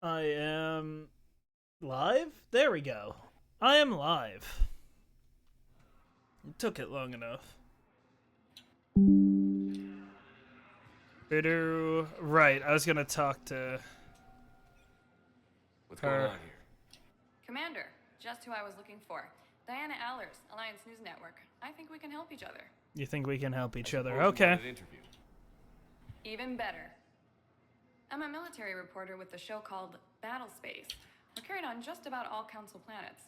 I am live? There we go. I am live. It took it long enough. Right, I was gonna talk to What's going her. on here? Commander, just who I was looking for. Diana Allers, Alliance News Network. I think we can help each other. You think we can help each other? Suppose you Okay. wanted an interview. Even better. I'm a military reporter with the show called Battle Space. We're carried on just about all Council planets.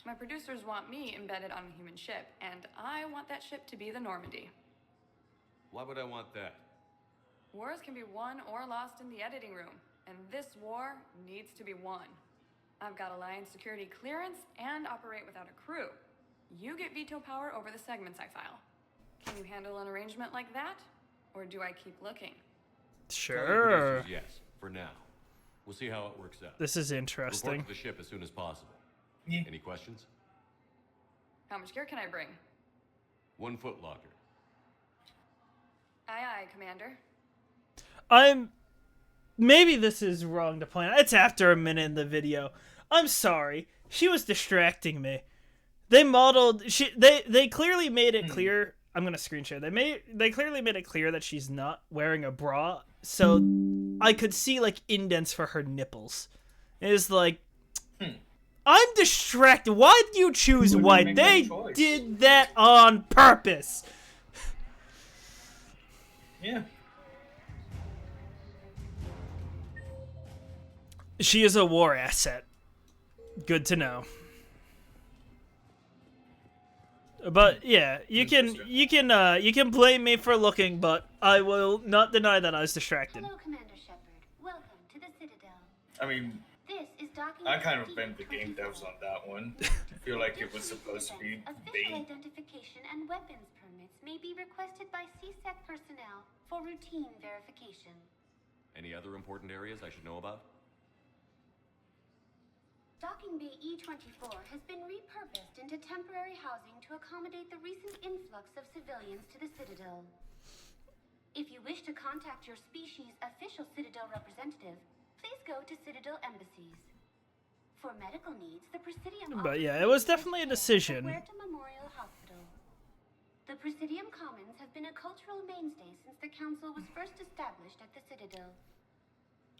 My producers want me embedded on a human ship, and I want that ship to be the Normandy. Why would I want that? Wars can be won or lost in the editing room, and this war needs to be won. I've got Alliance security clearance and operate without a crew. You get veto power over the segments I file. Can you handle an arrangement like that? Or do I keep looking? Tell your Sure. producers yes, for now. We'll see how it works out. This is Report interesting. to the ship as soon as possible. Yeah. Any questions? How much gear can I bring? 1 foot locker. Aye, aye, Commander. Maybe this is wrong to point out. It's after a minute in the video. I'm sorry. She was distracting me. They clearly made it clear. I'm gonna screen share. They clearly made it clear that she's not wearing a bra, so I could see like indents for her nipples. It's like I'm distracted. Why did you choose Women white? make no They choice. did that on purpose. Yeah. She is a war asset. Good to know. But yeah, you can blame me for looking, but I will not deny that I was distracted. Hello, Commander Shepard. Welcome to the Citadel. I mean, This is docking. I kind of blamed the game devs on that one. I feel like it was supposed to be Official bait. identification and weapons permits may be requested by CSEC personnel for routine verification. Any other important areas I should know about? Docking Bay E-24 has been repurposed into temporary housing to accommodate the recent influx of civilians to the Citadel. If you wish to contact your species' official Citadel representative, please go to Citadel embassies. For medical needs, the Presidium. But yeah, it was definitely a decision. Huerta Memorial Hospital. The Presidium Commons have been a cultural mainstay since the Council was first established at the Citadel.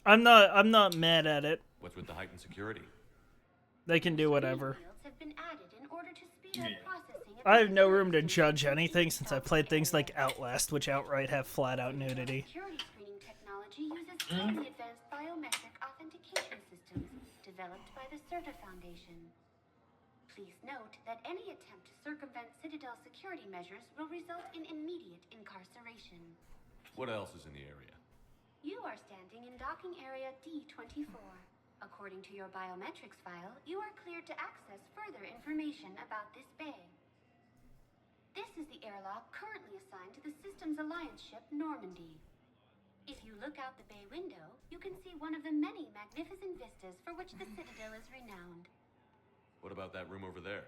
I'm not mad at it. What's with the heightened security? They can do whatever. Fields have been added in order to speed up Yeah. processing of I have no room to security judge screening anything since I systems. played things like Outlast, which outright have flat out nudity. Security screening technology uses highly advanced biometric authentication systems developed by the CERTA Foundation. Please note that any attempt to circumvent Citadel security measures will result in immediate incarceration. What else is in the area? You are standing in docking area D24. According to your biometrics file, you are cleared to access further information about this bay. This is the airlock currently assigned to the Systems Alliance ship Normandy. If you look out the bay window, you can see one of the many magnificent vistas for which the Citadel is renowned. What about that room over there?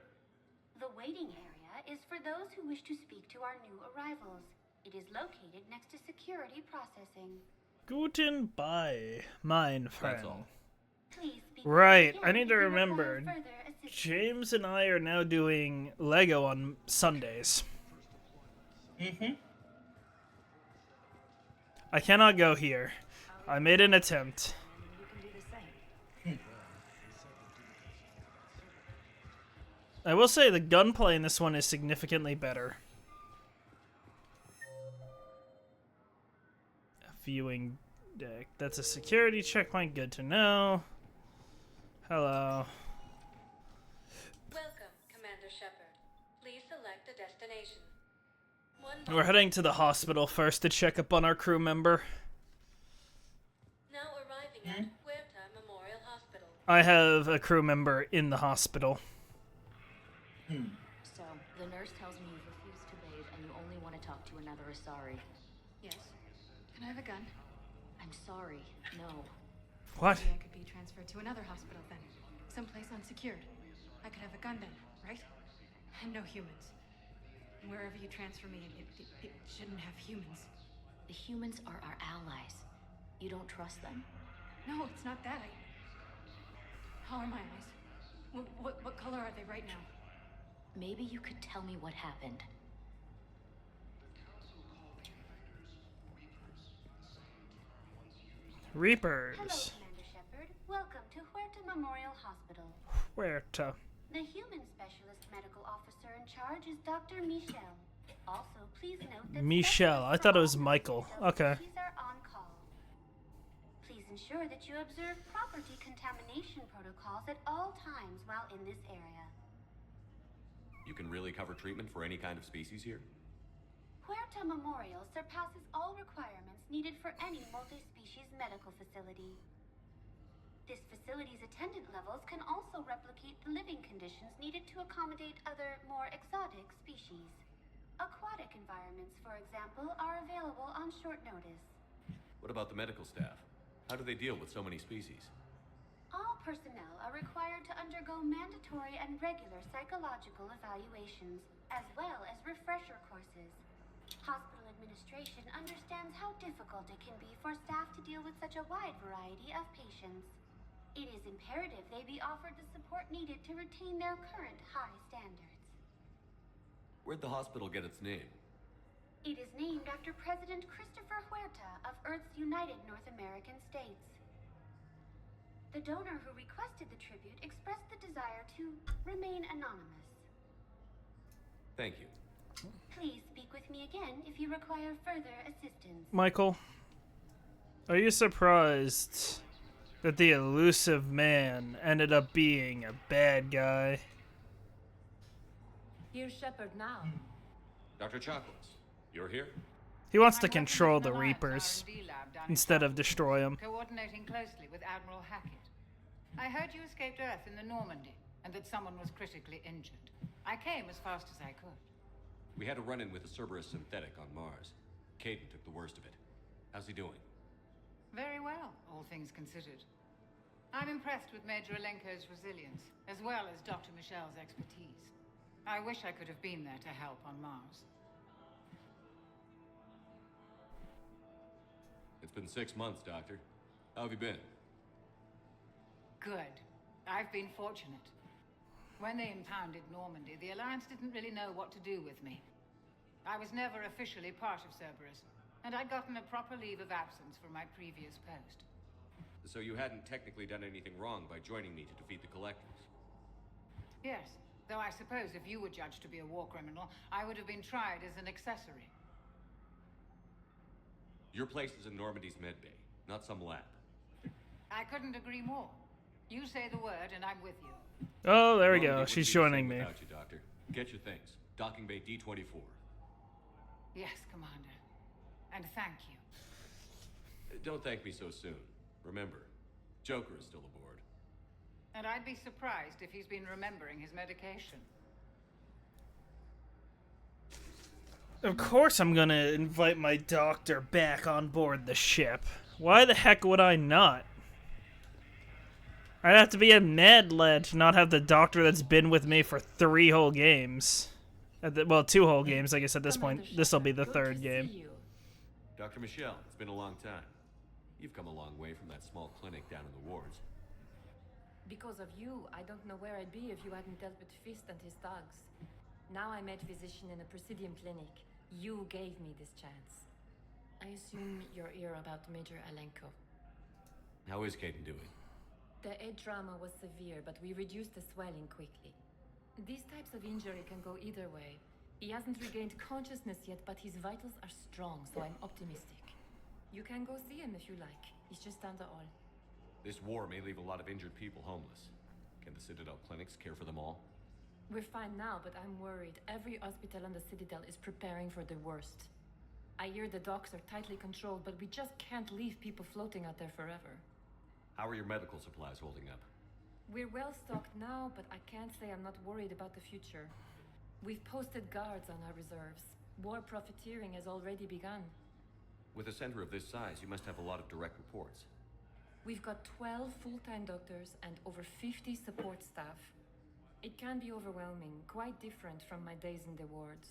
The waiting area is for those who wish to speak to our new arrivals. It is located next to security processing. Guten Bye, mein Friend. That's all. Please speak Right, again I need if to you require remember. further assistance. James and I are now doing Lego on Sundays. I cannot go here. I made an attempt. I will say the gunplay in this one is significantly better. Viewing deck. That's a security checkpoint. Good to know. Hello. Welcome, Commander Shepard. Please select a destination. We're heading to the hospital first to check up on our crew member. Now arriving at Huerta Memorial Hospital. I have a crew member in the hospital. So, the nurse tells me you've refused to bathe and you only want to talk to another Asari. Yes. Can I have a gun? I'm sorry, no. What? Maybe I could be transferred to another hospital then. Someplace unsecured. I could have a gun then, right? And no humans. And wherever you transfer me, it shouldn't have humans. The humans are our allies. You don't trust them? No, it's not that. How are my eyes? What color are they right now? Maybe you could tell me what happened. Hello, Reapers. Commander Shepard. Welcome to Huerta Memorial Hospital. Where to? The human specialist medical officer in charge is Dr. Michel. Also, please note that Michel. I specialists thought it for was all Michael. non-Citadel Okay. species are on call. Please ensure that you observe proper decontamination protocols at all times while in this area. You can really cover treatment for any kind of species here? Huerta Memorial surpasses all requirements needed for any multi-species medical facility. This facility's attendant levels can also replicate the living conditions needed to accommodate other, more exotic species. Aquatic environments, for example, are available on short notice. What about the medical staff? How do they deal with so many species? All personnel are required to undergo mandatory and regular psychological evaluations, as well as refresher courses. Hospital administration understands how difficult it can be for staff to deal with such a wide variety of patients. It is imperative they be offered the support needed to retain their current high standards. Where'd the hospital get its name? It is named after President Christopher Huerta of Earth's United North American States. The donor who requested the tribute expressed the desire to remain anonymous. Thank you. Please speak with me again if you require further assistance. Michael, are you surprised that the elusive man ended up being a bad guy? Here's Shepard now. Dr. Chocolates, you're here? He wants to I'm working control with the an alliance Reapers R&D lab down in instead of Scotland, destroy them. coordinating closely with Admiral Hackett. I heard you escaped Earth in the Normandy, and that someone was critically injured. I came as fast as I could. We had a run-in with a Cerberus synthetic on Mars. Caden took the worst of it. How's he doing? Very well, all things considered. I'm impressed with Major Alenko's resilience, as well as Dr. Michel's expertise. I wish I could have been there to help on Mars. It's been 6 months, Doctor. How have you been? Good. I've been fortunate. When they impounded Normandy, the Alliance didn't really know what to do with me. I was never officially part of Cerberus, and I'd gotten a proper leave of absence from my previous post. So you hadn't technically done anything wrong by joining me to defeat the Collectors? Yes, though I suppose if you were judged to be a war criminal, I would have been tried as an accessory. Your place is in Normandy's medbay, not some lab. I couldn't agree more. You say the word, and I'm with you. Oh, there we Normandy go. wouldn't She's be the joining same me. without you, Doctor. Get your things. Docking bay D-24. Yes, Commander. And thank you. Don't thank me so soon. Remember, Joker is still aboard. And I'd be surprised if he's been remembering his medication. Of course I'm gonna invite my doctor back on board the ship. Why the heck would I not? I'd have to be a mad lad to not have the doctor that's been with me for 3 whole games. Well, 2 whole games, I guess at this point. This will be the 3rd game. Dr. Michel, it's been a long time. You've come a long way from that small clinic down in the wards. Because of you, I don't know where I'd be if you hadn't dealt with Fist and his thugs. Now I'm head physician in a Prothean clinic. You gave me this chance. I assume you're here about Major Alenko. How is Caden doing? The head trauma was severe, but we reduced the swelling quickly. These types of injury can go either way. He hasn't regained consciousness yet, but his vitals are strong, so I'm optimistic. You can go see him if you like. He's just down the hall. This war may leave a lot of injured people homeless. Can the Citadel clinics care for them all? We're fine now, but I'm worried. Every hospital on the Citadel is preparing for the worst. I hear the docks are tightly controlled, but we just can't leave people floating out there forever. How are your medical supplies holding up? We're well stocked now, but I can't say I'm not worried about the future. We've posted guards on our reserves. War profiteering has already begun. With a center of this size, you must have a lot of direct reports. We've got 12 full-time doctors and over 50 support staff. It can be overwhelming, quite different from my days in the wards.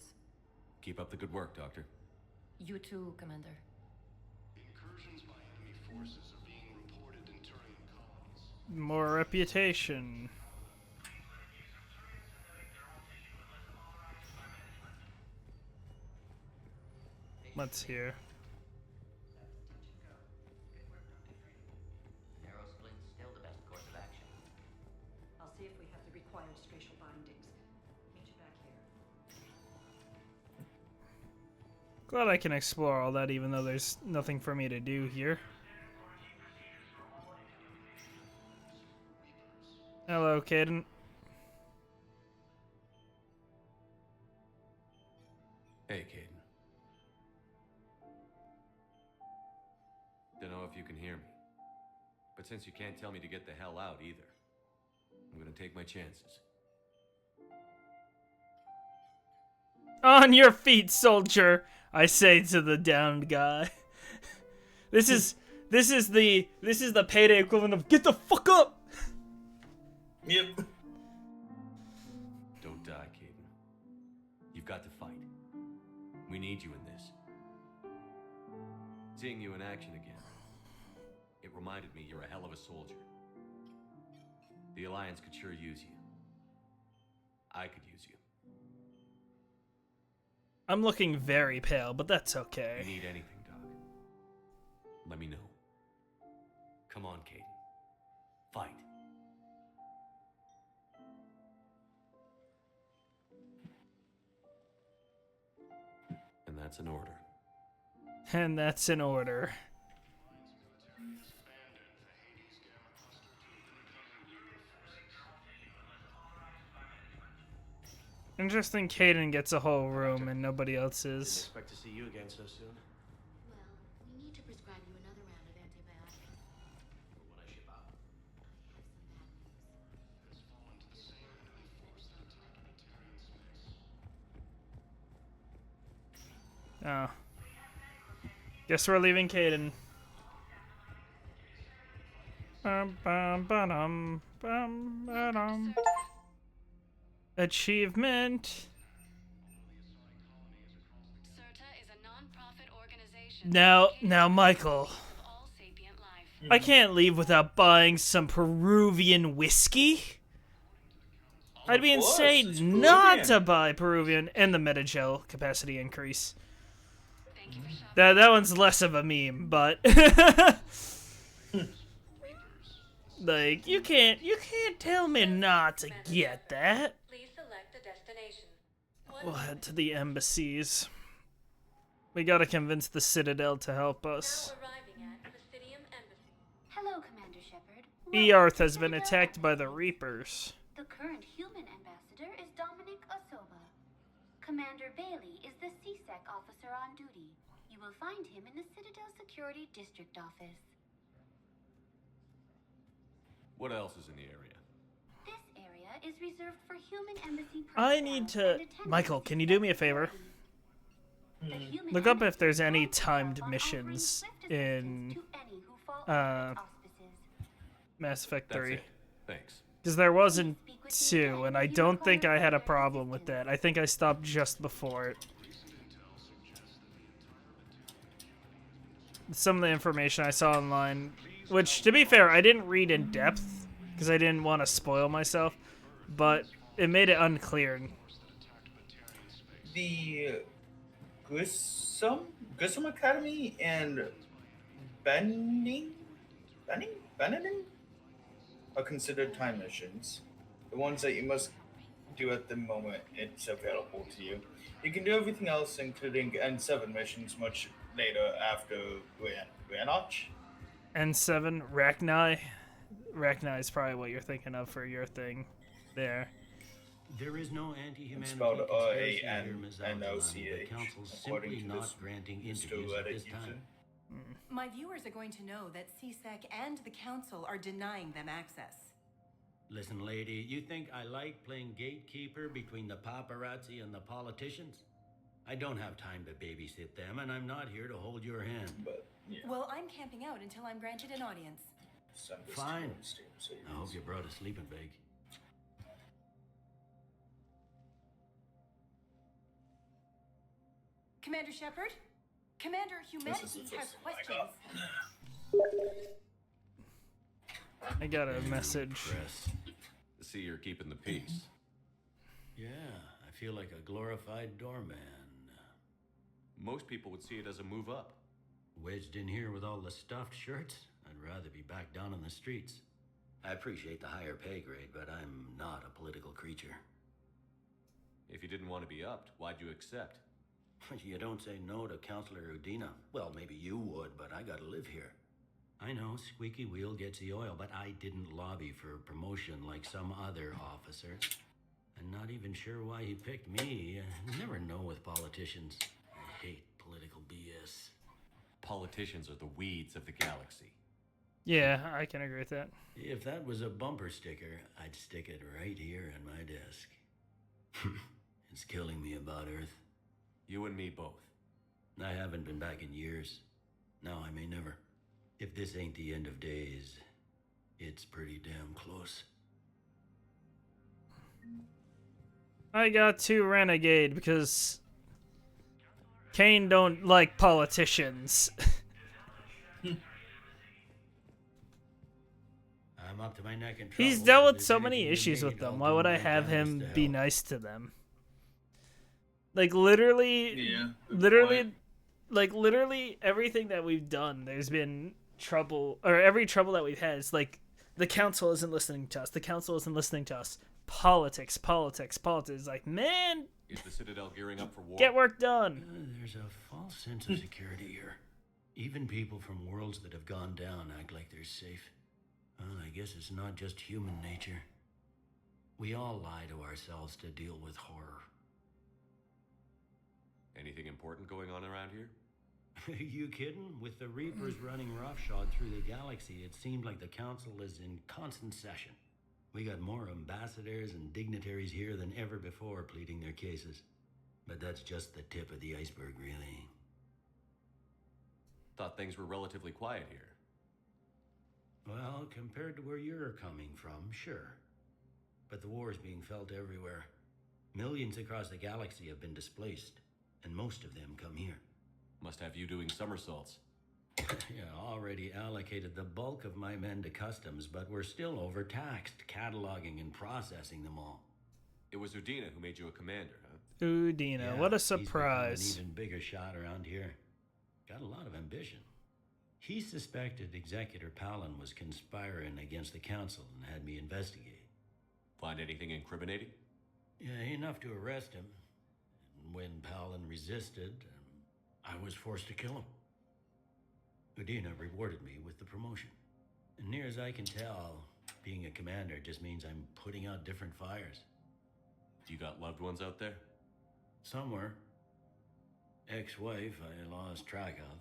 Keep up the good work, Doctor. You too, Commander. Incursions by enemy forces are being reported in Turian colonies. More reputation. Let's hear. Narrow splint's still the best course of action. I'll see if we have the required spatial bindings. Meet you back here. Glad I can explore all that even though there's nothing for me to do here. Hello, Caden. Hey, Caden. Don't know if you can hear me. But since you can't tell me to get the hell out either, I'm gonna take my chances. On your feet, soldier, I say to the downed guy. This is the payday equivalent of get the fuck up. Yep. Don't die, Caden. You've got to fight. We need you in this. Seeing you in action again, it reminded me you're a hell of a soldier. The Alliance could sure use you. I could use you. I'm looking very pale, but that's okay. If you need anything, Doc, let me know. Come on, Caden. Fight. And that's an order. And that's in order. Interesting, Caden gets a whole room and nobody else Didn't is. expect to see you again so soon. Well, we need to prescribe you another round of antibiotics. For when I ship out. Oh. Guess we're leaving Caden. Achievement. Now, Michael. I can't leave without buying some Peruvian whiskey. I'd be insane not to buy Peruvian and the Metagel capacity increase. That one's less of a meme, but like you can't tell me not to get that. Please select a destination. We'll head to the embassies. We gotta convince the Citadel to help us. Hello, Commander Shepard. Earth has been attacked by the Reapers. The current human ambassador is Dominic Osoba. Commander Bailey is the CSEC officer on duty. You will find him in the Citadel Security District office. What else is in the area? This area is reserved for human embassy I need to... Michael, can you do me a favor? Look up if there's any timed missions in Mass Effect 3. That's it. Thanks. Because there wasn't 2, and I don't think I had a problem with that. I think I stopped just before it. Some of the information I saw online, which, to be fair, I didn't read in depth, because I didn't want to spoil myself, but it made it unclear. The Grissom Academy and Benning are considered time missions. The ones that you must do at the moment it's available to you. You can do everything else, including N7 missions, much later after Ranach. N7, Rachni. Rachni is probably what you're thinking of for your thing there. There is no anti-humanity spelled conspiracy here, R-A-N-N-O-C-H, Ms. Aldebaran. The Council's according simply to not this granting Mr. interviews at Reddit this user. time. My viewers are going to know that CSEC and the Council are denying them access. Listen, lady, you think I like playing gatekeeper between the paparazzi and the politicians? I don't have time to babysit them, and I'm not here to hold your hand. But, yeah. Well, I'm camping out until I'm granted an audience. Fine. I hope you brought a sleeping bag. Commander Shepard? Commander, humanity has questions. I got a message. Press. See, you're keeping the peace. Yeah, I feel like a glorified doorman. Most people would see it as a move up. Wedged in here with all the stuffed shirts? I'd rather be back down on the streets. I appreciate the higher pay grade, but I'm not a political creature. If you didn't want to be upped, why'd you accept? You don't say no to Counselor Udina. Well, maybe you would, but I gotta live here. I know, squeaky wheel gets the oil, but I didn't lobby for promotion like some other officers. I'm not even sure why he picked me. You never know with politicians. I hate political BS. Politicians are the weeds of the galaxy. Yeah, I can agree with that. If that was a bumper sticker, I'd stick it right here on my desk. It's killing me about Earth. You and me both. I haven't been back in years. Now I may never. If this ain't the end of days, it's pretty damn close. I got to renegade because Kane don't like politicians. I'm up to my neck in trouble. He's dealt If with there's so many anything you issues with need, them. I'll Why do would I my have damnedest him to be help. nice to them? Like literally, Yeah. good literally, point. like literally everything that we've done, there's been trouble, or every trouble that we've had is like the council isn't listening to us. The council isn't listening to us. Politics, politics, politics. Like, man, Is the Citadel gearing up for war? get work done. There's a false sense of security here. Even people from worlds that have gone down act like they're safe. Well, I guess it's not just human nature. We all lie to ourselves to deal with horror. Anything important going on around here? You kidding? With the Reapers running roughshod through the galaxy, it seemed like the Council is in constant session. We got more ambassadors and dignitaries here than ever before pleading their cases. But that's just the tip of the iceberg, really. Thought things were relatively quiet here. Well, compared to where you're coming from, sure. But the war is being felt everywhere. Millions across the galaxy have been displaced, and most of them come here. Must have you doing somersaults. Yeah, already allocated the bulk of my men to customs, but we're still overtaxed, cataloging and processing them all. It was Udina who made you a commander, huh? Udina, Yeah, what a he's become surprise. an even bigger shot around here. Got a lot of ambition. He suspected Executor Palin was conspiring against the Council and had me investigate. Find anything incriminating? Yeah, enough to arrest him. And when Palin resisted, I was forced to kill him. Udina rewarded me with the promotion. And near as I can tell, being a commander just means I'm putting out different fires. You got loved ones out there? Somewhere. Ex-wife I lost track of,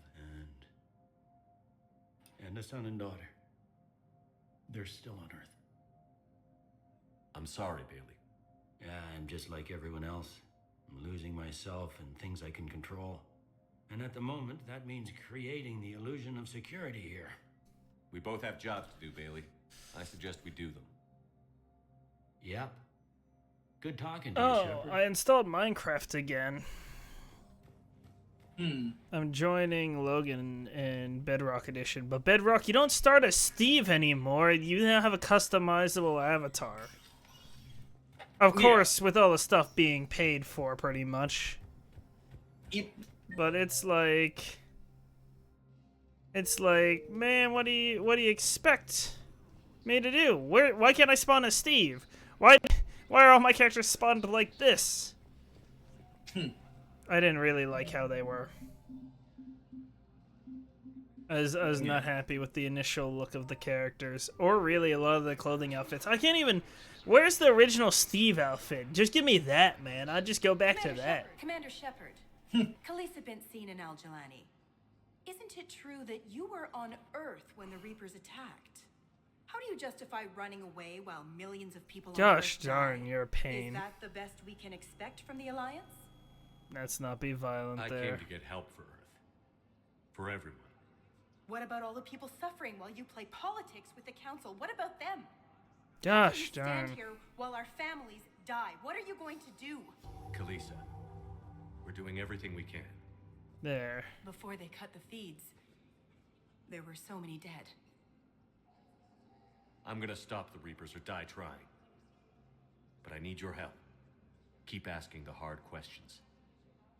and a son and daughter. They're still on Earth. I'm sorry, Bailey. Yeah, I'm just like everyone else. I'm losing myself and things I can control. And at the moment, that means creating the illusion of security here. We both have jobs to do, Bailey. I suggest we do them. Yep. Good talking to you, Oh, Shepard. I installed Minecraft again. I'm joining Logan in Bedrock Edition, but Bedrock, you don't start as Steve anymore. You now have a customizable avatar. Of course, with all the stuff being paid for, pretty much. But it's like, man, what do you expect me to do? Why can't I spawn as Steve? Why are all my characters spawned like this? I didn't really like how they were. I was not happy with the initial look of the characters, or really a lot of the clothing outfits. I can't even. Where's the original Steve outfit? Just give me that, man. I'd just go back to that. Commander Shepard, Khaleesa bint Seen and Al-Jalani. Isn't it true that you were on Earth when the Reapers attacked? How do you justify running away while millions of people on Gosh Earth darn, die? you're a pain. Is that the best we can expect from the Alliance? Let's not be violent I there. came to get help for Earth. For everyone. What about all the people suffering while you play politics with the Council? What about them? Gosh You darn. stand here while our families die. What are you going to do? Khaleesa, we're doing everything we can. There. Before they cut the feeds, there were so many dead. I'm gonna stop the Reapers or die trying. But I need your help. Keep asking the hard questions.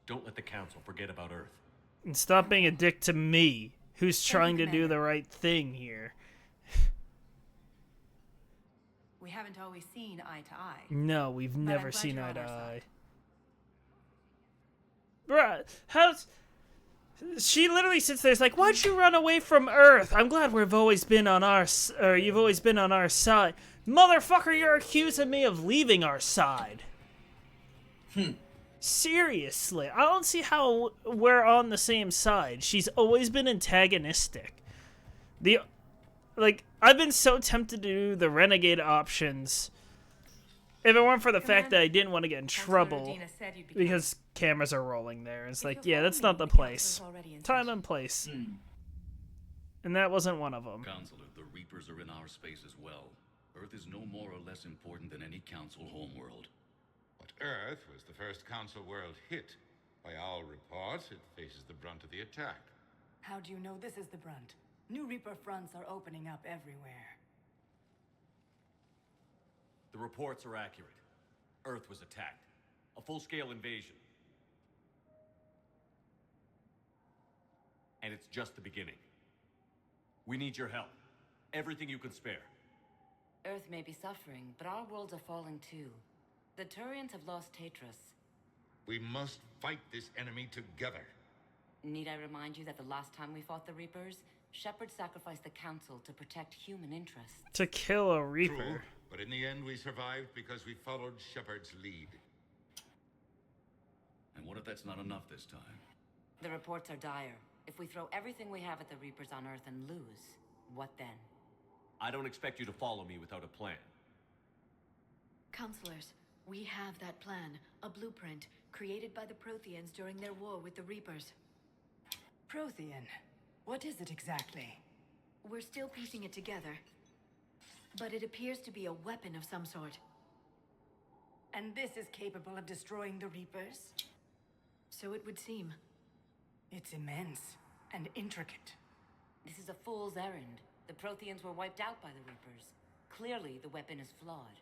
Don't let the Council forget about Earth. And stop being a dick to me, who's trying to do Commander. the right thing here. We haven't always seen eye to eye. No, we've But never I'm glad seen you're eye on to our eye. side. Bruh, how's... She literally sits there, it's like, why'd you run away from Earth? I'm glad you've always been on our side. Motherfucker, you're accusing me of leaving our side. Seriously, I don't see how we're on the same side. She's always been antagonistic. I've been so tempted to do the renegade options if it weren't for the fact that I didn't want to get in trouble because cameras are rolling there. It's like, yeah, that's not the place. Time and place. And that wasn't one of them. Counselor, the Reapers are in our space as well. Earth is no more or less important than any Council homeworld. But Earth was the first Council world hit. By our reports, it faces the brunt of the attack. How do you know this is the brunt? New Reaper fronts are opening up everywhere. The reports are accurate. Earth was attacked. A full-scale invasion. And it's just the beginning. We need your help. Everything you can spare. Earth may be suffering, but our worlds are falling too. The Turians have lost Tatris. We must fight this enemy together. Need I remind you that the last time we fought the Reapers, Shepard sacrificed the Council to protect human interests? To kill a Reaper. True, but in the end we survived because we followed Shepard's lead. And what if that's not enough this time? The reports are dire. If we throw everything we have at the Reapers on Earth and lose, what then? I don't expect you to follow me without a plan. Counselors, we have that plan, a blueprint created by the Protheans during their war with the Reapers. Prothean? What is it exactly? We're still piecing it together, but it appears to be a weapon of some sort. And this is capable of destroying the Reapers? So it would seem. It's immense and intricate. This is a fool's errand. The Protheans were wiped out by the Reapers. Clearly, the weapon is flawed.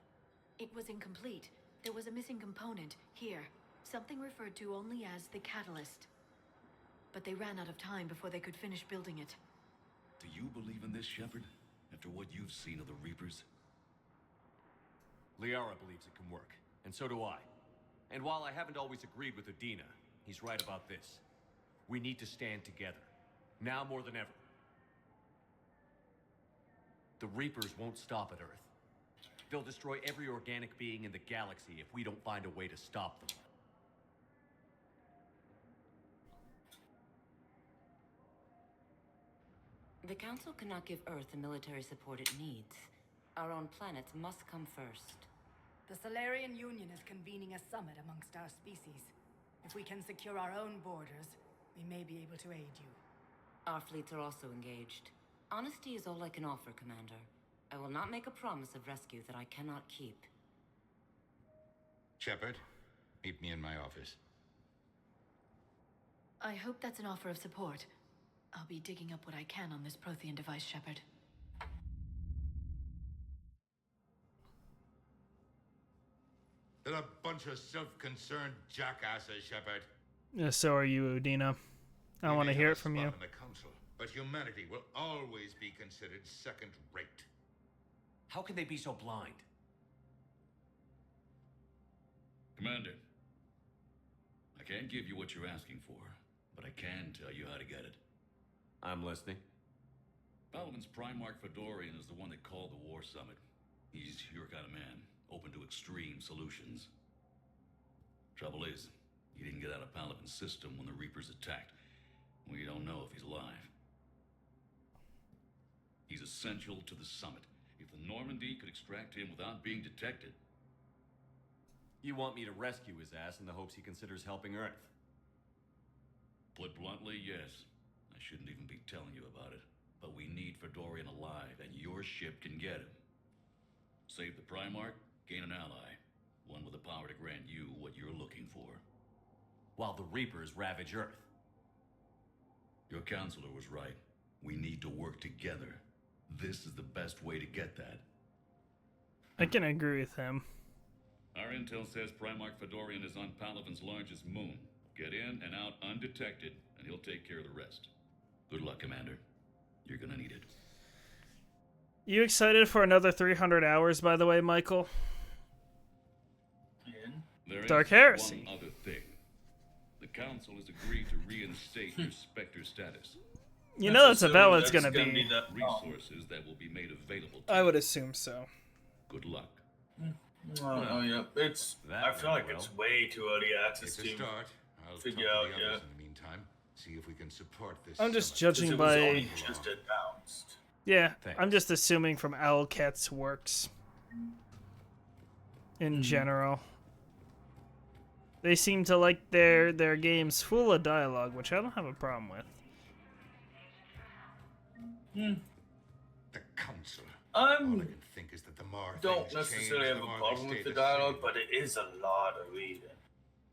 It was incomplete. There was a missing component, here. Something referred to only as the catalyst. But they ran out of time before they could finish building it. Do you believe in this, Shepard? After what you've seen of the Reapers? Liara believes it can work, and so do I. And while I haven't always agreed with Udina, he's right about this. We need to stand together. Now more than ever. The Reapers won't stop at Earth. They'll destroy every organic being in the galaxy if we don't find a way to stop them. The Council cannot give Earth the military support it needs. Our own planets must come first. The Solarian Union is convening a summit amongst our species. If we can secure our own borders, we may be able to aid you. Our fleets are also engaged. Honesty is all I can offer, Commander. I will not make a promise of rescue that I cannot keep. Shepard, meet me in my office. I hope that's an offer of support. I'll be digging up what I can on this Prothean device, Shepard. They're a bunch of self-concerned jackasses, Shepard. Yeah, so are you, Udina. I want to hear it from you. In the Council, but humanity will always be considered second-rate. How can they be so blind? Commander, I can't give you what you're asking for, but I can tell you how to get it. I'm listening. Paladin's Primarch Fedorian is the one that called the War Summit. He's your kind of man, open to extreme solutions. Trouble is, he didn't get out of Paladin's system when the Reapers attacked. We don't know if he's alive. He's essential to the summit. If the Normandy could extract him without being detected... You want me to rescue his ass in the hopes he considers helping Earth? Put bluntly, yes. I shouldn't even be telling you about it. But we need Fedorian alive, and your ship can get him. Save the Primarch, gain an ally. One with the power to grant you what you're looking for. While the Reapers ravage Earth. Your counselor was right. We need to work together. This is the best way to get that. I can agree with him. Our intel says Primarch Fedorian is on Palaven's largest moon. Get in and out undetected, and he'll take care of the rest. Good luck, Commander. You're gonna need it. You excited for another 300 hours, by the way, Michael? There Dark is Heresy. one other thing. The Council has agreed to reinstate your Spectre status. You know that's about what it's gonna be. Resources that will be made available to I would assume so. Good luck. Oh yeah, it's. I feel like it's way too early access It's a to start. I'll figure talk out. to the Yeah. others in the meantime. See if we can support this. I'm just summit. judging It was by. only just announced. Yeah, I'm just assuming from Owlcat's works. In general. They seem to like their games full of dialogue, which I don't have a problem with. The Council. All I can think is that the more don't things necessarily change, have the a more problem they with stay the the dialogue, same. but it is a lot of reading.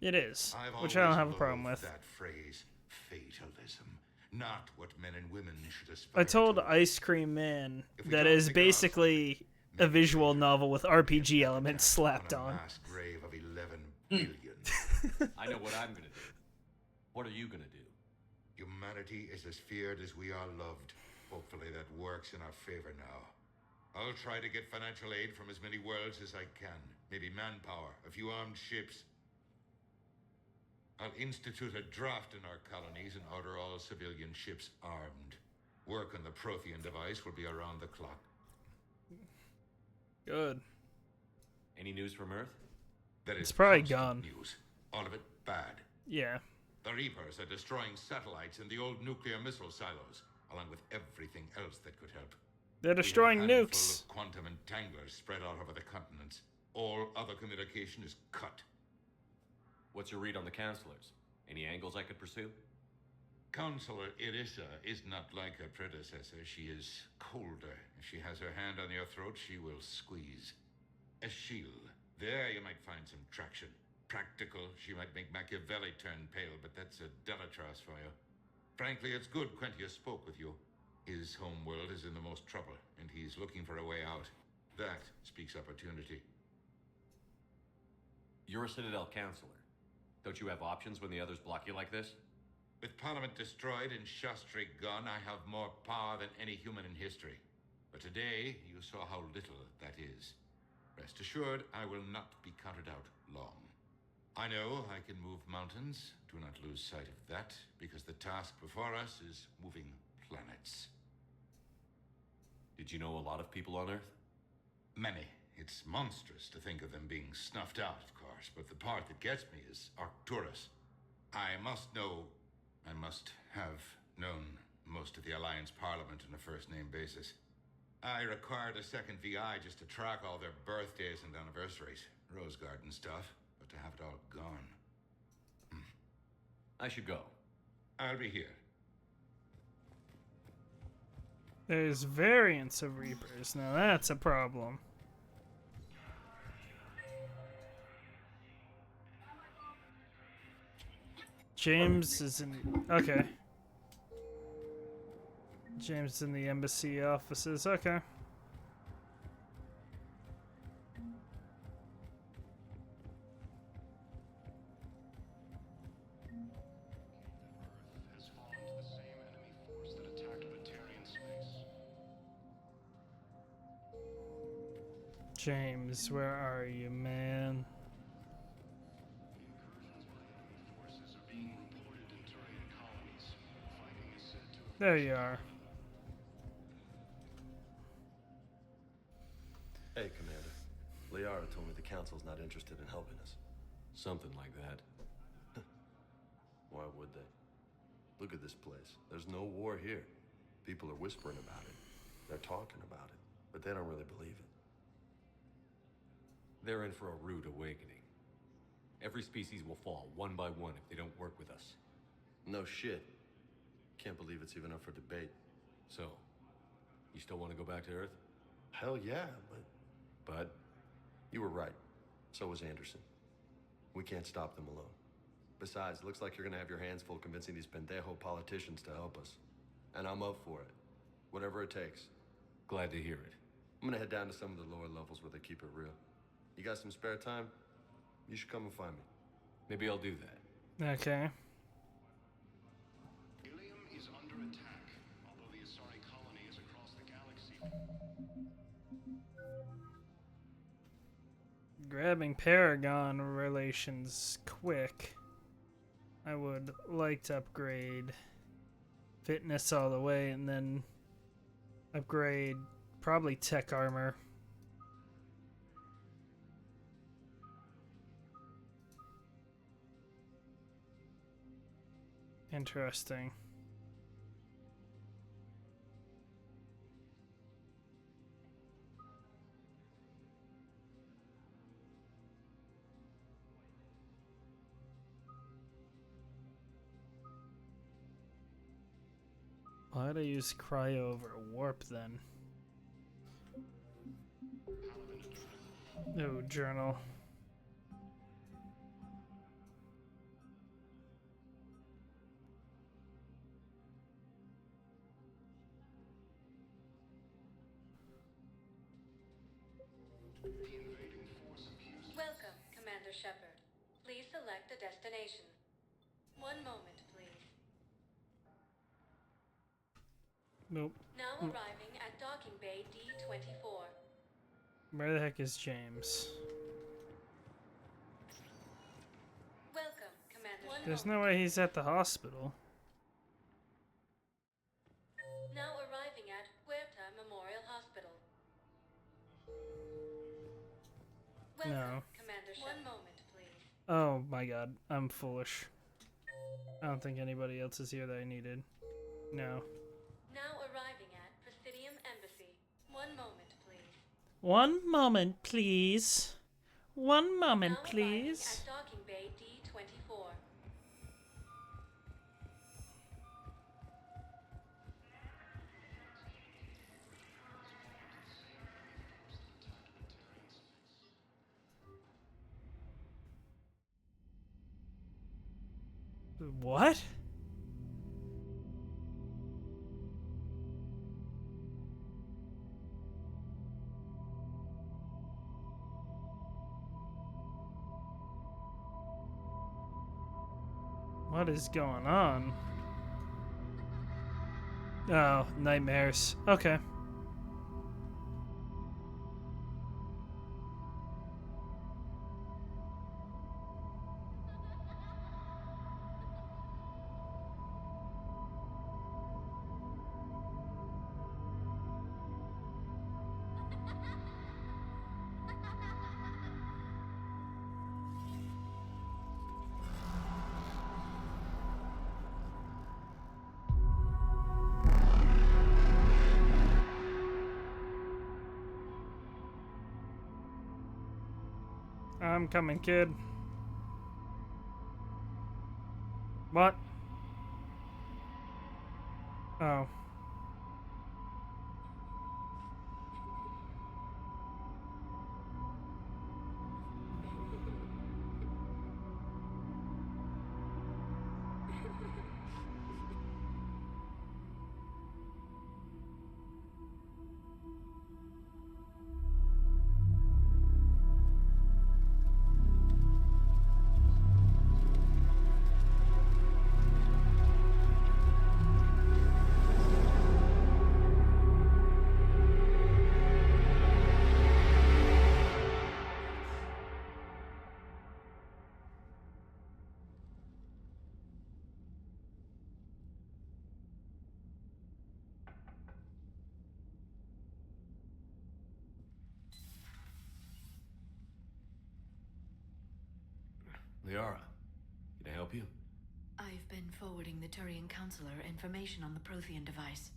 It is, I've which I don't always have a problem loathed with. that phrase, fatalism. Not what men and women should aspire I told to. Ice Cream Man If we that don't is figure out basically a visual novel with RPG elements slapped on. Mass grave of 11 billion. I know what I'm gonna do. What are you gonna do? Humanity is as feared as we are loved. Hopefully that works in our favor now. I'll try to get financial aid from as many worlds as I can. Maybe manpower, a few armed ships. I'll institute a draft in our colonies and order all civilian ships armed. Work on the Prothean device will be around the clock. Good. Any news from Earth? That is It's probably constant gone. news. All of it bad. Yeah. The Reapers are destroying satellites in the old nuclear missile silos, along with everything else that could help. They're destroying We have a handful nukes. of quantum entanglers spread out over the continents. All other communication is cut. What's your read on the counselors? Any angles I could pursue? Counselor Irissa is not like her predecessor. She is colder. If she has her hand on your throat, she will squeeze. Eschil, there you might find some traction. Practical, she might make Machiavelli turn pale, but that's a Delatras for you. Frankly, it's good Quentius spoke with you. His home world is in the most trouble, and he's looking for a way out. That speaks opportunity. You're a Citadel counselor. Don't you have options when the others block you like this? With Parliament destroyed and Shastri gone, I have more power than any human in history. But today, you saw how little that is. Rest assured, I will not be counted out long. I know I can move mountains. Do not lose sight of that, because the task before us is moving planets. Did you know a lot of people on Earth? Many. It's monstrous to think of them being snuffed out, of course, but the part that gets me is Arcturus. I must have known most of the Alliance Parliament on a first-name basis. I required a second VI just to track all their birthdays and anniversaries. Rose Garden stuff, but to have it all gone. I should go. I'll be here. There's variants of Reapers. Now that's a problem. James is in... Okay. James is in the embassy offices. Okay. James, where are you, man? There you are. Hey, Commander. Liara told me the Council's not interested in helping us. Something like that. Why would they? Look at this place. There's no war here. People are whispering about it. They're talking about it, but they don't really believe it. They're in for a rude awakening. Every species will fall one by one if they don't work with us. No shit. Can't believe it's even up for debate. So, you still want to go back to Earth? Hell yeah, but you were right. So was Anderson. We can't stop them alone. Besides, it looks like you're gonna have your hands full convincing these pendejo politicians to help us. And I'm up for it. Whatever it takes. Glad to hear it. I'm gonna head down to some of the lower levels where they keep it real. You got some spare time? You should come and find me. Maybe I'll do that. Okay. Ilium is under attack, although the Asari colony is across the galaxy. Grabbing Paragon relations quick. I would like to upgrade fitness all the way and then upgrade probably tech armor. Interesting. Why'd I use cryo over warp then? Oh, journal. Welcome, Commander Shepard. Please select a destination. One moment, please. Nope. Now arriving at docking bay D-24. Where the heck is James? Welcome, Commander. There's no way he's at the hospital. Now arriving at Huerta Memorial Hospital. Welcome, No. Commander Shepard. One moment, please. Oh my god, I'm foolish. I don't think anybody else is here that I needed. No. Now arriving at Prothean Embassy. One moment, please. One moment, please. One moment, Now please. arriving at docking bay D-24. What? What is going on? Oh, nightmares. Okay. I'm coming, kid. What? Oh. Liara, can I help you? I've been forwarding the Turian Counselor information on the Prothean device.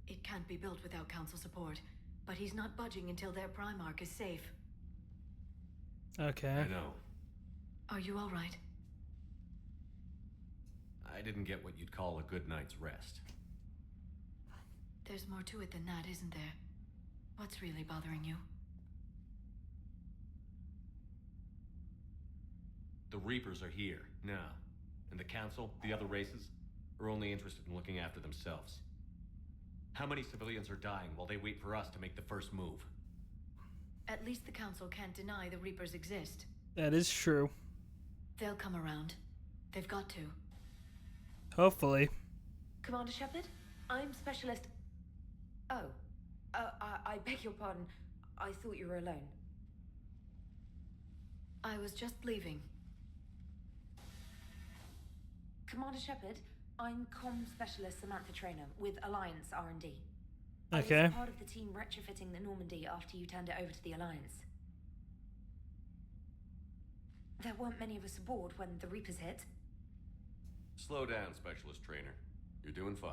It can't be built without Council support, but he's not budging until their Primarch is safe. Okay. I know. Are you all right? I didn't get what you'd call a good night's rest. There's more to it than that, isn't there? What's really bothering you? The Reapers are here, now. And the Council, the other races, are only interested in looking after themselves. How many civilians are dying while they wait for us to make the first move? At least the Council can't deny the Reapers exist. That is true. They'll come around. They've got to. Hopefully. Commander Shepard, I'm Specialist... Oh. I beg your pardon. I thought you were alone. I was just leaving. Commander Shepard, I'm Comm Specialist Samantha Trainer with Alliance R&D. Okay. I was part of the team retrofitting the Normandy after you turned it over to the Alliance. There weren't many of us aboard when the Reapers hit. Slow down, Specialist Trainer. You're doing fine.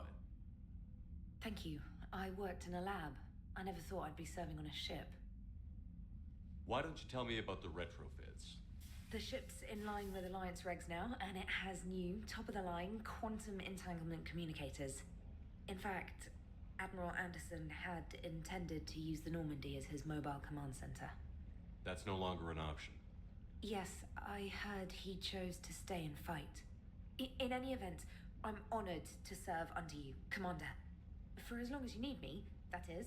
Thank you. I worked in a lab. I never thought I'd be serving on a ship. Why don't you tell me about the retrofits? The ship's in line with Alliance regs now, and it has new, top-of-the-line, quantum entanglement communicators. In fact, Admiral Anderson had intended to use the Normandy as his mobile command center. That's no longer an option. Yes, I heard he chose to stay and fight. In any event, I'm honored to serve under you, Commander. For as long as you need me, that is.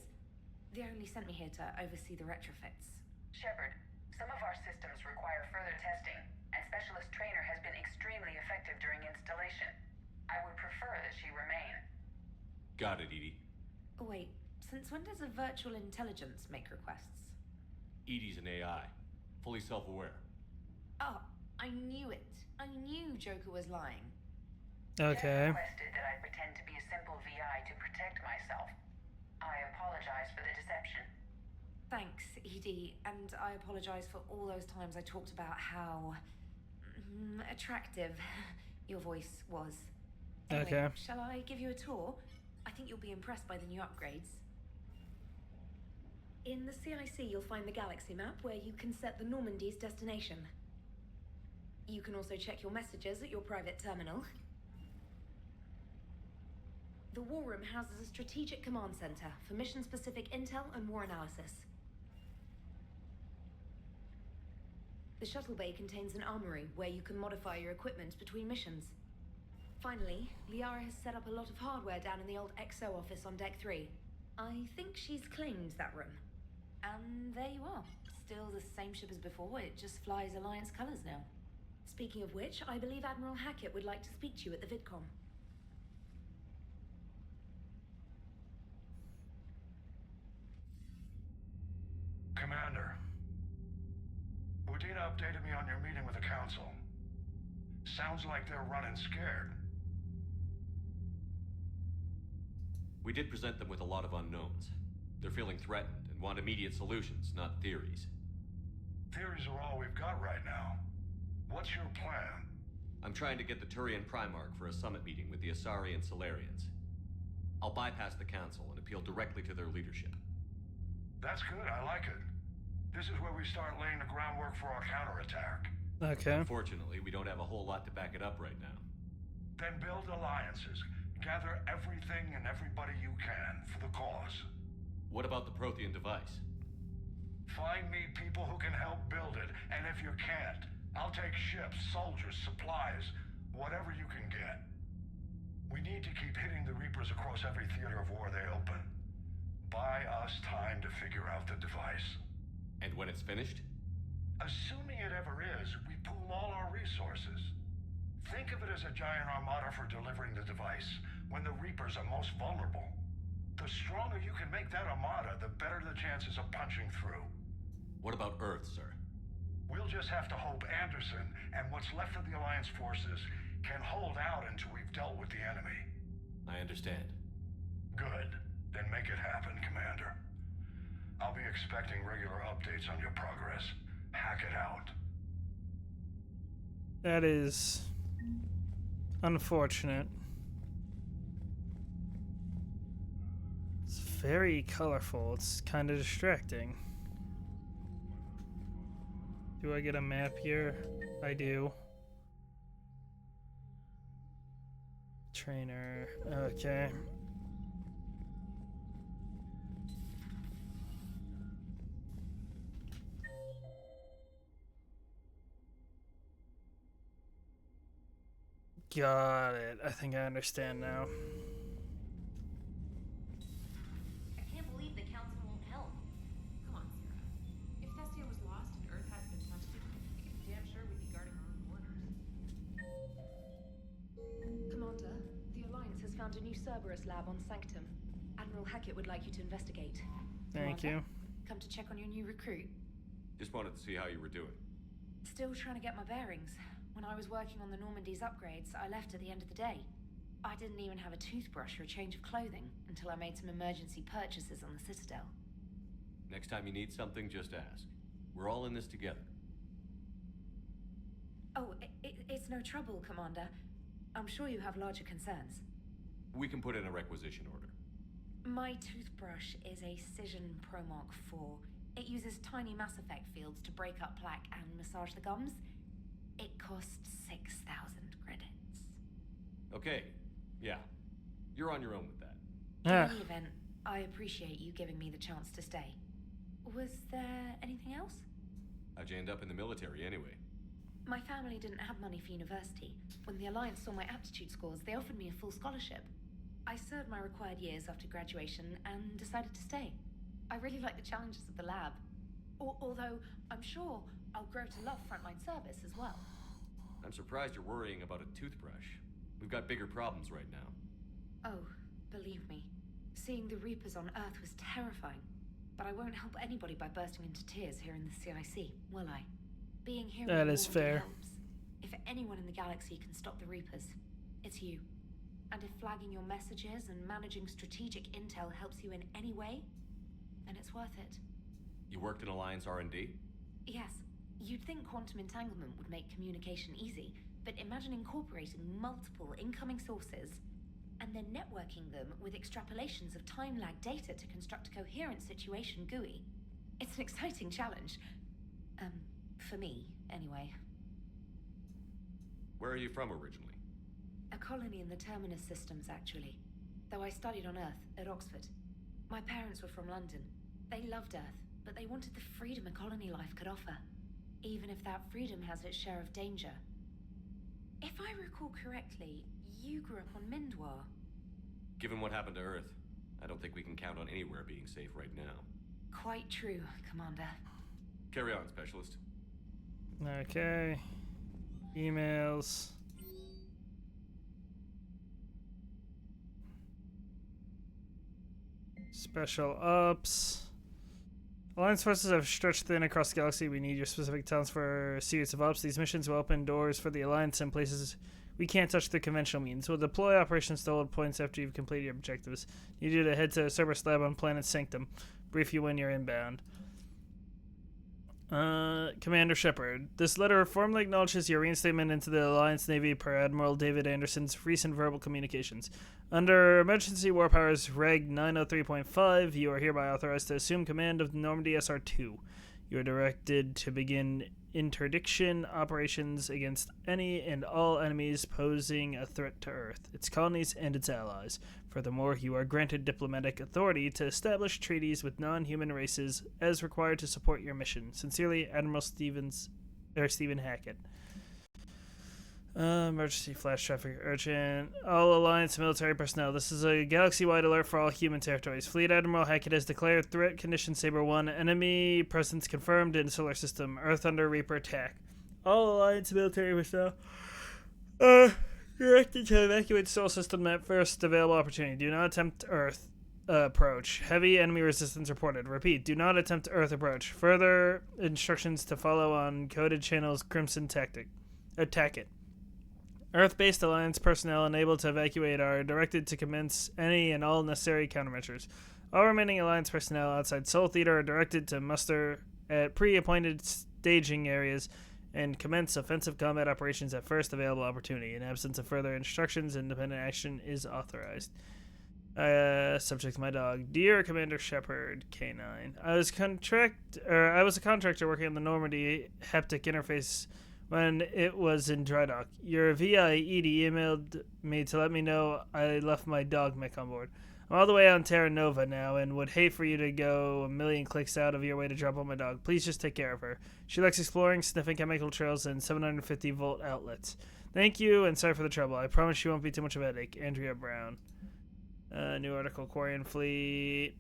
They only sent me here to oversee the retrofits. Shepard, some of our systems require further testing, and Specialist Trainer has been extremely effective during installation. I would prefer that she remain. Got it, Edie. Wait, since when does a virtual intelligence make requests? Edie's an AI, fully self-aware. Oh, I knew it. I knew Joker was lying. Okay. Jeff requested that I pretend to be a simple VI to protect myself. I apologize for the deception. Thanks, Edie, and I apologize for all those times I talked about how attractive your voice was. Anyway, Okay. shall I give you a tour? I think you'll be impressed by the new upgrades. In the CIC, you'll find the galaxy map where you can set the Normandy's destination. You can also check your messages at your private terminal. The War Room houses a strategic command center for mission-specific intel and war analysis. The shuttle bay contains an armory where you can modify your equipment between missions. Finally, Liara has set up a lot of hardware down in the old XO office on Deck 3. I think she's claimed that room. And there you are. Still the same ship as before, it just flies Alliance colors now. Speaking of which, I believe Admiral Hackett would like to speak to you at the VidCom. Commander, Udina updated me on your meeting with the Council. Sounds like they're running scared. We did present them with a lot of unknowns. They're feeling threatened and want immediate solutions, not theories. Theories are all we've got right now. What's your plan? I'm trying to get the Turian Primarch for a summit meeting with the Asari and Solarians. I'll bypass the Council and appeal directly to their leadership. That's good, I like it. This is where we start laying the groundwork for our counterattack. Okay. Unfortunately, we don't have a whole lot to back it up right now. Then build alliances. Gather everything and everybody you can for the cause. What about the Prothean device? Find me people who can help build it, and if you can't, I'll take ships, soldiers, supplies, whatever you can get. We need to keep hitting the Reapers across every theater of war they open. Buy us time to figure out the device. And when it's finished? Assuming it ever is, we pool all our resources. Think of it as a giant armada for delivering the device when the Reapers are most vulnerable. The stronger you can make that armada, the better the chances of punching through. What about Earth, sir? We'll just have to hope Anderson and what's left of the Alliance forces can hold out until we've dealt with the enemy. I understand. Good. Then make it happen, Commander. I'll be expecting regular updates on your progress. Hack it out. That is unfortunate. It's very colorful. It's kind of distracting. Do I get a map here? I do. Trainer. Okay. Got it. I think I understand now. I can't believe the Council won't help. Come on, Sarah. Cerberus lab on Sanctum. Admiral Hackett would like you to investigate. Thank you. Come to check on your new recruit. Just wanted to see how you were doing. Still trying to get my bearings. When I was working on the Normandy's upgrades, I left at the end of the day. I didn't even have a toothbrush or a change of clothing until I made some emergency purchases on the Citadel. Next time you need something, just ask. We're all in this together. Oh, it's no trouble, Commander. I'm sure you have larger concerns. We can put in a requisition order. My toothbrush is a Cision Pro Mark IV. It uses tiny Mass Effect fields to break up plaque and massage the gums. It costs 6,000 credits. Okay, yeah. You're on your own with that. In any event, I appreciate you giving me the chance to stay. Was there anything else? How'd you end up in the military anyway? My family didn't have money for university. When the Alliance saw my aptitude scores, they offered me a full scholarship. I served my required years after graduation and decided to stay. I really like the challenges of the lab. Although, I'm sure I'll grow to love frontline service as well. I'm surprised you're worrying about a toothbrush. We've got bigger problems right now. Oh, believe me. Seeing the Reapers on Earth was terrifying. But I won't help anybody by bursting into tears here in the CIC, will I? Being here that is fair. Helps. If anyone in the galaxy can stop the Reapers, it's you. And if flagging your messages and managing strategic intel helps you in any way, then it's worth it. You worked in Alliance R&D? Yes. You'd think quantum entanglement would make communication easy, but imagine incorporating multiple incoming sources and then networking them with extrapolations of time-lag data to construct a coherent situation GUI. It's an exciting challenge. For me, anyway. Where are you from originally? A colony in the Terminus systems, actually. Though I studied on Earth, at Oxford. My parents were from London. They loved Earth, but they wanted the freedom a colony life could offer. Even if that freedom has its share of danger. If I recall correctly, you grew up on Mindwar. Given what happened to Earth, I don't think we can count on anywhere being safe right now. Quite true, Commander. Carry on, Specialist. Okay. Emails. Special ops. Alliance forces have stretched thin across the galaxy. We need your specific talents for a series of ops. These missions will open doors for the Alliance in places we can't touch through conventional means. We'll deploy operations to hold points after you've completed your objectives. You need to head to Cerberus Lab on planet Sanctum. Brief you when you're inbound. Commander Shepard, this letter formally acknowledges your reinstatement into the Alliance Navy per Admiral David Anderson's recent verbal communications. Under Emergency War Powers Reg 903.5, you are hereby authorized to assume command of Normandy SR2. You are directed to begin interdiction operations against any and all enemies posing a threat to Earth, its colonies, and its allies. Furthermore, you are granted diplomatic authority to establish treaties with non-human races as required to support your mission. Sincerely, Admiral Stephen Hackett. Emergency flash traffic urgent. All Alliance military personnel. This is a galaxy-wide alert for all human territories. Fleet Admiral Hackett has declared threat condition Saber 1. Enemy presence confirmed in solar system. Earth under Reaper attack. All Alliance military personnel directed to evacuate solar system at first available opportunity. Do not attempt Earth approach. Heavy enemy resistance reported. Repeat, do not attempt Earth approach. Further instructions to follow on coded channels Crimson tactic. Attack it. Earth-based Alliance personnel unable to evacuate are directed to commence any and all necessary countermeasures. All remaining Alliance personnel outside Sol Theater are directed to muster at pre-appointed staging areas and commence offensive combat operations at first available opportunity. In absence of further instructions, independent action is authorized. Subject to my dog. Dear Commander Shepard, K9. I was a contractor working on the Normandy haptic interface when it was in dry dock. Your VI Edie emailed me to let me know I left my dog mech on board. I'm all the way on Terra Nova now and would hate for you to go a million clicks out of your way to drop on my dog. Please just take care of her. She likes exploring, sniffing chemical trails, and 750-volt outlets. Thank you, and sorry for the trouble. I promise she won't be too much of a headache. Andrea Brown. New article, Quarian Fleet.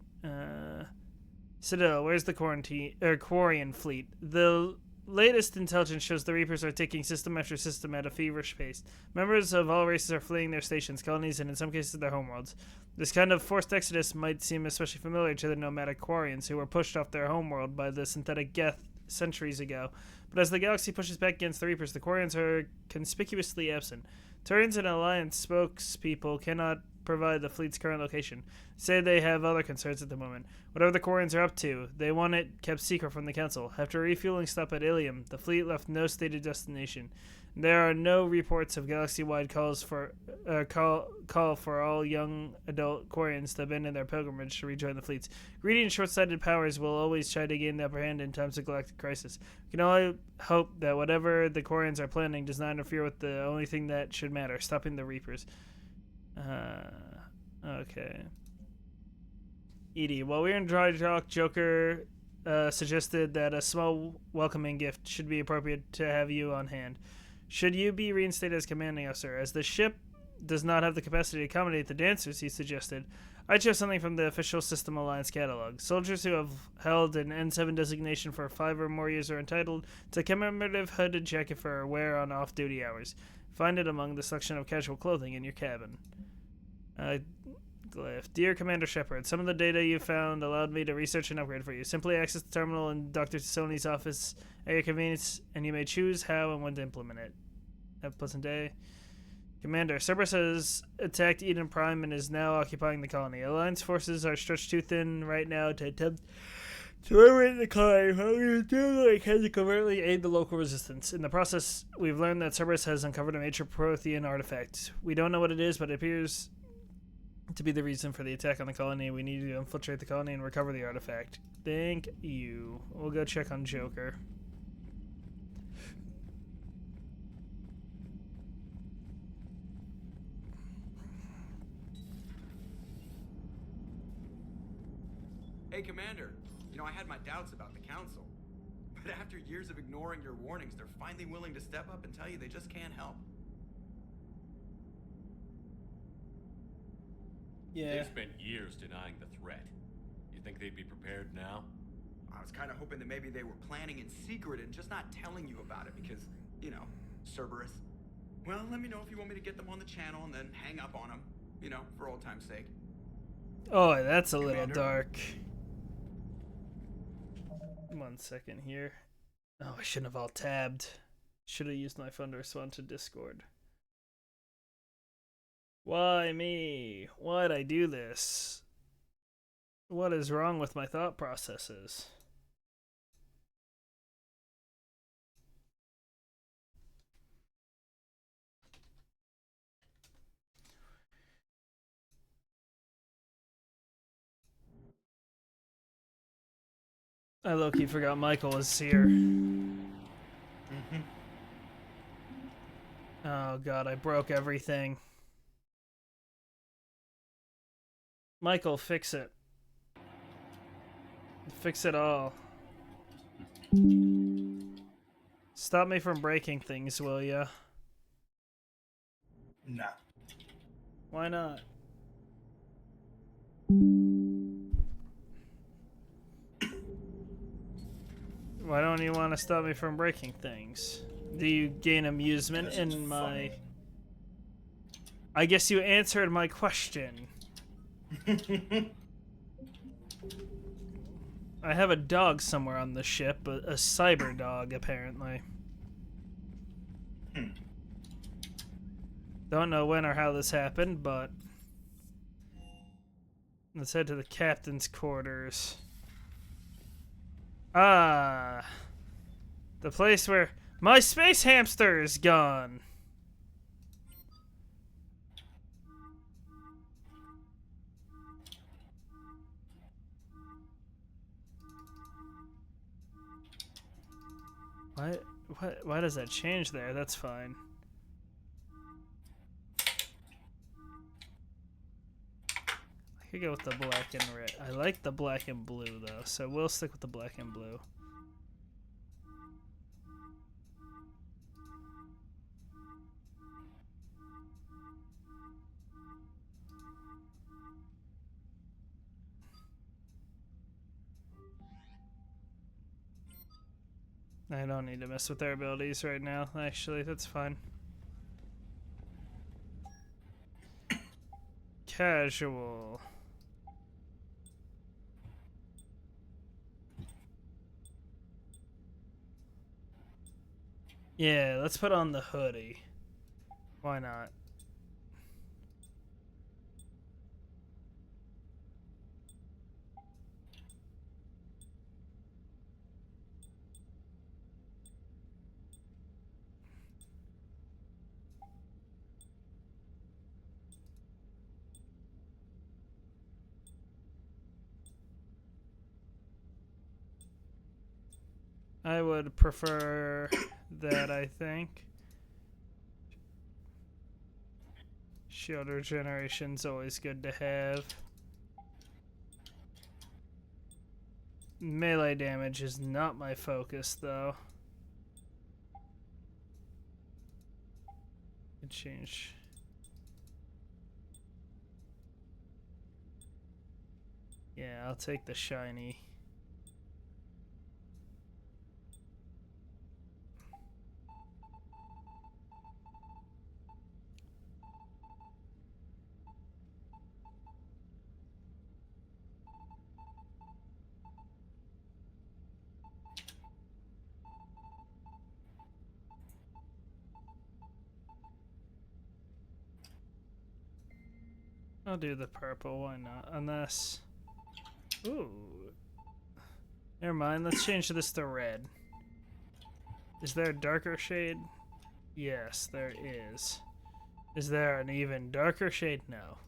Citadel, where's the Quarian Fleet? latest intelligence shows the Reapers are taking system after system at a feverish pace. Members of all races are fleeing their stations, colonies, and in some cases their homeworlds. This kind of forced exodus might seem especially familiar to the nomadic Quarians, who were pushed off their homeworld by the synthetic Geth centuries ago. But as the galaxy pushes back against the Reapers, the Quarians are conspicuously absent. Turians and Alliance spokespeople cannot provide the fleet's current location. Say they have other concerns at the moment. Whatever the Quarians are up to, they want it kept secret from the Council. After a refueling stop at Ilium, the fleet left no stated destination. There are no reports of galaxy-wide calls for call for all young adult Quarians to abandon their pilgrimage to rejoin the fleets. Greedy and short-sighted powers will always try to gain the upper hand in times of galactic crisis. We can only hope that whatever the Quarians are planning does not interfere with the only thing that should matter, stopping the Reapers. Okay. Edie, while we were in dry talk, Joker suggested that a small welcoming gift should be appropriate to have you on hand. Should you be reinstated as commanding officer, as the ship does not have the capacity to accommodate the dancers, he suggested. I chose something from the official System Alliance catalog. Soldiers who have held an N7 designation for 5 or more years are entitled to a commemorative hooded jacket for wear on off-duty hours. Find it among the selection of casual clothing in your cabin. Glyph. Dear Commander Shepard, some of the data you found allowed me to research and upgrade for you. Simply access the terminal in Dr. Sony's office at your convenience, and you may choose how and when to implement it. Have a pleasant day. Commander, Cerberus has attacked Eden Prime and is now occupying the colony. Alliance forces are stretched too thin right now to attempt to liberate the colony. What we do like has to covertly aid the local resistance. In the process, we've learned that Cerberus has uncovered a major Prothean artifact. We don't know what it is, but it appears to be the reason for the attack on the colony. We need to infiltrate the colony and recover the artifact. Thank you. We'll go check on Joker. Hey, Commander. You know, I had my doubts about the Council. But after years of ignoring your warnings, they're finally willing to step up and tell you they just can't help. Yeah. They've spent years denying the threat. You think they'd be prepared now? I was kind of hoping that maybe they were planning in secret and just not telling you about it because, you know, Cerberus. Well, let me know if you want me to get them on the channel and then hang up on them, you know, for old time's sake. Oh, that's a little dark. 1 second here. Oh, I shouldn't have alt-tabbed. Should have used my phone to respond to Discord. Why me? Why'd I do this? What is wrong with my thought processes? I low-key forgot Michael was here. Oh god, I broke everything. Michael, fix it. Fix it all. Stop me from breaking things, will ya? Nah. Why not? Why don't you want to stop me from breaking things? Do you gain amusement in my... I guess you answered my question. I have a dog somewhere on the ship, a cyber dog, apparently. Don't know when or how this happened, but... let's head to the captain's quarters. Ah, the place where my space hamster is gone. Why does that change there? That's fine. I could go with the black and red. I like the black and blue though, so we'll stick with the black and blue. I don't need to mess with their abilities right now, actually, that's fine. Casual. Yeah, let's put on the hoodie. Why not? I would prefer that, I think. Shield regeneration's always good to have. Melee damage is not my focus, though. Could change. Yeah, I'll take the shiny. I'll do the purple, why not? Unless... Ooh. Never mind, let's change this to red. Is there a darker shade? Yes, there is. Is there an even darker shade? No.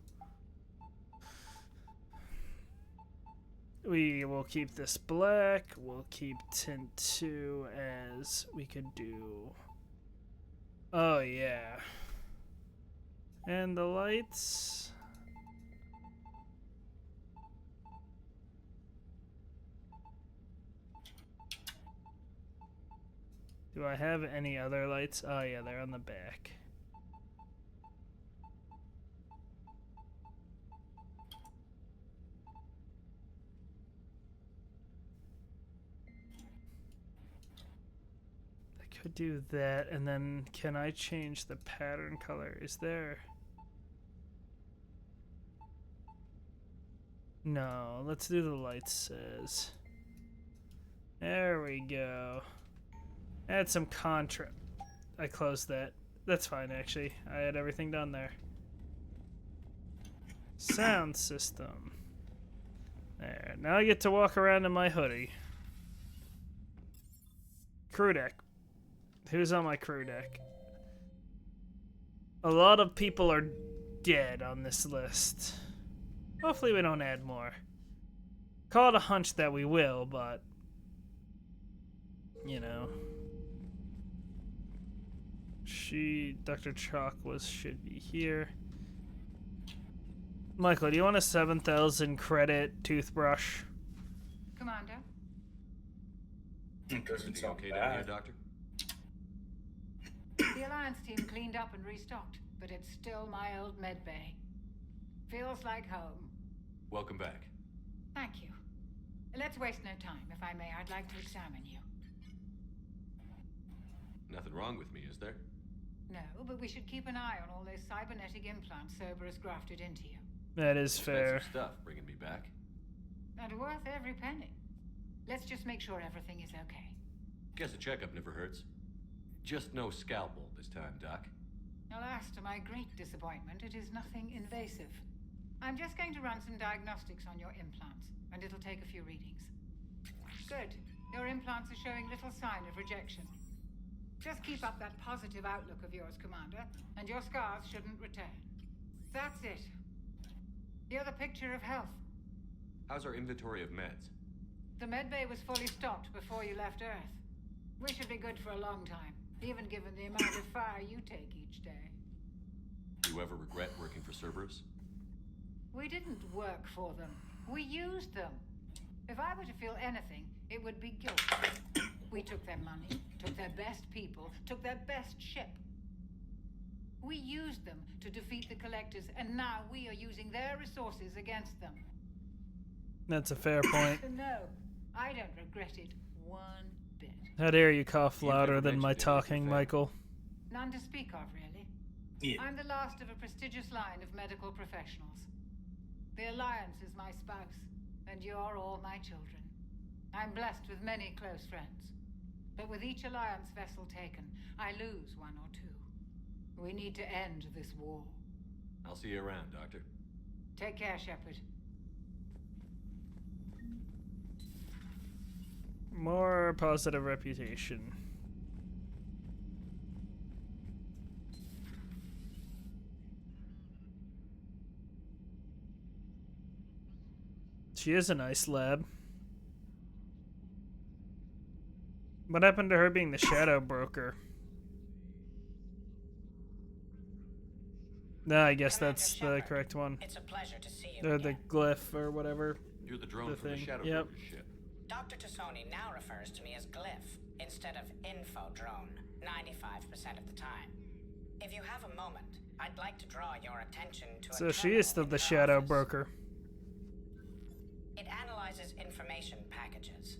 We will keep this black. We'll keep tint 2 as we could do... Oh, yeah. And the lights... Do I have any other lights? Oh yeah, they're on the back. I could do that, and then can I change the pattern color? Is there... No, let's do the light says. There we go. Add some contrast. I closed that. That's fine, actually. I had everything done there. Sound system. There. Now I get to walk around in my hoodie. Crew deck. Who's on my crew deck? A lot of people are dead on this list. Hopefully we don't add more. Call it a hunch that we will, but... You know... Dr. Chalk should be here. Michael, do you want a 7,000 credit toothbrush? Commander? It doesn't sound okay bad. down here, Doctor? The Alliance team cleaned up and restocked, but it's still my old med bay. Feels like home. Welcome back. Thank you. Let's waste no time. If I may, I'd like to examine you. Nothing wrong with me, is there? No, but we should keep an eye on all those cybernetic implants Cerberus grafted into you. That is fair. Expensive stuff bringing me back. And worth every penny. Let's just make sure everything is okay. Guess a checkup never hurts. Just no scalpel this time, Doc. Alas, to my great disappointment, it is nothing invasive. I'm just going to run some diagnostics on your implants, and it'll take a few readings. Good. Your implants are showing little sign of rejection. Just keep up that positive outlook of yours, Commander, and your scars shouldn't return. That's it. You're the picture of health. How's our inventory of meds? The medbay was fully stocked before you left Earth. We should be good for a long time, even given the amount of fire you take each day. Do you ever regret working for Cerberus? We didn't work for them. We used them. If I were to feel anything, it would be guilt. We took their money, took their best people, took their best ship. We used them to defeat the Collectors, and now we are using their resources against them. That's a fair point. No, I don't regret it one bit. How dare you cough You've louder never than my mentioned it as talking, your Michael? None to speak of, really. Yeah. I'm the last of a prestigious line of medical professionals. The Alliance is my spouse, and you're all my children. I'm blessed with many close friends. But with each Alliance vessel taken, I lose one or two. We need to end this war. I'll see you around, Doctor. Take care, Shepard. More positive reputation. She is a nice lab. What happened to her being the shadow broker? No, I guess that's the correct one. It's a pleasure to see you Or the glyph or whatever. You're the drone from the thing. Shadow Yep. Broker's ship. Dr. Tassoni now refers to me as Glyph instead of Info Drone 95% of the time. If you have a moment, I'd like to draw your attention to So she is still the shadow broker. It analyzes information packages.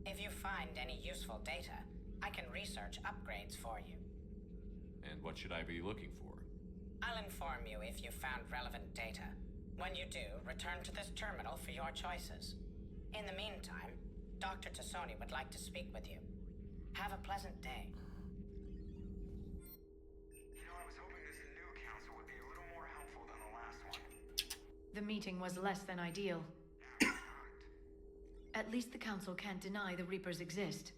If you find any useful data, I can research upgrades for you. And what should I be looking for? I'll inform you if you found relevant data. When you do, return to this terminal for your choices. In the meantime, Dr. Tassoni would like to speak with you. Have a pleasant day. You know, I was hoping this new council would be a little more helpful than the last one. The meeting was less than ideal. At least the council can't deny the Reapers exist.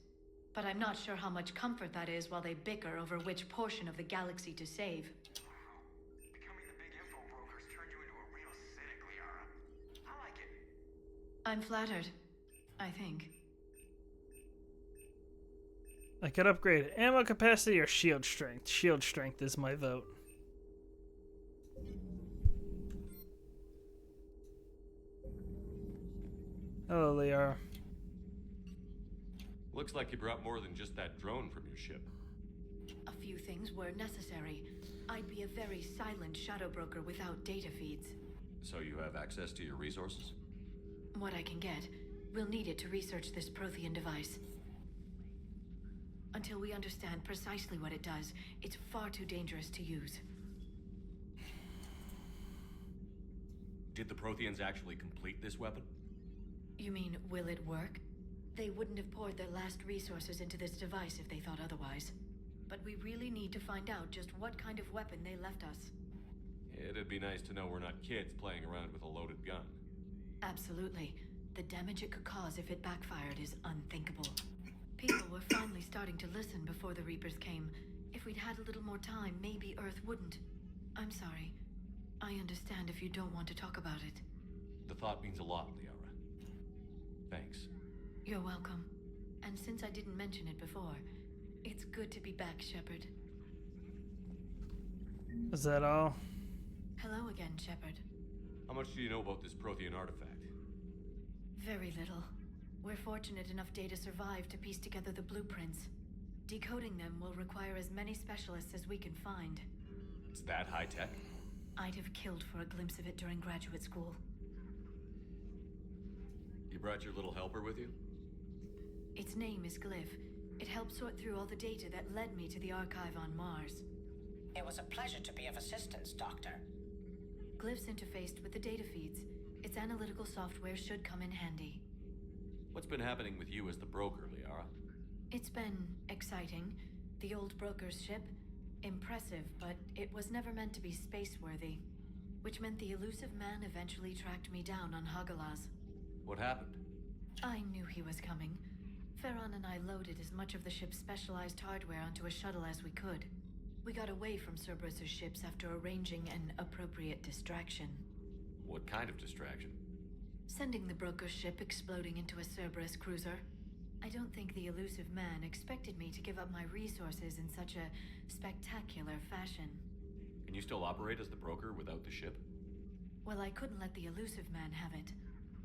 But I'm not sure how much comfort that is while they bicker over which portion of the galaxy to save. Becoming the big info brokers turned you into a real cynic, Liara. I like it. I'm flattered, I think. I could upgrade ammo capacity or shield strength. Shield strength is my vote. Hello, Liara. Looks like you brought more than just that drone from your ship. A few things were necessary. I'd be a very silent shadow broker without data feeds. So you have access to your resources? What I can get. We'll need it to research this Prothean device. Until we understand precisely what it does, it's far too dangerous to use. Did the Protheans actually complete this weapon? You mean, will it work? They wouldn't have poured their last resources into this device if they thought otherwise. But we really need to find out just what kind of weapon they left us. It'd be nice to know we're not kids playing around with a loaded gun. Absolutely. The damage it could cause if it backfired is unthinkable. People were finally starting to listen before the Reapers came. If we'd had a little more time, maybe Earth wouldn't. I'm sorry. I understand if you don't want to talk about it. The thought means a lot, Liara. Thanks. You're welcome. And since I didn't mention it before, it's good to be back, Shepard. Is that all? Hello again, Shepard. How much do you know about this Prothean artifact? Very little. We're fortunate enough data survived to piece together the blueprints. Decoding them will require as many specialists as we can find. It's that high-tech? I'd have killed for a glimpse of it during graduate school. You brought your little helper with you? Its name is Glyph. It helped sort through all the data that led me to the archive on Mars. It was a pleasure to be of assistance, Doctor. Glyph's interfaced with the data feeds. Its analytical software should come in handy. What's been happening with you as the broker, Liara? It's been exciting. The old broker's ship? Impressive, but it was never meant to be space-worthy. Which meant the elusive man eventually tracked me down on Hagalaz. What happened? I knew he was coming. Farron and I loaded as much of the ship's specialized hardware onto a shuttle as we could. We got away from Cerberus's ships after arranging an appropriate distraction. What kind of distraction? Sending the broker's ship exploding into a Cerberus cruiser. I don't think the elusive man expected me to give up my resources in such a spectacular fashion. Can you still operate as the broker without the ship? Well, I couldn't let the elusive man have it.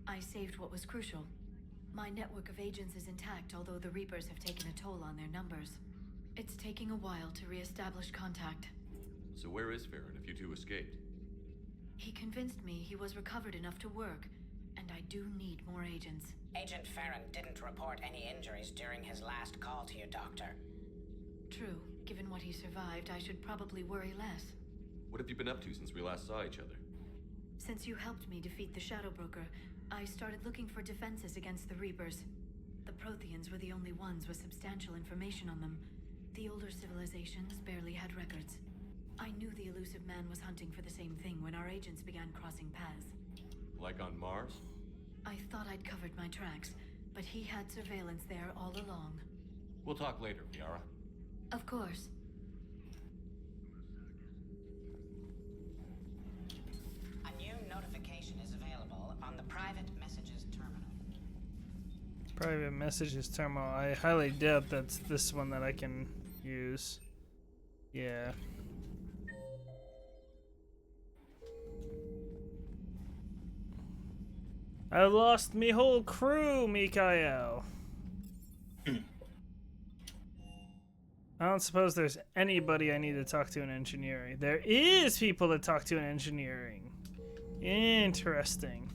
I saved what was crucial. My network of agents is intact, although the Reapers have taken a toll on their numbers. It's taking a while to re-establish contact. So where is Farron if you two escaped? He convinced me he was recovered enough to work, and I do need more agents. Agent Farron didn't report any injuries during his last call to you, Doctor. True. Given what he survived, I should probably worry less. What have you been up to since we last saw each other? Since you helped me defeat the Shadow Broker, I started looking for defenses against the Reapers. The Protheans were the only ones with substantial information on them. The older civilizations barely had records. I knew the elusive man was hunting for the same thing when our agents began crossing paths. Like on Mars? I thought I'd covered my tracks, but he had surveillance there all along. We'll talk later, Liara. Of course. A new notification is available on the private messages terminal. Private messages terminal. I highly doubt that's this one that I can use. Yeah. I lost me whole crew, Mikael. I don't suppose there's anybody I need to talk to in engineering. There is people to talk to in engineering. Interesting.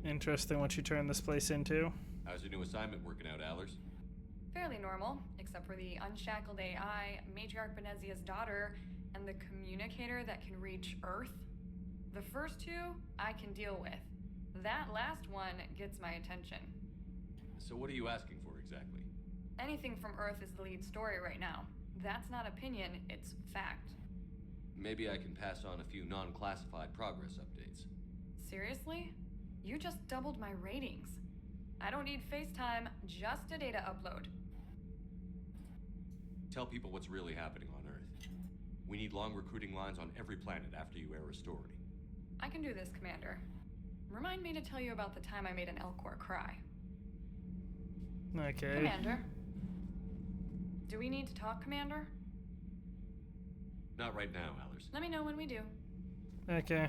Interesting what you turned this place into. How's your new assignment working out, Allers? Fairly normal, except for the unshackled AI, Matriarch Benezia's daughter, and the communicator that can reach Earth. The first two, I can deal with. That last one gets my attention. So what are you asking for exactly? Anything from Earth is the lead story right now. That's not opinion, it's fact. Maybe I can pass on a few non-classified progress updates. Seriously? You just doubled my ratings. I don't need FaceTime, just a data upload. Tell people what's really happening on Earth. We need long recruiting lines on every planet after you air a story. I can do this, Commander. Remind me to tell you about the time I made an Elcor cry. Okay. Commander. Do we need to talk, Commander? Not right now, Allers. Let me know when we do. Okay.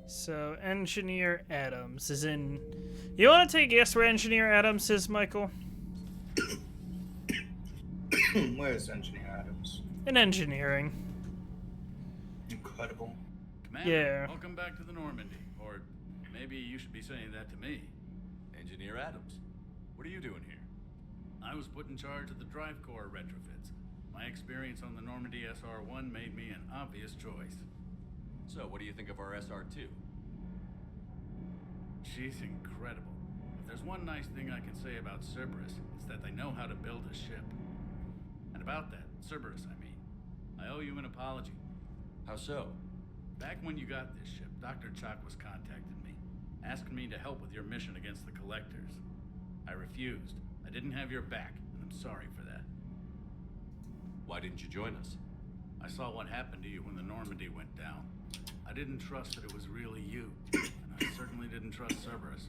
So, Engineer Adams is in... You want to take a guess where Engineer Adams is, Michael? Where's Engineer Adams? In engineering. Incredible. Commander, Yeah. welcome back to the Normandy. Or maybe you should be saying that to me. Engineer Adams, what are you doing here? I was put in charge of the drive core retrofits. My experience on the Normandy SR-1 made me an obvious choice. So, what do you think of our SR-2? She's incredible. If there's one nice thing I can say about Cerberus, it's that they know how to build a ship. And about that, Cerberus, I mean, I owe you an apology. How so? Back when you got this ship, Dr. Chakwas contacted me, asking me to help with your mission against the Collectors. I refused. I didn't have your back, and I'm sorry for that. Why didn't you join us? I saw what happened to you when the Normandy went down. I didn't trust that it was really you, and I certainly didn't trust Cerberus.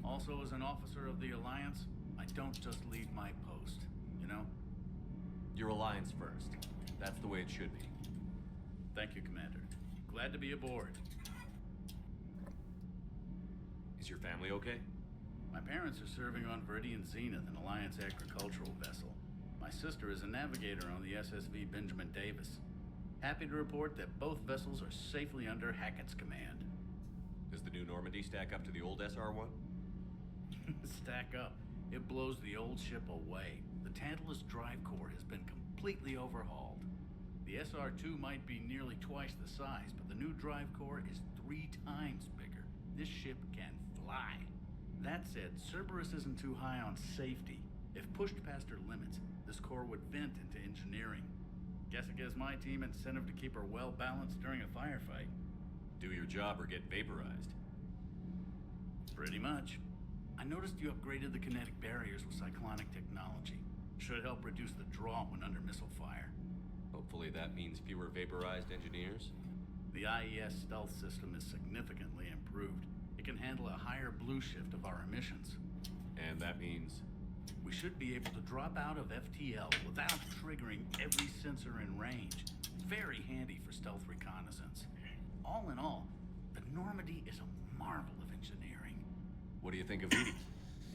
Also, as an officer of the Alliance, I don't just leave my post, you know? Your Alliance first. That's the way it should be. Thank you, Commander. Glad to be aboard. Is your family okay? My parents are serving on Viridian Zenith, an Alliance agricultural vessel. My sister is a navigator on the SSV Benjamin Davis. Happy to report that both vessels are safely under Hackett's command. Does the new Normandy stack up to the old SR-1? Stack up. It blows the old ship away. The Tantalus drive core has been completely overhauled. The SR-2 might be nearly twice the size, but the new drive core is 3 times bigger. This ship can fly. That said, Cerberus isn't too high on safety. If pushed past her limits, this core would vent into engineering. Guess it gives my team incentive to keep her well balanced during a firefight. Do your job or get vaporized. Pretty much. I noticed you upgraded the kinetic barriers with cyclonic technology. Should help reduce the draw when under missile fire. Hopefully that means fewer vaporized engineers. The IES stealth system is significantly improved. It can handle a higher blue shift of our emissions. And that means? We should be able to drop out of FTL without triggering every sensor in range. Very handy for stealth reconnaissance. All in all, the Normandy is a marvel of engineering. What do you think of Edie?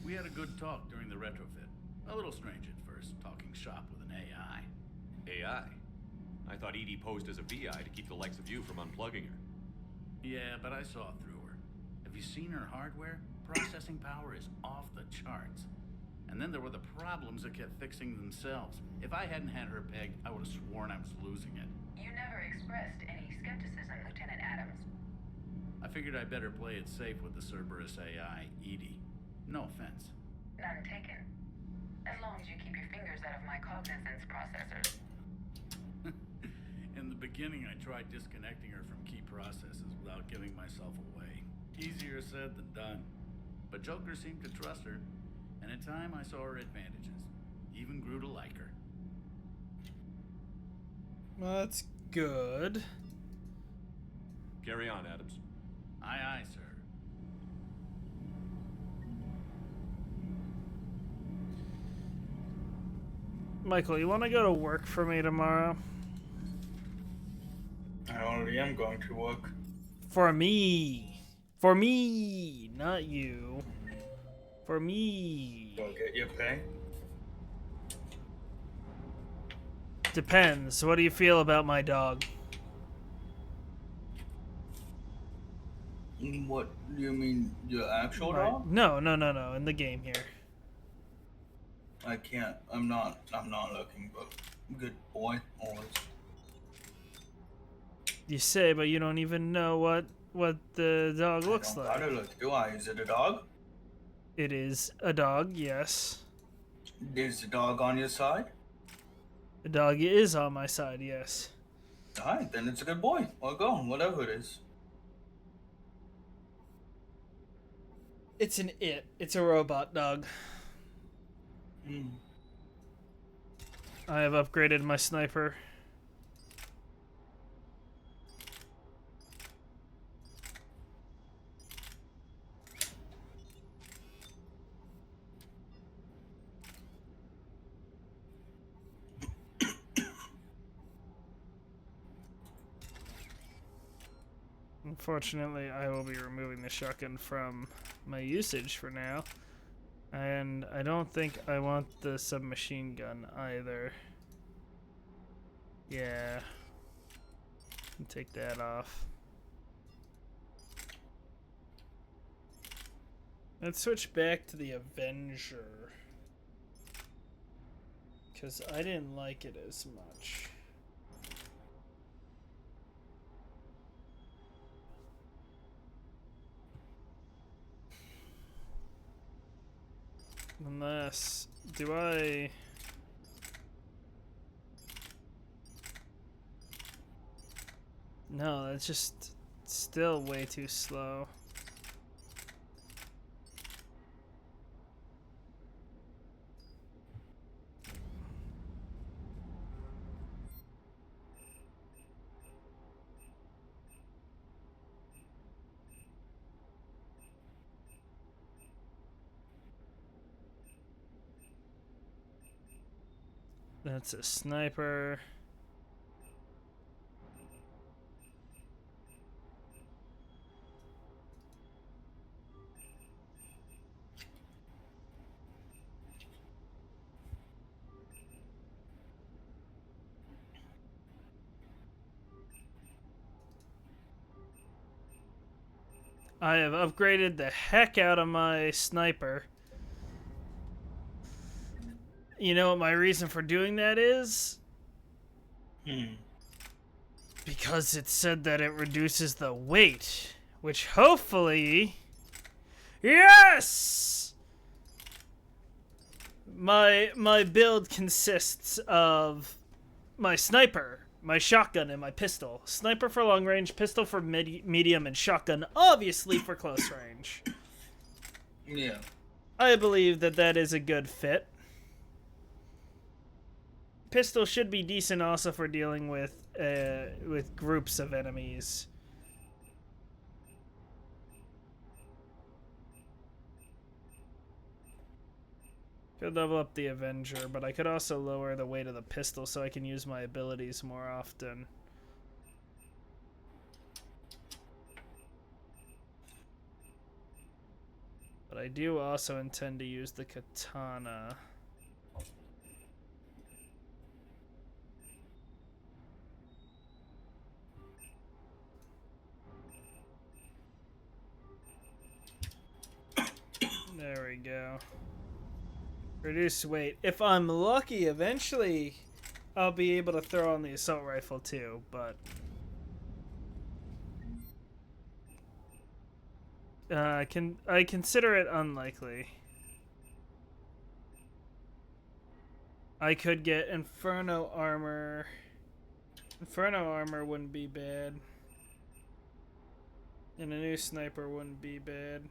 We had a good talk during the retrofit. A little strange at first, talking shop with an AI. AI? I thought Edie posed as a VI to keep the likes of you from unplugging her. Yeah, but I saw through her. Have you seen her hardware? Processing power is off the charts. And then there were the problems that kept fixing themselves. If I hadn't had her pegged, I would have sworn I was losing it. You never expressed any skepticism, Lieutenant Adams. I figured I'd better play it safe with the Cerberus AI, Edie. No offense. None taken. As long as you keep your fingers out of my cognizance processors. In the beginning, I tried disconnecting her from key processes without giving myself away. Easier said than done. But Joker seemed to trust her, and in time I saw her advantages. Even grew to like her. Well, that's good. Carry on, Adams. Aye, aye, sir. Michael, you want to go to work for me tomorrow? I already am going to work. For me. For me, not you. For me. Go get your pay. Depends. What do you feel about my dog? What do you mean, your actual dog? No. In the game here. I can't. I'm not looking, but good boy, always. You say, but you don't even know what the dog looks like. How to look? Do I? Is it a dog? It is a dog, yes. Is the dog on your side? The dog is on my side, yes. Alright, then it's a good boy. Or go, whatever it is. It's an it. It's a robot dog. I have upgraded my sniper. Unfortunately, I will be removing the shotgun from my usage for now. And I don't think I want the submachine gun either. Yeah. Take that off. Let's switch back to the Avenger. Because I didn't like it as much. Unless, do I... No, that's just still way too slow. That's a sniper. I have upgraded the heck out of my sniper. You know what my reason for doing that is? Because it said that it reduces the weight, which hopefully... Yes! My build consists of my sniper, my shotgun, and my pistol. Sniper for long range, pistol for medium, and shotgun obviously for close range. Yeah. I believe that that is a good fit. Pistol should be decent also for dealing with groups of enemies. Could level up the Avenger, but I could also lower the weight of the pistol so I can use my abilities more often. But I do also intend to use the katana. we go. Reduce weight. If I'm lucky, eventually I'll be able to throw on the assault rifle too, but I consider it unlikely. I could get Inferno armor. Inferno armor wouldn't be bad. And a new sniper wouldn't be bad.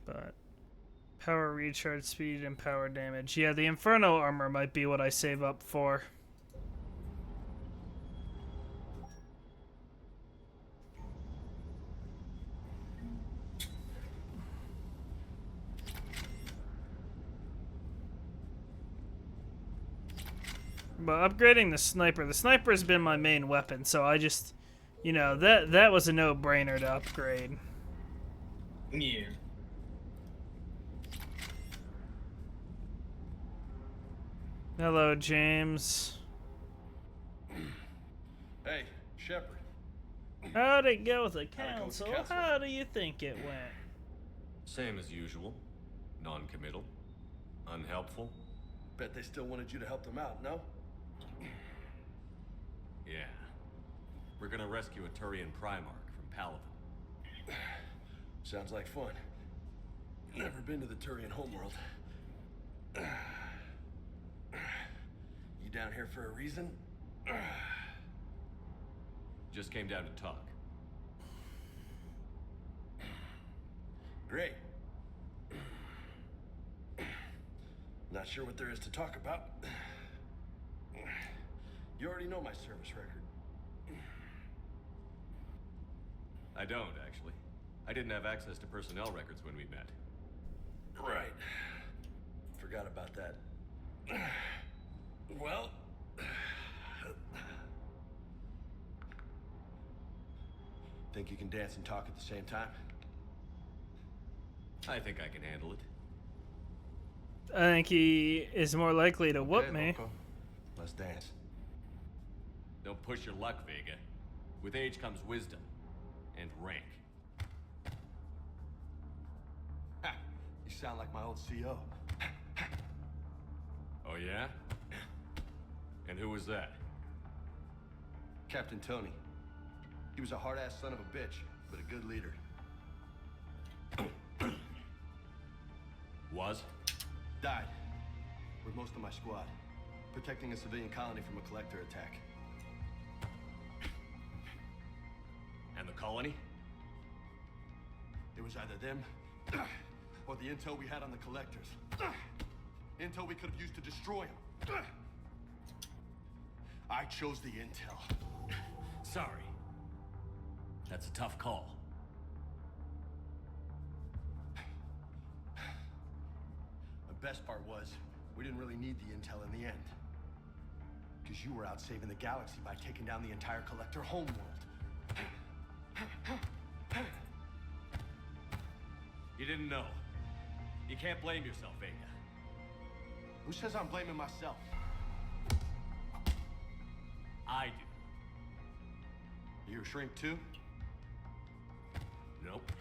But power recharge speed and power damage. Yeah, the Inferno armor might be what I save up for. But upgrading the sniper has been my main weapon, so I just, you know, that was a no-brainer to upgrade. Yeah. Hello, James. Hey, Shepard. How'd it go with the council? How do you think it went? Same as usual. Non-committal. Unhelpful. Bet they still wanted you to help them out, no? Yeah. We're gonna rescue a Turian Primarch from Paladin. Sounds like fun. Never been to the Turian homeworld. You down here for a reason? Just came down to talk. Great. Not sure what there is to talk about. You already know my service record. I don't, actually. I didn't have access to personnel records when we met. Right. Forgot about that. Well... Think you can dance and talk at the same time? I think I can handle it. I think he is more likely to whoop me. Loco. Let's dance. Don't push your luck, Vega. With age comes wisdom. And rank. Ha! You sound like my old CO. Oh, yeah? And who was that? Captain Tony. He was a hard-ass son of a bitch, but a good leader. Was? Died. With most of my squad. Protecting a civilian colony from a collector attack. And the colony? It was either them, or the intel we had on the collectors. Intel we could have used to destroy them. I chose the intel. Sorry. That's a tough call. The best part was, we didn't really need the intel in the end. Because you were out saving the galaxy by taking down the entire collector homeworld. You didn't know. You can't blame yourself, Vega. Who says I'm blaming myself? I do. You a shrink too? Nope.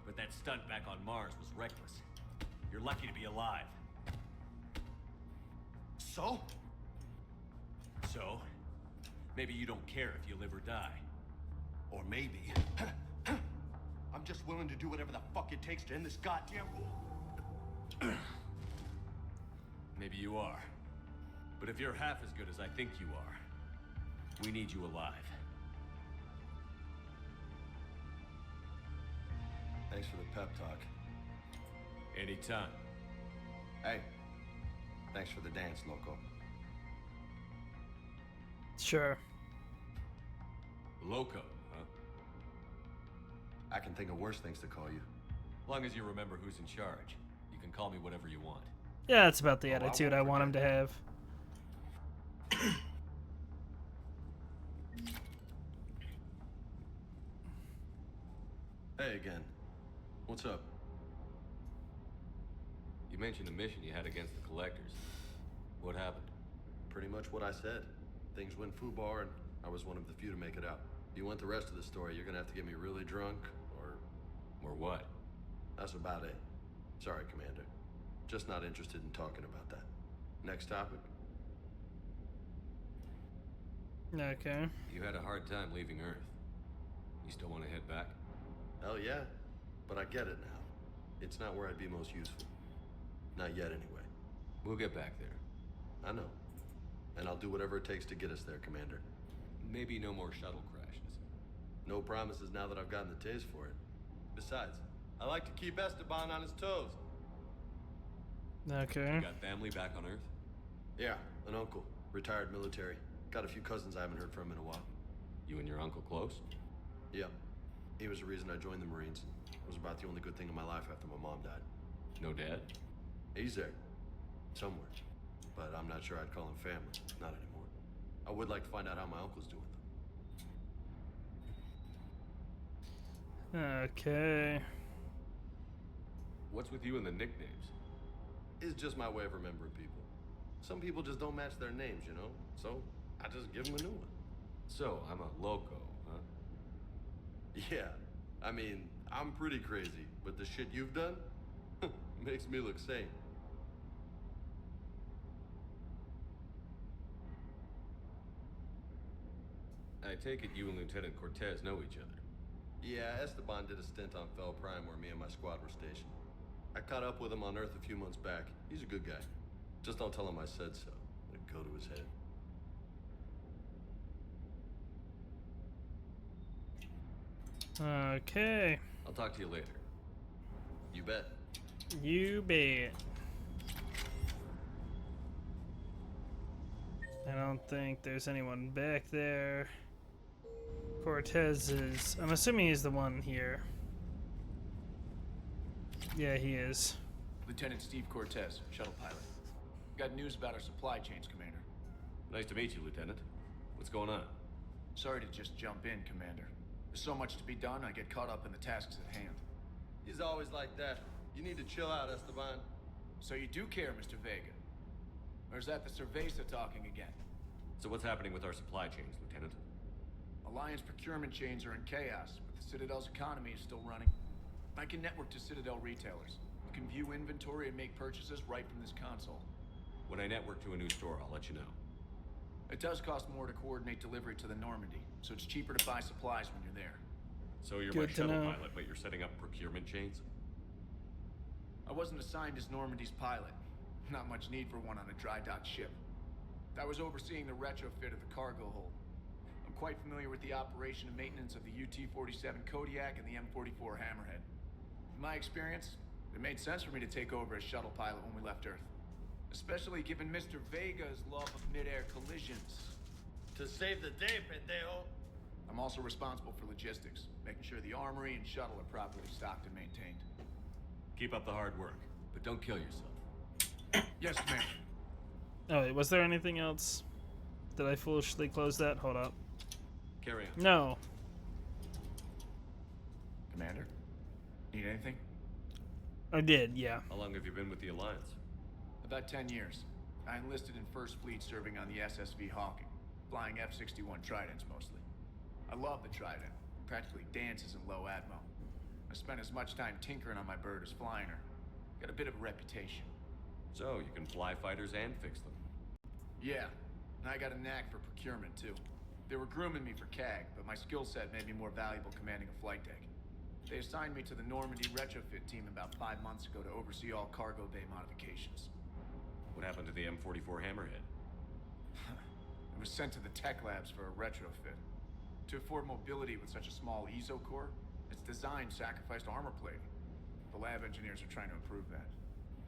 But that stunt back on Mars was reckless. You're lucky to be alive. So? So? Maybe you don't care if you live or die. Or maybe... I'm just willing to do whatever the fuck it takes to end this goddamn war. Maybe you are. But if you're half as good as I think you are, we need you alive. Thanks for the pep talk. Anytime. Hey, thanks for the dance, Loco. Sure. Loco, huh? I can think of worse things to call you. Long as you remember who's in charge, you can call me whatever you want. Yeah, that's about the attitude I want him to have. Hey again. What's up? You mentioned a mission you had against the Collectors. What happened? Pretty much what I said. Things went foobar and I was one of the few to make it out. If you want the rest of the story, you're gonna have to get me really drunk, or... Or what? That's about it. Sorry, Commander. Just not interested in talking about that. Next topic? Okay. You had a hard time leaving Earth. You still want to head back? Hell yeah. But I get it now. It's not where I'd be most useful. Not yet, anyway. We'll get back there. I know. And I'll do whatever it takes to get us there, Commander. Maybe no more shuttle crashes. No promises now that I've gotten the taste for it. Besides, I like to keep Esteban on his toes. Okay. You got family back on Earth? Yeah, an uncle. Retired military. Got a few cousins I haven't heard from in a while. You and your uncle close? Yeah. He was the reason I joined the Marines. It was about the only good thing in my life after my mom died. No dad? He's there. Somewhere. But I'm not sure I'd call him family. Not anymore. I would like to find out how my uncle's doing, though. Okay. What's with you and the nicknames? It's just my way of remembering people. Some people just don't match their names, you know? So, I just give them a new one. So, I'm a loco, huh? Yeah. I mean, I'm pretty crazy, but the shit you've done makes me look sane. I take it you and Lieutenant Cortez know each other. Yeah, Esteban did a stint on Fel Prime where me and my squad were stationed. I caught up with him on Earth a few months back. He's a good guy. Just don't tell him I said so. It'd go to his head. Okay. I'll talk to you later. You bet. You bet. I don't think there's anyone back there. Cortez is... I'm assuming he's the one here. Yeah, he is. Lieutenant Steve Cortez, shuttle pilot. Got news about our supply chains, Commander. Nice to meet you, Lieutenant. What's going on? Sorry to just jump in, Commander. There's so much to be done, I get caught up in the tasks at hand. He's always like that. You need to chill out, Esteban. So you do care, Mr. Vega? Or is that the Cerveza talking again? So what's happening with our supply chains, Lieutenant? Alliance procurement chains are in chaos, but the Citadel's economy is still running. I can network to Citadel retailers. You can view inventory and make purchases right from this console. When I network to a new store, I'll let you know. It does cost more to coordinate delivery to the Normandy, so it's cheaper to buy supplies when you're there. So you're Good my to shuttle know. pilot, but you're setting up procurement chains? I wasn't assigned as Normandy's pilot. Not much need for one on a dry dock ship. I was overseeing the retrofit of the cargo hold. I'm quite familiar with the operation and maintenance of the UT-47 Kodiak and the M44 Hammerhead. In my experience, it made sense for me to take over as shuttle pilot when we left Earth. Especially given Mr. Vega's love of mid-air collisions. To save the day, pendejo. I'm also responsible for logistics, making sure the armory and shuttle are properly stocked and maintained. Keep up the hard work, but don't kill yourself. Yes, Commander. Oh, wait, was there anything else? Did I foolishly close that? Hold up. Carry on. No. Commander? Need anything? I did, yeah. How long have you been with the Alliance? About 10 years. I enlisted in First Fleet serving on the SSV Hawking, flying F-61 Tridents mostly. I love the Trident. It practically dances in low atmo. I spent as much time tinkering on my bird as flying her. Got a bit of a reputation. So, you can fly fighters and fix them. Yeah, and I got a knack for procurement too. They were grooming me for CAG, but my skill set made me more valuable commanding a flight deck. They assigned me to the Normandy retrofit team about 5 months ago to oversee all cargo bay modifications. What happened to the M44 Hammerhead? I was sent to the tech labs for a retrofit. To afford mobility with such a small ESO core, its design sacrificed armor plating. The lab engineers are trying to improve that.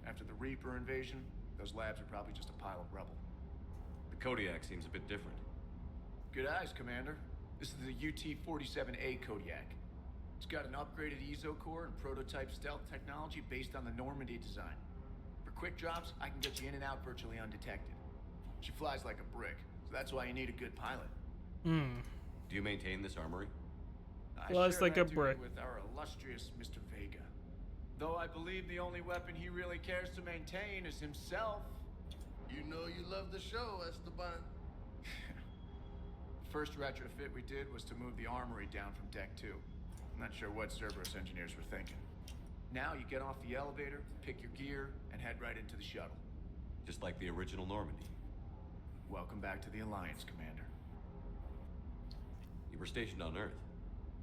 After the Reaper invasion, those labs are probably just a pile of rubble. The Kodiak seems a bit different. Good eyes, Commander. This is the UT-47A Kodiak. It's got an upgraded ESO core and prototype stealth technology based on the Normandy design. For quick drops, I can get you in and out virtually undetected. She flies like a brick, so that's why you need a good pilot. Hmm. Do you maintain this armory? Flies like a duty brick. with our illustrious Mr. Vega. Though I believe the only weapon he really cares to maintain is himself. You know you love the show, Esteban. first retrofit we did was to move the armory down from Deck 2. I'm not sure what Cerberus engineers were thinking. Now you get off the elevator, pick your gear, and head right into the shuttle. Just like the original Normandy. Welcome back to the Alliance, Commander. You were stationed on Earth.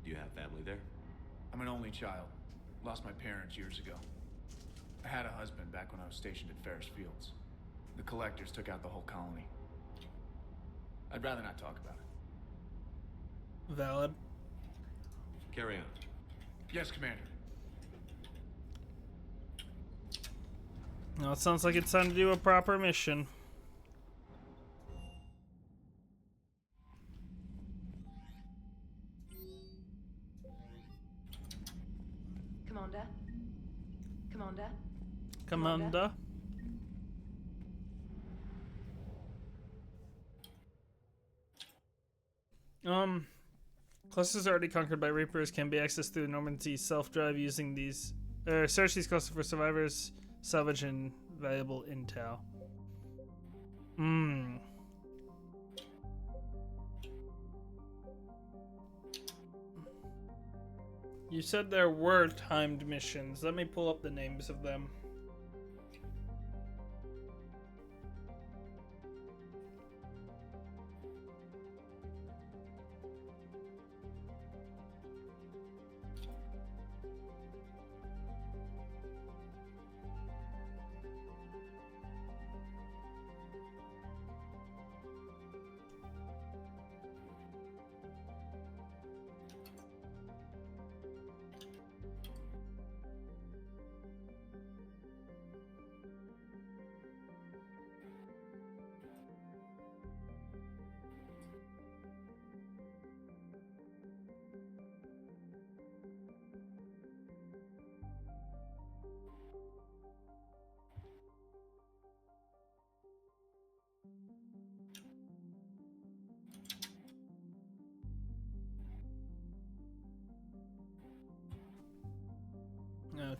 Do you have family there? I'm an only child. Lost my parents years ago. I had a husband back when I was stationed at Ferris Fields. The Collectors took out the whole colony. I'd rather not talk about it. Valid. Carry on. Yes, Commander. Now it sounds like it's time to do a proper mission. Commander? Commander? Commander? Clusters already conquered by Reapers can be accessed through Normandy's self-drive using these. Search these clusters for survivors, salvage, and valuable intel. You said there were timed missions. Let me pull up the names of them.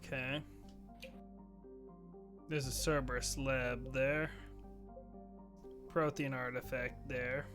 Okay. There's a Cerberus lab there. Prothean artifact there.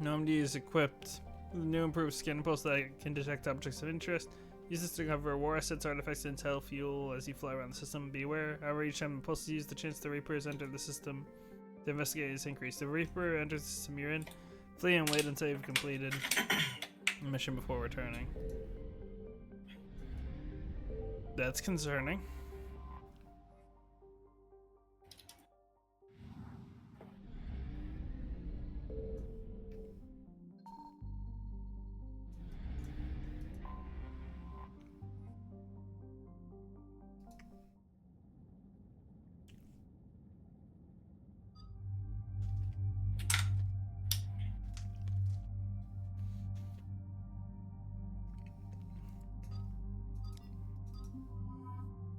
Normandy is equipped with a new improved scan pulse that can detect objects of interest. Use this to cover war assets, artifacts, intel, fuel as you fly around the system. Be aware, however, each time the pulse is used, the chance the Reapers enter the system to investigate is increased. If a Reaper enters the system you're in, flee and wait until you've completed the mission before returning. That's concerning.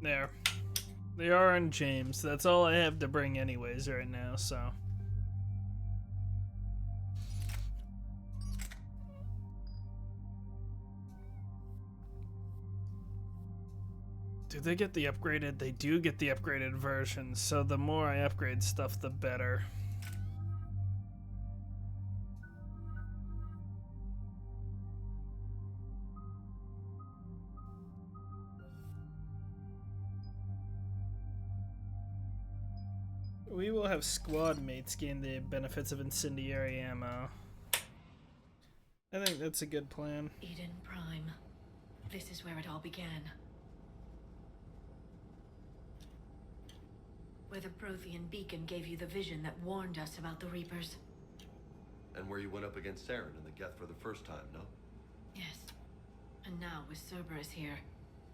There. They are in James. That's all I have to bring anyways right now, so. Do they get the upgraded? They do get the upgraded version, so the more I upgrade stuff, the better. We will have squad mates gain the benefits of incendiary ammo. I think that's a good plan. Eden Prime. This is where it all began. Where the Prothean beacon gave you the vision that warned us about the Reapers. And where you went up against Saren in the Geth for the first time, no? Yes. And now with Cerberus here,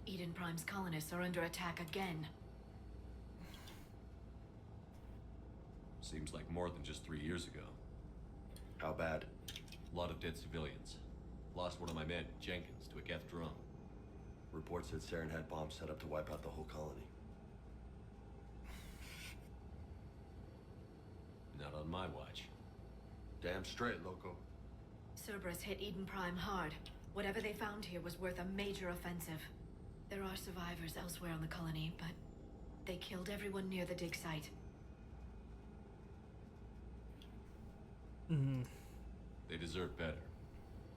Eden Prime's colonists are under attack again. Seems like more than just 3 years ago. How bad? A lot of dead civilians. Lost one of my men, Jenkins, to a Geth drone. Reports said Saren had bombs set up to wipe out the whole colony. Not on my watch. Damn straight, loco. Cerberus hit Eden Prime hard. Whatever they found here was worth a major offensive. There are survivors elsewhere on the colony, but they killed everyone near the dig site. They deserve better.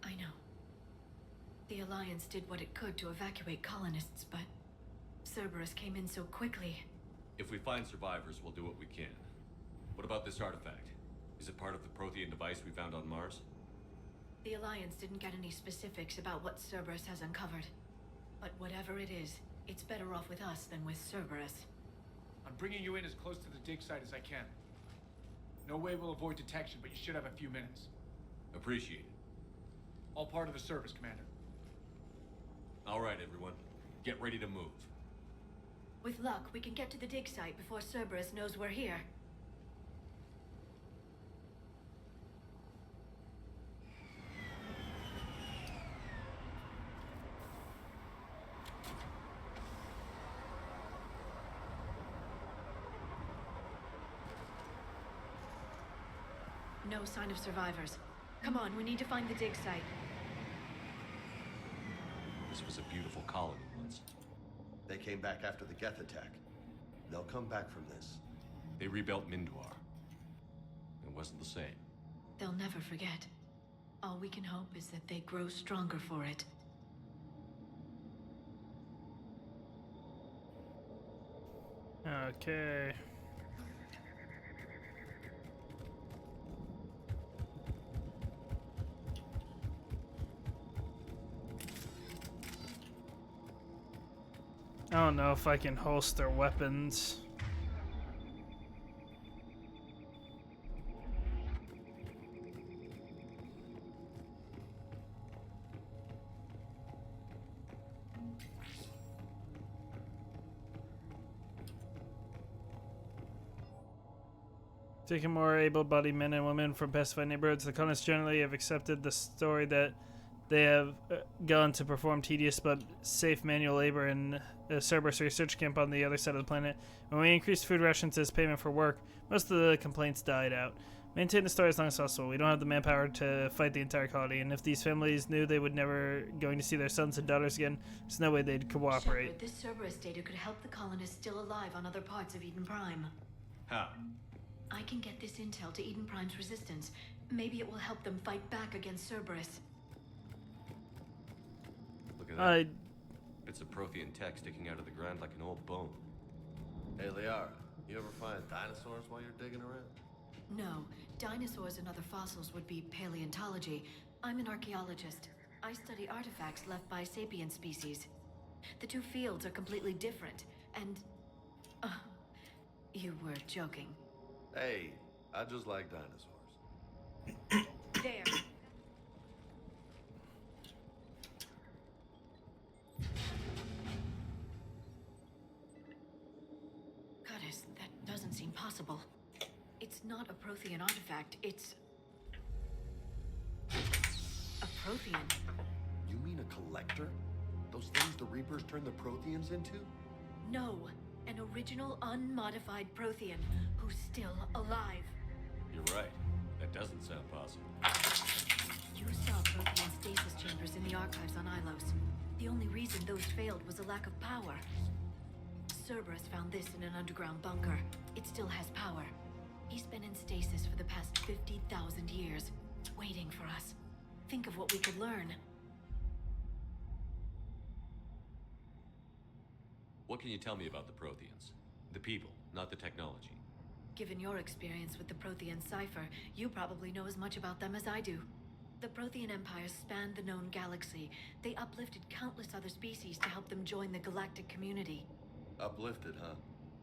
I know. The Alliance did what it could to evacuate colonists, but Cerberus came in so quickly. If we find survivors, we'll do what we can. What about this artifact? Is it part of the Prothean device we found on Mars? The Alliance didn't get any specifics about what Cerberus has uncovered. But whatever it is, it's better off with us than with Cerberus. I'm bringing you in as close to the dig site as I can. No way we'll avoid detection, but you should have a few minutes. Appreciate it. All part of the service, Commander. All right, everyone. Get ready to move. With luck, we can get to the dig site before Cerberus knows we're here. No sign of survivors. Come on, we need to find the dig site. This was a beautiful colony once. They came back after the Geth attack. They'll come back from this. They rebuilt Mindwar. It wasn't the same. They'll never forget. All we can hope is that they grow stronger for it. Okay. I don't know if I can holster weapons. Taking more able-bodied men and women from pacified neighborhoods, the colonists generally have accepted the story that they have gone to perform tedious but safe manual labor in a Cerberus research camp on the other side of the planet. When we increased food rations as payment for work, most of the complaints died out. Maintain the story as long as possible. We don't have the manpower to fight the entire colony, and if these families knew they would never going to see their sons and daughters again, there's no way they'd cooperate. Shepard, this Cerberus data could help the colonists still alive on other parts of Eden Prime. How? I can get this intel to Eden Prime's resistance. Maybe it will help them fight back against Cerberus. Look at that. Bits of Prothean tech sticking out of the ground like an old bone. Hey, Liara, you ever find dinosaurs while you're digging around? No, dinosaurs and other fossils would be paleontology. I'm an archaeologist. I study artifacts left by sapient species. The two fields are completely different, and... you were joking. Hey, I just like dinosaurs. There. Goddess, that doesn't seem possible. It's not a Prothean artifact, it's... a Prothean. You mean a collector? Those things the Reapers turned the Protheans into? No, an original unmodified Prothean who's still alive. You're right. That doesn't sound possible. You saw Prothean stasis chambers in the archives on Ilos. The only reason those failed was a lack of power. Cerberus found this in an underground bunker. It still has power. He's been in stasis for the past 50,000 years, waiting for us. Think of what we could learn. What can you tell me about the Protheans? The people, not the technology. Given your experience with the Prothean cipher, you probably know as much about them as I do. The Prothean Empire spanned the known galaxy. They uplifted countless other species to help them join the galactic community. Uplifted, huh?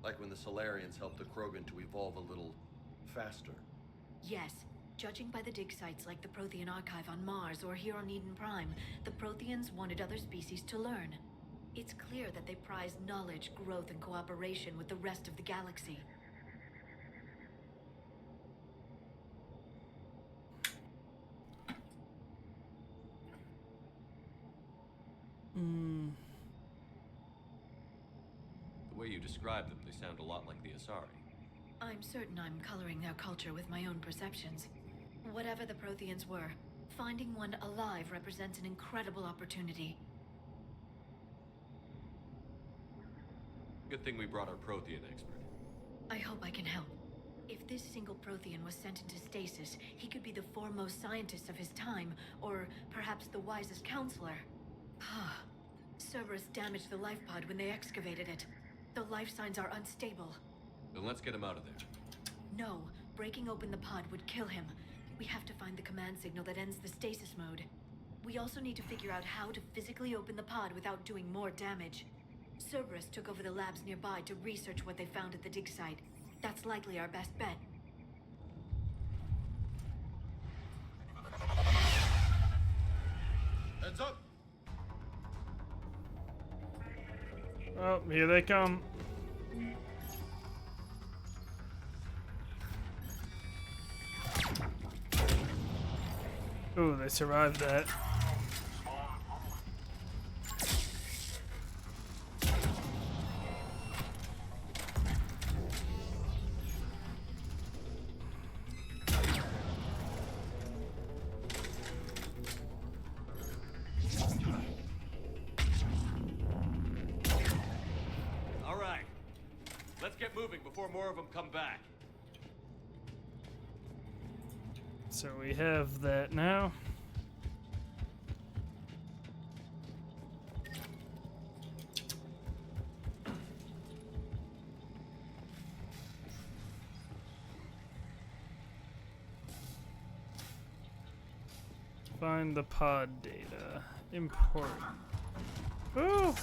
Like when the Solarians helped the Krogan to evolve a little faster. Yes. Judging by the dig sites like the Prothean Archive on Mars or here on Eden Prime, the Protheans wanted other species to learn. It's clear that they prize knowledge, growth, and cooperation with the rest of the galaxy. you describe them, they sound a lot like the Asari. I'm certain I'm coloring their culture with my own perceptions. Whatever the Protheans were, finding one alive represents an incredible opportunity. Good thing we brought our Prothean expert. I hope I can help. If this single Prothean was sent into stasis, he could be the foremost scientist of his time, or perhaps the wisest counselor. Cerberus damaged the life pod when they excavated it. The life signs are unstable. Then let's get him out of there. No, breaking open the pod would kill him. We have to find the command signal that ends the stasis mode. We also need to figure out how to physically open the pod without doing more damage. Cerberus took over the labs nearby to research what they found at the dig site. That's likely our best bet. Heads up! Oh, here they come. Ooh, they survived that. All right. Let's get moving before more of them come back. So we have that now. Find the pod data. Important. Ooh!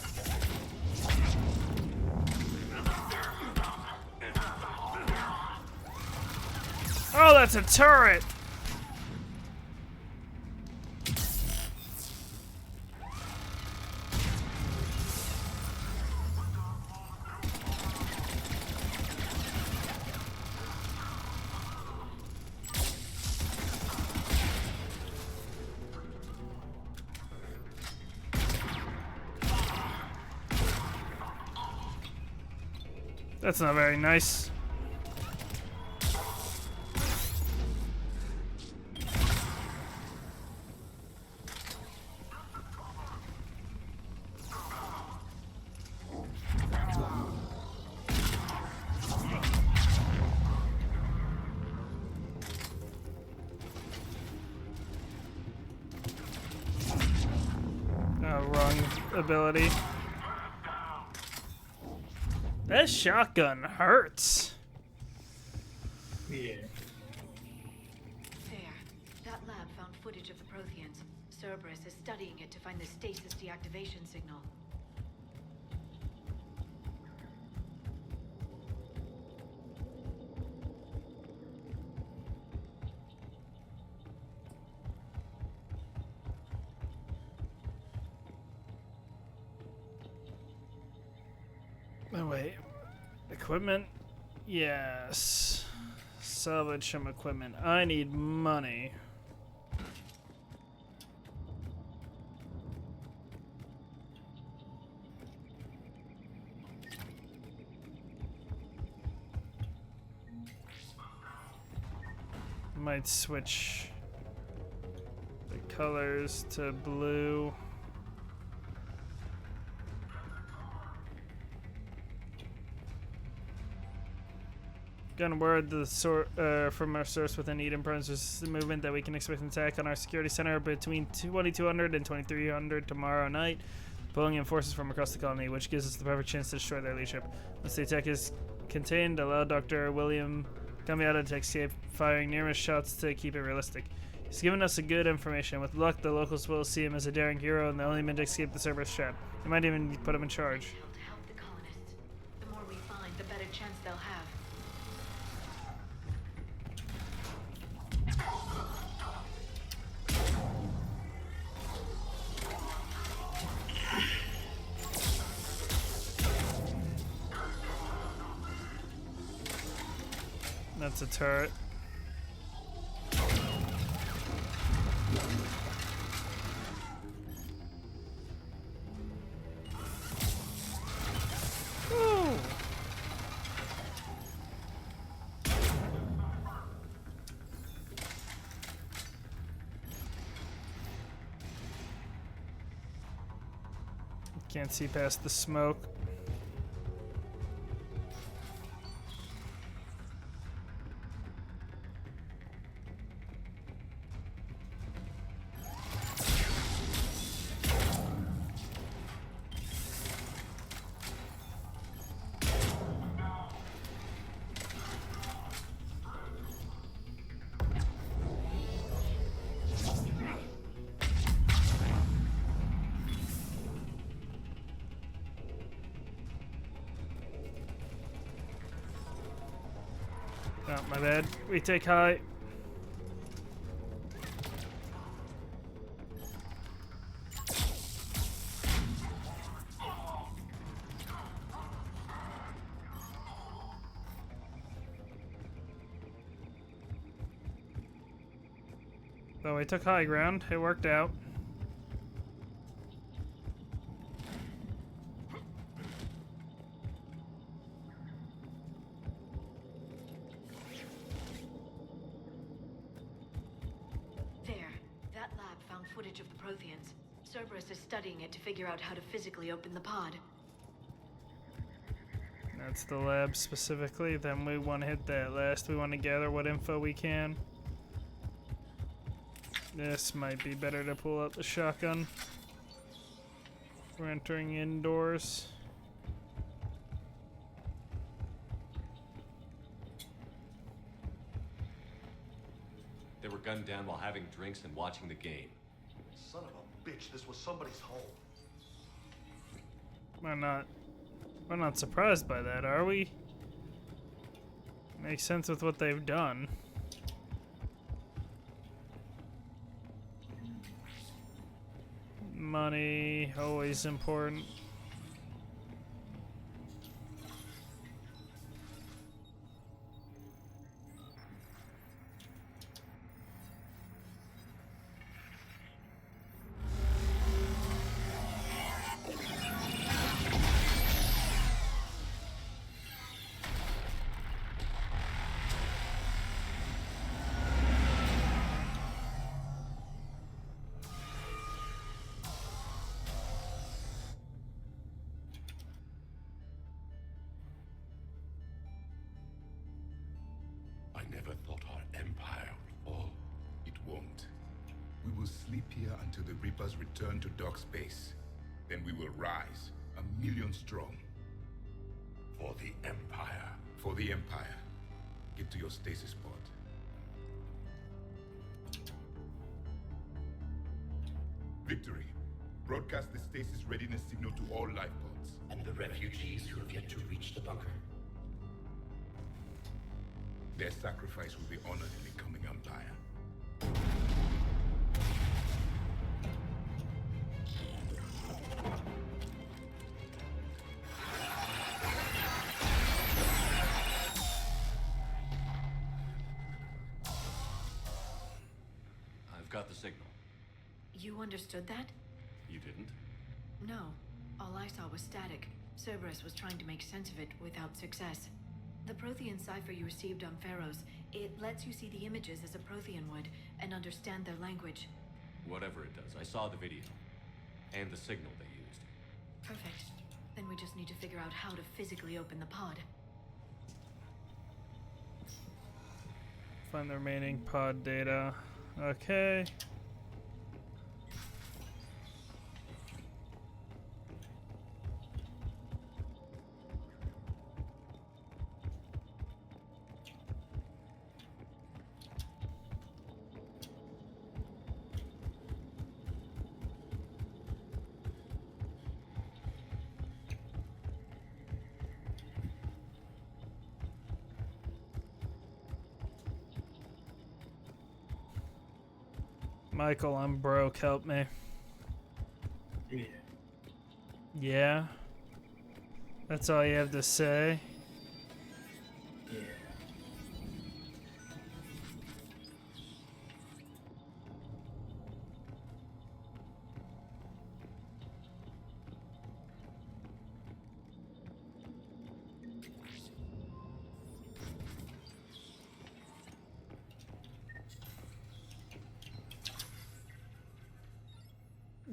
Oh, that's a turret! That's not very nice. Oh, wrong ability. That shotgun hurts. Yeah. There. That lab found footage of the Protheans. Cerberus is studying it to find the stasis deactivation signal. Oh, wait. Equipment? Yes. Salvage some equipment. I need money. Might switch the colors to blue. Got word from our source within Eden Province the movement that we can expect an attack on our security center between 2200 and 2300 tomorrow night, pulling in forces from across the colony, which gives us the perfect chance to destroy their leadership. Once the attack is contained, allow Dr. William Cambiata to escape, firing numerous shots to keep it realistic. He's given us a good information. With luck, the locals will see him as a daring hero and the only man to escape the Cerberus trap. They might even put him in charge. To help the colonists. The more we find, the better chance they'll have. That's a turret. Ooh. Can't see past the smoke. Oh, my bad. We take high. So we took high ground. It worked out. Footage of the Protheans. Cerberus is studying it to figure out how to physically open the pod. That's the lab specifically. Then we want to hit that last. We want to gather what info we can. This might be better to pull out the shotgun. We're entering indoors. They were gunned down while having drinks and watching the game. Son of a bitch, this was somebody's home. We're not surprised by that, are we? Makes sense with what they've done. Money, always important. I never thought our empire would fall. It won't. We will sleep here until the Reapers return to dock space. Then we will rise, 1,000,000 strong. For the Empire. For the Empire. Get to your stasis pod. Victory. Broadcast the stasis readiness signal to all life pods. And the refugees who have yet to reach the bunker. Their sacrifice will be honored in the coming Empire. I've got the signal. You understood that? You didn't? No. All I saw was static. Cerberus was trying to make sense of it without success. The Prothean cipher you received on Pharaohs, it lets you see the images as a Prothean would and understand their language. Whatever it does, I saw the video. And the signal they used. Perfect. Then we just need to figure out how to physically open the pod. Find the remaining pod data. Okay. Michael, I'm broke. Help me. Yeah. Yeah? That's all you have to say? Yeah.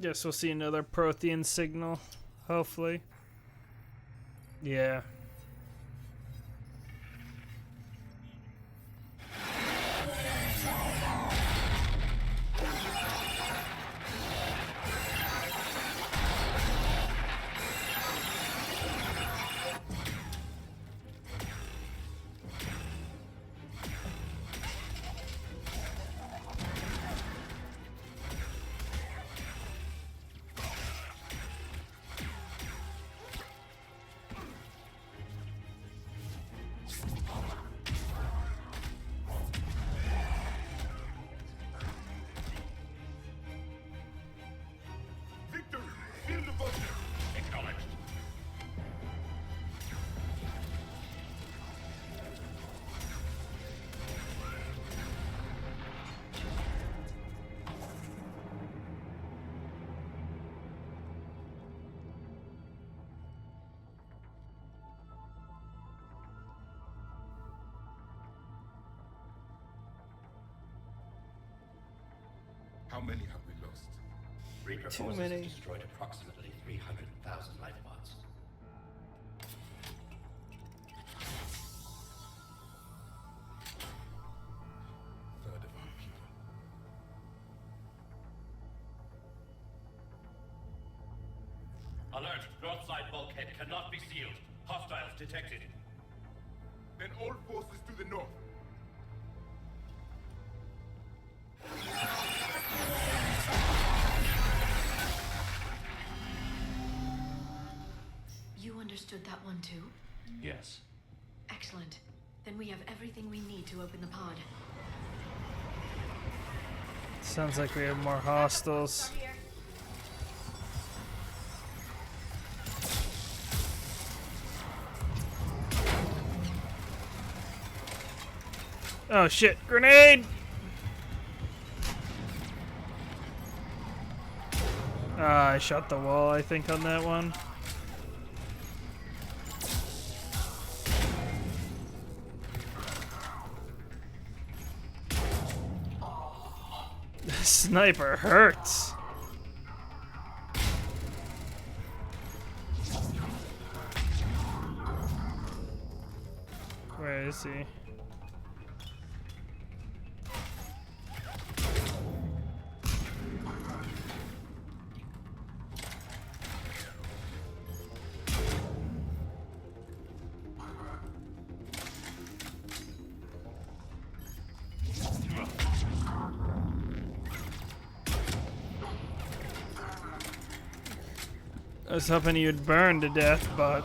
Guess we'll see another Prothean signal. Hopefully. Yeah. How many have we lost? Reaper Too forces many. destroyed approximately 300,000 life pods. Third of our people. Alert! North side bulkhead cannot be sealed. Hostiles detected. Then all forces to the north. You understood that one too? Yes. Excellent. Then we have everything we need to open the pod. Sounds like we have more hostiles. Oh shit, grenade! I shot the wall, I think, on that one. The sniper hurts. Where is he? I was hoping you'd burn to death, but...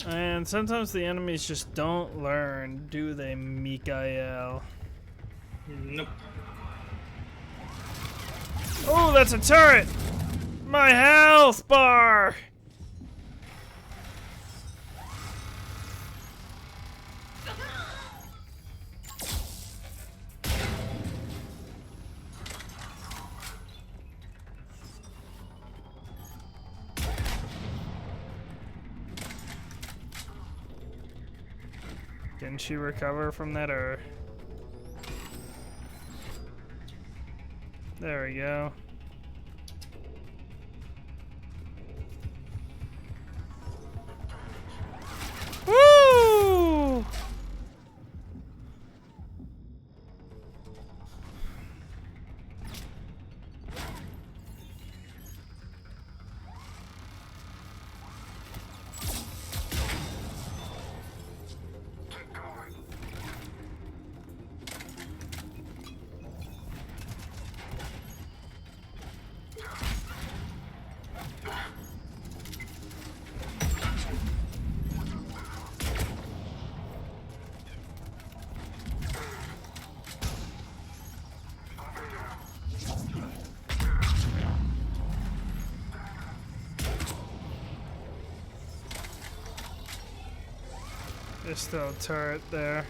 And sometimes the enemies just don't learn, do they, Mikael? Nope. Oh, that's a turret! My health bar! Didn't she recover from that, or... There we go. Woo! There's still a turret there.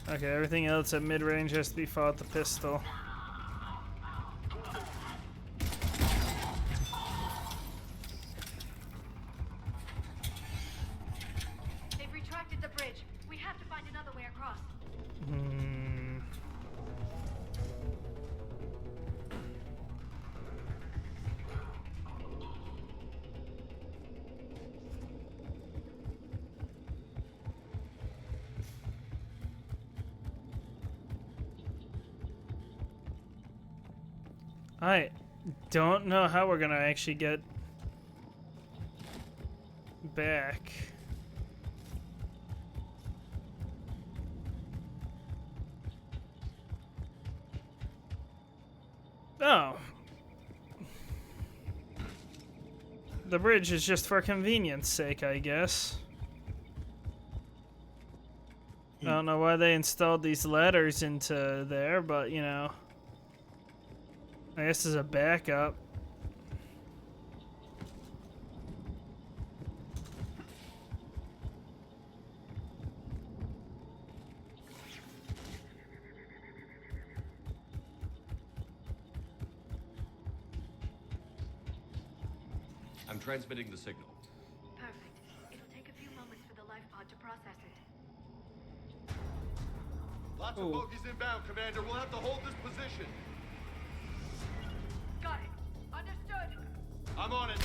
Okay, everything else at mid-range has to be fought with the pistol. They've retracted the bridge. We have to find another way across. I don't know how we're gonna actually get back. Oh. The bridge is just for convenience sake, I guess. I don't know why they installed these ladders into there, but you know. I guess as a backup. I'm transmitting the signal. Perfect. It'll take a few moments for the life pod to process it. Lots of bogeys inbound, Commander. We'll have to hold this position. Got it. Understood. I'm on it.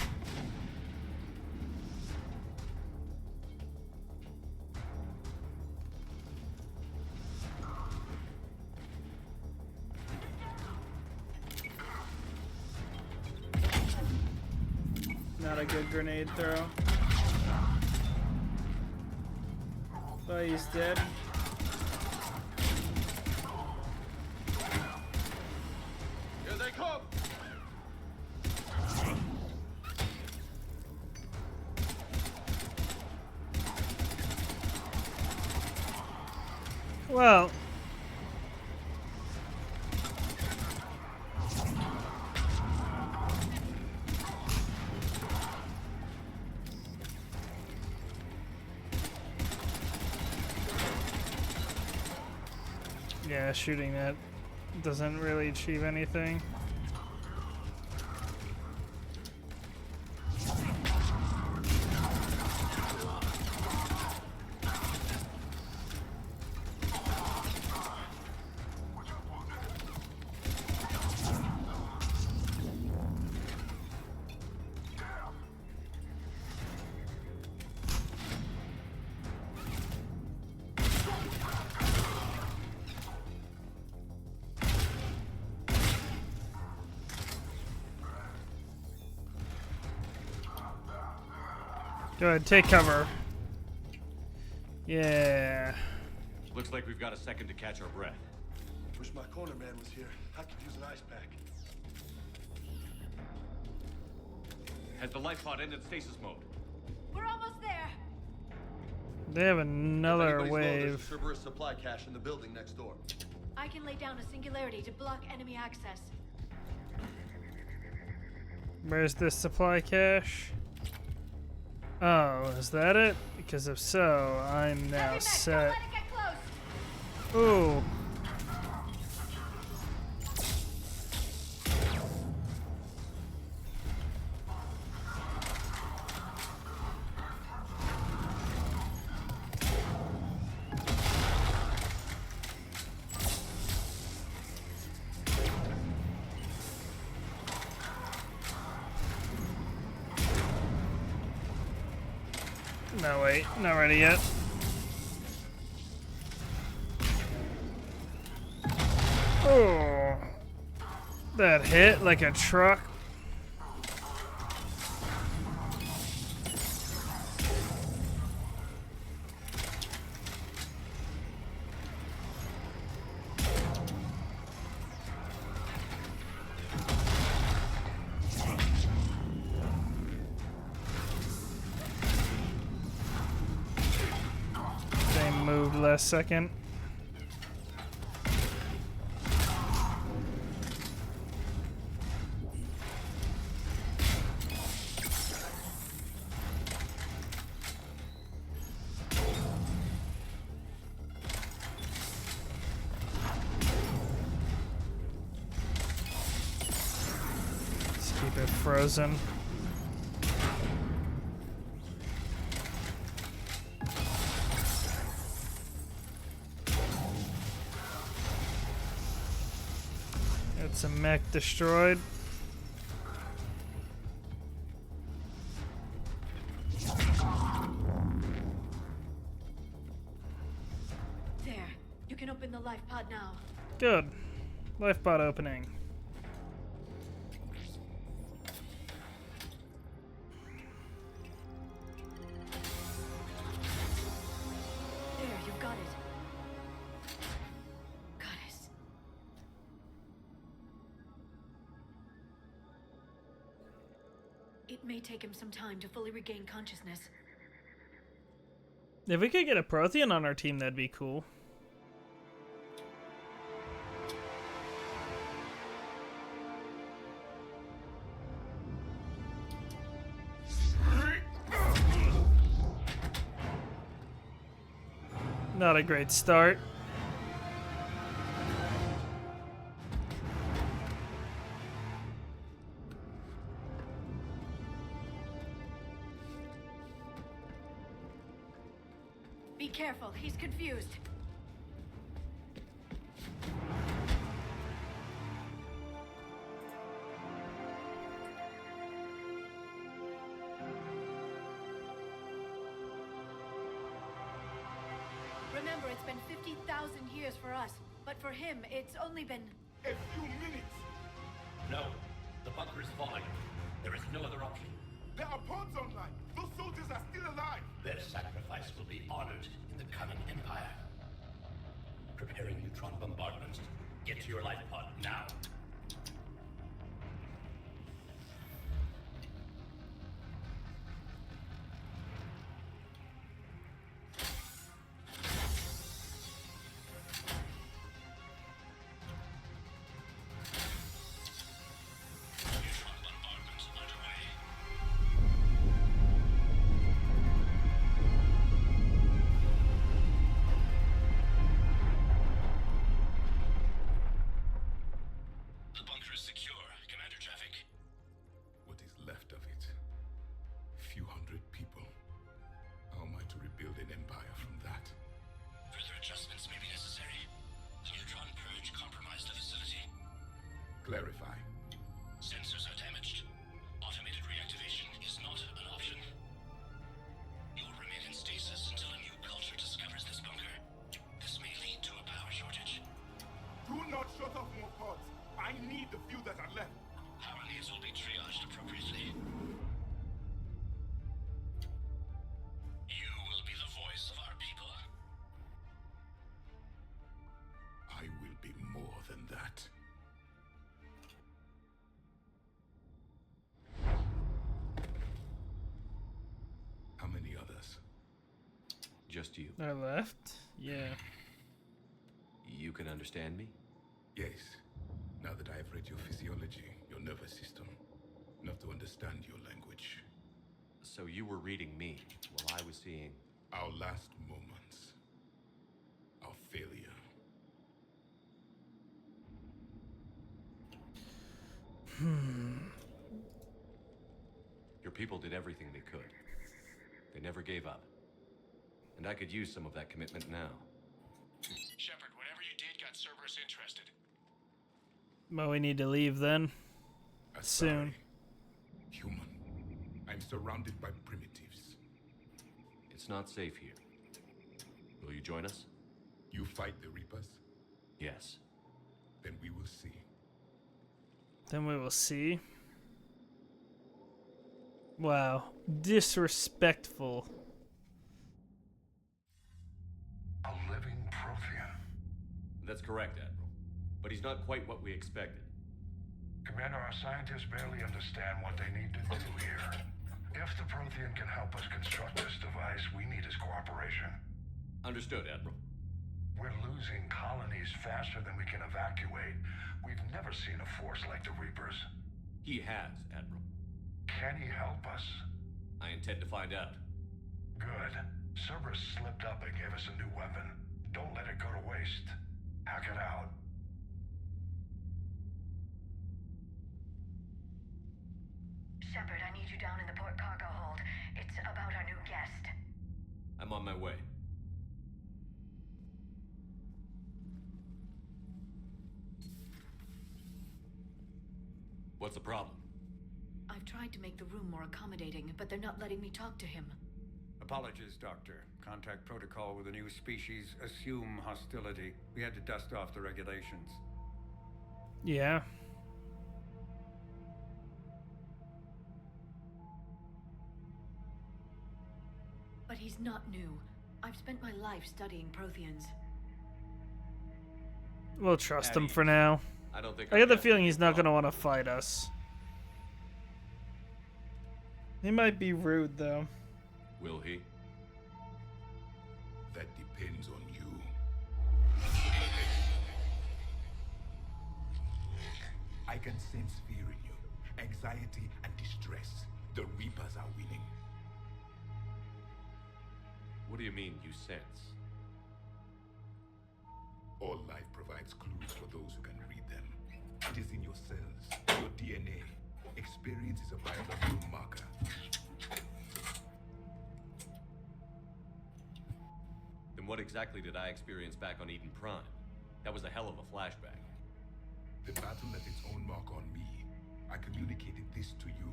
Not a good grenade throw. Oh, he's dead. Here they come. Well. Yeah, shooting that doesn't really achieve anything. Go ahead, take cover. Yeah. Looks like we've got a second to catch our breath. Wish my corner man was here. I could use an ice pack. Has the life pod ended stasis mode? We're almost there. They have another If anybody's low, there's a wave. Cerberus supply cache in the building next door. I can lay down a singularity to block enemy access. Where's this supply cache? Oh, is that it? Because if so, I'm now set. Ooh. No, wait, not ready yet. Oh, that hit like a truck. They moved last second. Let's keep it frozen. It's a mech destroyed. There. You can open the life pod now. Good. Life pod opening. You've got it. Goddess. It may take him some time to fully regain consciousness. If we could get a Prothean on our team, that'd be cool. Not a great start. Be careful, he's confused. Remember, it's been 50,000 years for us, but for him, it's only been... A few minutes! No, the bunker is falling. There is no other option. There are pods online! Those soldiers are still alive! Their sacrifice will be honored in the coming Empire. Preparing neutron bombardment. Get to your life pod now. Clarify. Sensors are damaged. Automated reactivation is not an option. You will remain in stasis until a new culture discovers this bunker. This may lead to a power shortage. Do not shut off more pods. I need the few that are left. Power needs will be triaged appropriately. You will be the voice of our people. I will be more than that. How many others? Just you. Our left? Yeah. You can understand me? Yes. Now that I have read your physiology, your nervous system, enough to understand your language. So you were reading me while I was seeing... Our last moments. Our failure. Your people did everything they could. They never gave up. And I could use some of that commitment now. Shepard, whatever you did got Cerberus interested. Well, we need to leave then. Soon. Human. I'm surrounded by primitives. It's not safe here. Will you join us? You fight the Reapers? Yes. Then we will see. Then we will see. Wow. Disrespectful. A living Prothean. That's correct, Admiral. But he's not quite what we expected. Commander, our scientists barely understand what they need to do here. If the Prothean can help us construct this device, we need his cooperation. Understood, Admiral. We're losing colonies faster than we can evacuate. We've never seen a force like the Reapers. He has, Admiral. Can he help us? I intend to find out. Good. Cerberus slipped up and gave us a new weapon. Don't let it go to waste. Hack it out. Shepard, I need you down in the port cargo hold. It's about our new guest. I'm on my way. What's the problem? I've tried to make the room more accommodating, but they're not letting me talk to him. Apologies, Doctor. Contact protocol with a new species. Assume hostility. We had to dust off the regulations. Yeah. But he's not new. I've spent my life studying Protheans. We'll trust him for now. I don't think I get the feeling he's not going to want to fight us. He might be rude, though. Will he? That depends on you. I can sense fear in you, anxiety and distress. The Reapers are winning. What do you mean, you sense? All life provides clues for those who can read them. It is in your cells, your DNA. Experience is a biological marker. Then what exactly did I experience back on Eden Prime? That was a hell of a flashback. The battle left its own mark on me. I communicated this to you.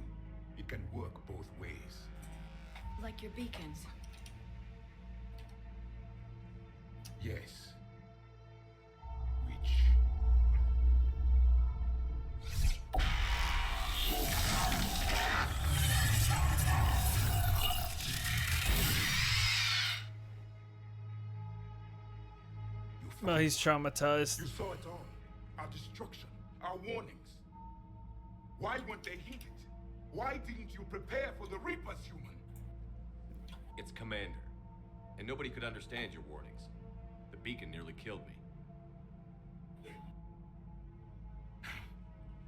It can work both ways. Like your beacons. Yes. Which? Well, he's traumatized. You saw it all. Our destruction, our warnings. Why weren't they heeded? Why didn't you prepare for the Reapers, human? It's Commander. And nobody could understand your warnings. The beacon nearly killed me.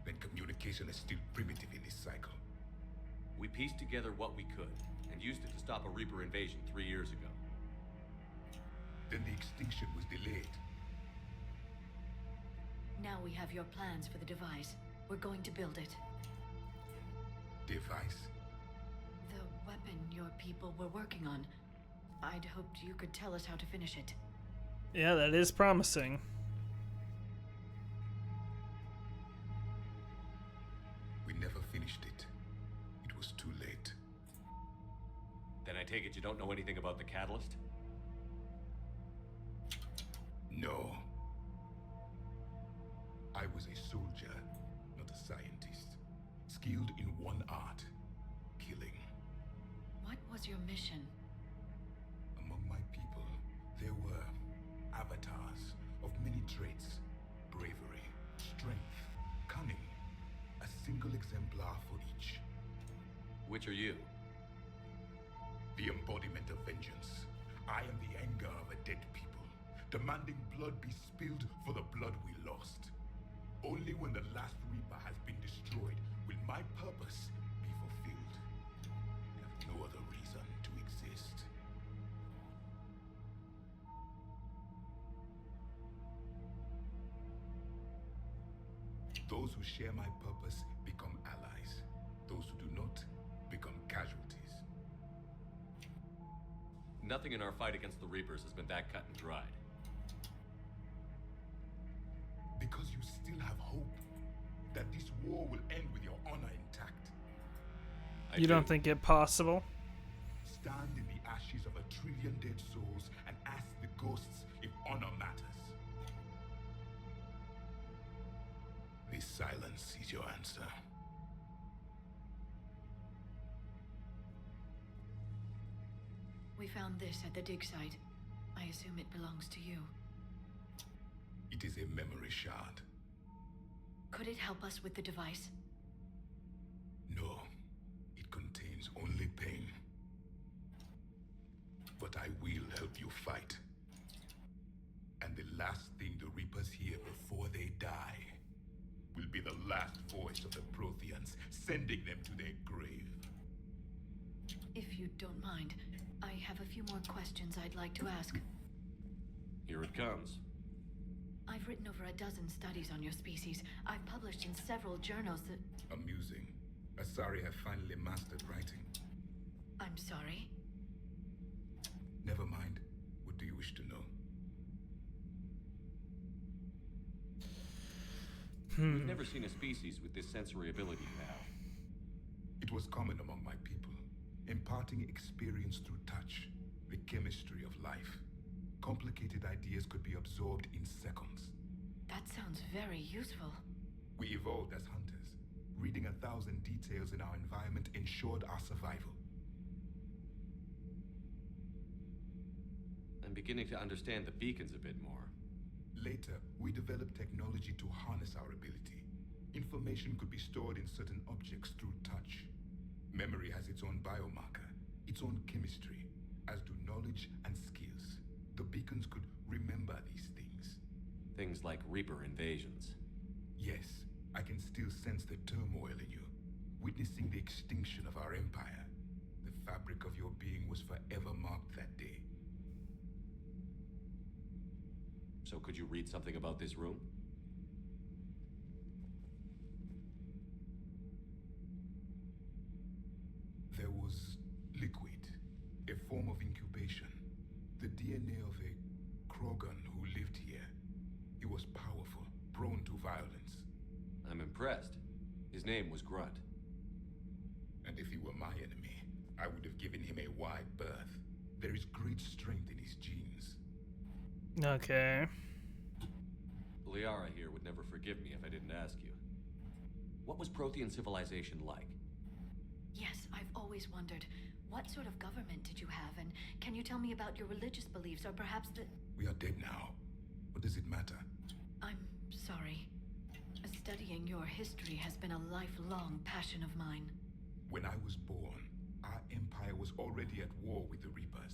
Then communication is still primitive in this cycle. We pieced together what we could, and used it to stop a Reaper invasion 3 years ago. Then the extinction was delayed. Now we have your plans for the device. We're going to build it. Device? The weapon your people were working on. I'd hoped you could tell us how to finish it. Yeah, that is promising. We never finished it. It was too late. Then I take it you don't know anything about the catalyst? No. I was a soldier, not a scientist. Skilled in one art, killing. What was your mission? Among my people, there were avatars of many traits. Bravery, strength, cunning. A single exemplar for each. Which are you? The embodiment of vengeance. I am the anger of a dead people, demanding blood be spilled for the blood we lost. Only when the last Reaper has been destroyed will my purpose be fulfilled. I have no other reason to exist. Those who share my purpose become allies. Those who do not become casualties. Nothing in our fight against the Reapers has been that cut and dried. Because you still have hope that this war will end with your honor intact. You don't think it possible? Stand in the ashes of 1 trillion dead souls and ask the ghosts if honor matters. This silence is your answer. We found this at the dig site. I assume it belongs to you. It is a memory shard. Could it help us with the device? No, it contains only pain. But I will help you fight. And the last thing the Reapers hear before they die will be the last voice of the Protheans, sending them to their grave. If you don't mind, I have a few more questions I'd like to ask. Here it comes. I've written over 12 studies on your species. I've published in several journals that... Amusing. Asari have finally mastered writing. I'm sorry? Never mind. What do you wish to know? We've never seen a species with this sensory ability you have. It was common among my people, imparting experience through touch, the chemistry of life. Complicated ideas could be absorbed in seconds. That sounds very useful. We evolved as hunters. Reading 1,000 details in our environment ensured our survival. beginning to understand the beacons a bit more. Later, we developed technology to harness our ability. Information could be stored in certain objects through touch. Memory has its own biomarker, its own chemistry, as do knowledge and skills. The beacons could remember these things. Things like Reaper invasions. Yes, I can still sense the turmoil in you, witnessing the extinction of our empire. The fabric of your being was forever marked that day. So could you read something about this room? There was liquid, a form of incubation. The DNA of a Krogan who lived here. He was powerful, prone to violence. I'm impressed. His name was Grunt. And if he were my enemy, I would have given him a wide berth. There is great strength in his genes. Okay. Liara here would never forgive me if I didn't ask you. What was Prothean civilization like? Yes, I've always wondered. What sort of government did you have, and can you tell me about your religious beliefs, or perhaps the... We are dead now. What does it matter? I'm sorry. Studying your history has been a lifelong passion of mine. When I was born, our empire was already at war with the Reapers.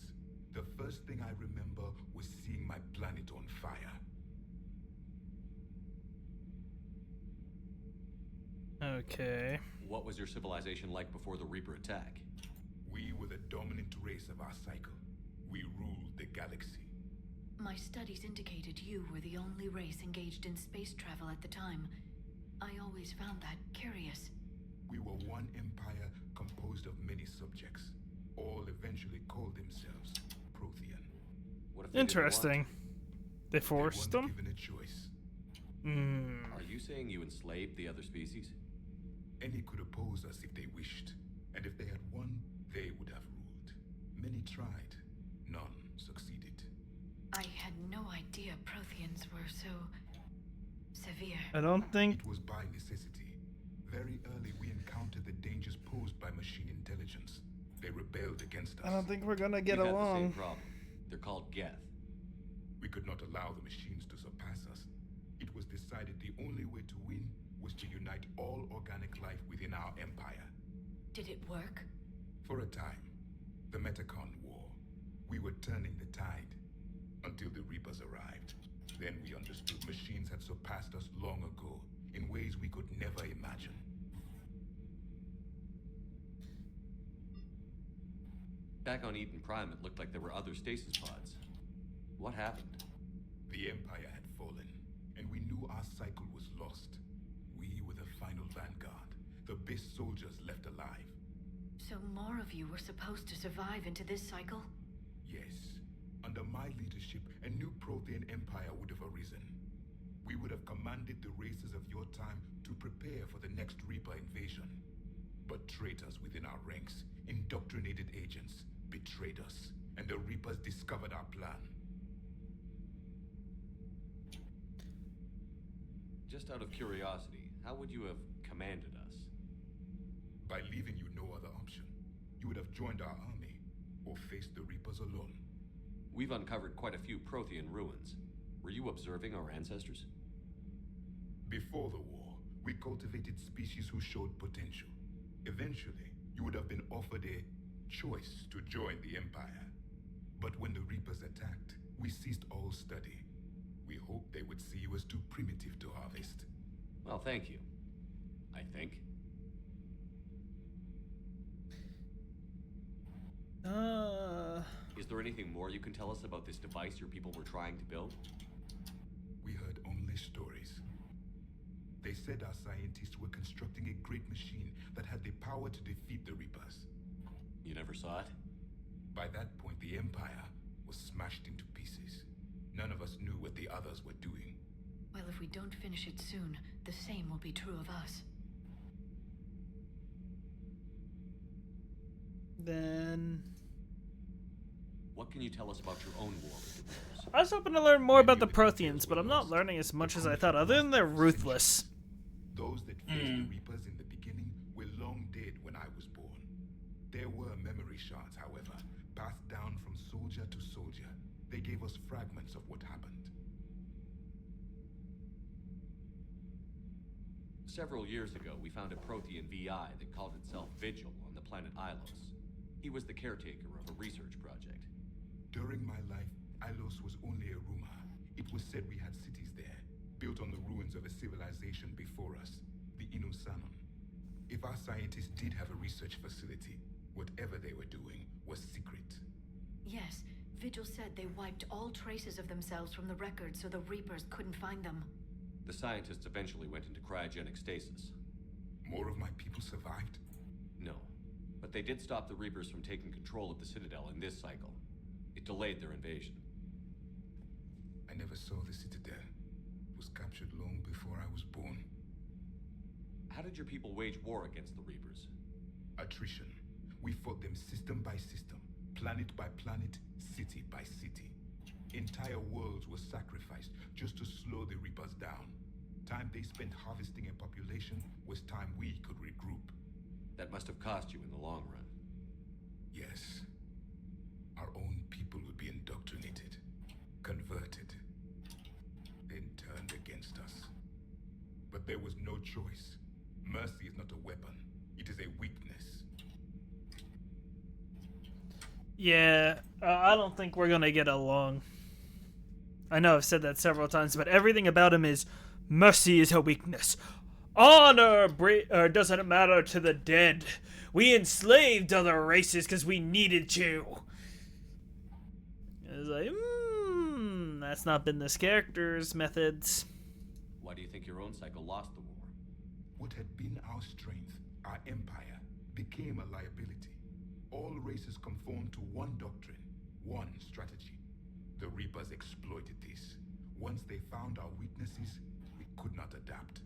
The first thing I remember was seeing my planet on fire. Okay. What was your civilization like before the Reaper attack? We were the dominant race of our cycle. We ruled the galaxy. My studies indicated you were the only race engaged in space travel at the time. I always found that curious. We were one empire composed of many subjects. All eventually called themselves Prothean. What if they Interesting. They forced they weren't them? given a choice. Are you saying you enslaved the other species? Any could oppose us if they wished, and if they had won, they would have ruled. Many tried, none succeeded. I had no idea Protheans were so... severe. I don't think... It was by necessity. Very early we encountered the dangers posed by machine intelligence. They rebelled against us. I don't think we're gonna get We've had the along. same problem. They're called Geth. We could not allow the machines to surpass us. It was decided the only way to win was to unite all organic life within our empire. Did it work? For a time. The Metacon War. We were turning the tide. Until the Reapers arrived. Then we understood machines had surpassed us long ago, in ways we could never imagine. Back on Eden Prime, it looked like there were other stasis pods. What happened? The Empire had fallen, and we knew our cycle was lost. We were the final vanguard, the best soldiers left alive. So more of you were supposed to survive into this cycle? Yes. Under my leadership, a new Prothean empire would have arisen. We would have commanded the races of your time to prepare for the next Reaper invasion. But traitors within our ranks, indoctrinated agents, betrayed us, and the Reapers discovered our plan. Just out of curiosity, how would you have commanded us? By leaving you no other option. You would have joined our army, or faced the Reapers alone. We've uncovered quite a few Prothean ruins. Were you observing our ancestors? Before the war, we cultivated species who showed potential. Eventually, you would have been offered a choice to join the Empire. But when the Reapers attacked, we ceased all study. We hoped they would see you as too primitive to harvest. Well, thank you. I think. Is there anything more you can tell us about this device your people were trying to build? We heard only stories. They said our scientists were constructing a great machine that had the power to defeat the Reapers. You never saw it? By that point, the Empire was smashed into pieces. None of us knew what the others were doing. Well, if we don't finish it soon, the same will be true of us. Then... What can you tell us about your own war with the Reapers? I was hoping to learn more about the Protheans, but I'm not learning as much as I thought, other than they're ruthless. Those that faced the Reapers in the beginning were long dead when I was born. There were memory shards, however, passed down from soldier to soldier. They gave us fragments of what happened. Several years ago, we found a Prothean VI that called itself Vigil on the planet Ilos. He was the caretaker of a research project. During my life, Ilos was only a rumor. It was said we had cities there, built on the ruins of a civilization before us, the Inusanon. If our scientists did have a research facility, whatever they were doing was secret. Yes, Vigil said they wiped all traces of themselves from the records so the Reapers couldn't find them. The scientists eventually went into cryogenic stasis. More of my people survived? No, but they did stop the Reapers from taking control of the Citadel in this cycle. It delayed their invasion. I never saw the Citadel. It was captured long before I was born. How did your people wage war against the Reapers? Attrition. We fought them system by system, planet by planet, city by city. Entire worlds were sacrificed just to slow the Reapers down. Time they spent harvesting a population was time we could regroup. That must have cost you in the long run. Yes. Our own people would be indoctrinated, converted, then turned against us. But there was no choice. Mercy is not a weapon. It is a weakness. Yeah, I don't think we're gonna get along. I know I've said that several times, but everything about him is mercy is a weakness. Honor doesn't matter to the dead. We enslaved other races because we needed to. It's like, that's not been this character's methods. Why do you think your own cycle lost the war? What had been our strength, our empire, became a liability. All races conformed to one doctrine, one strategy. The Reapers exploited this. Once they found our weaknesses, we could not adapt.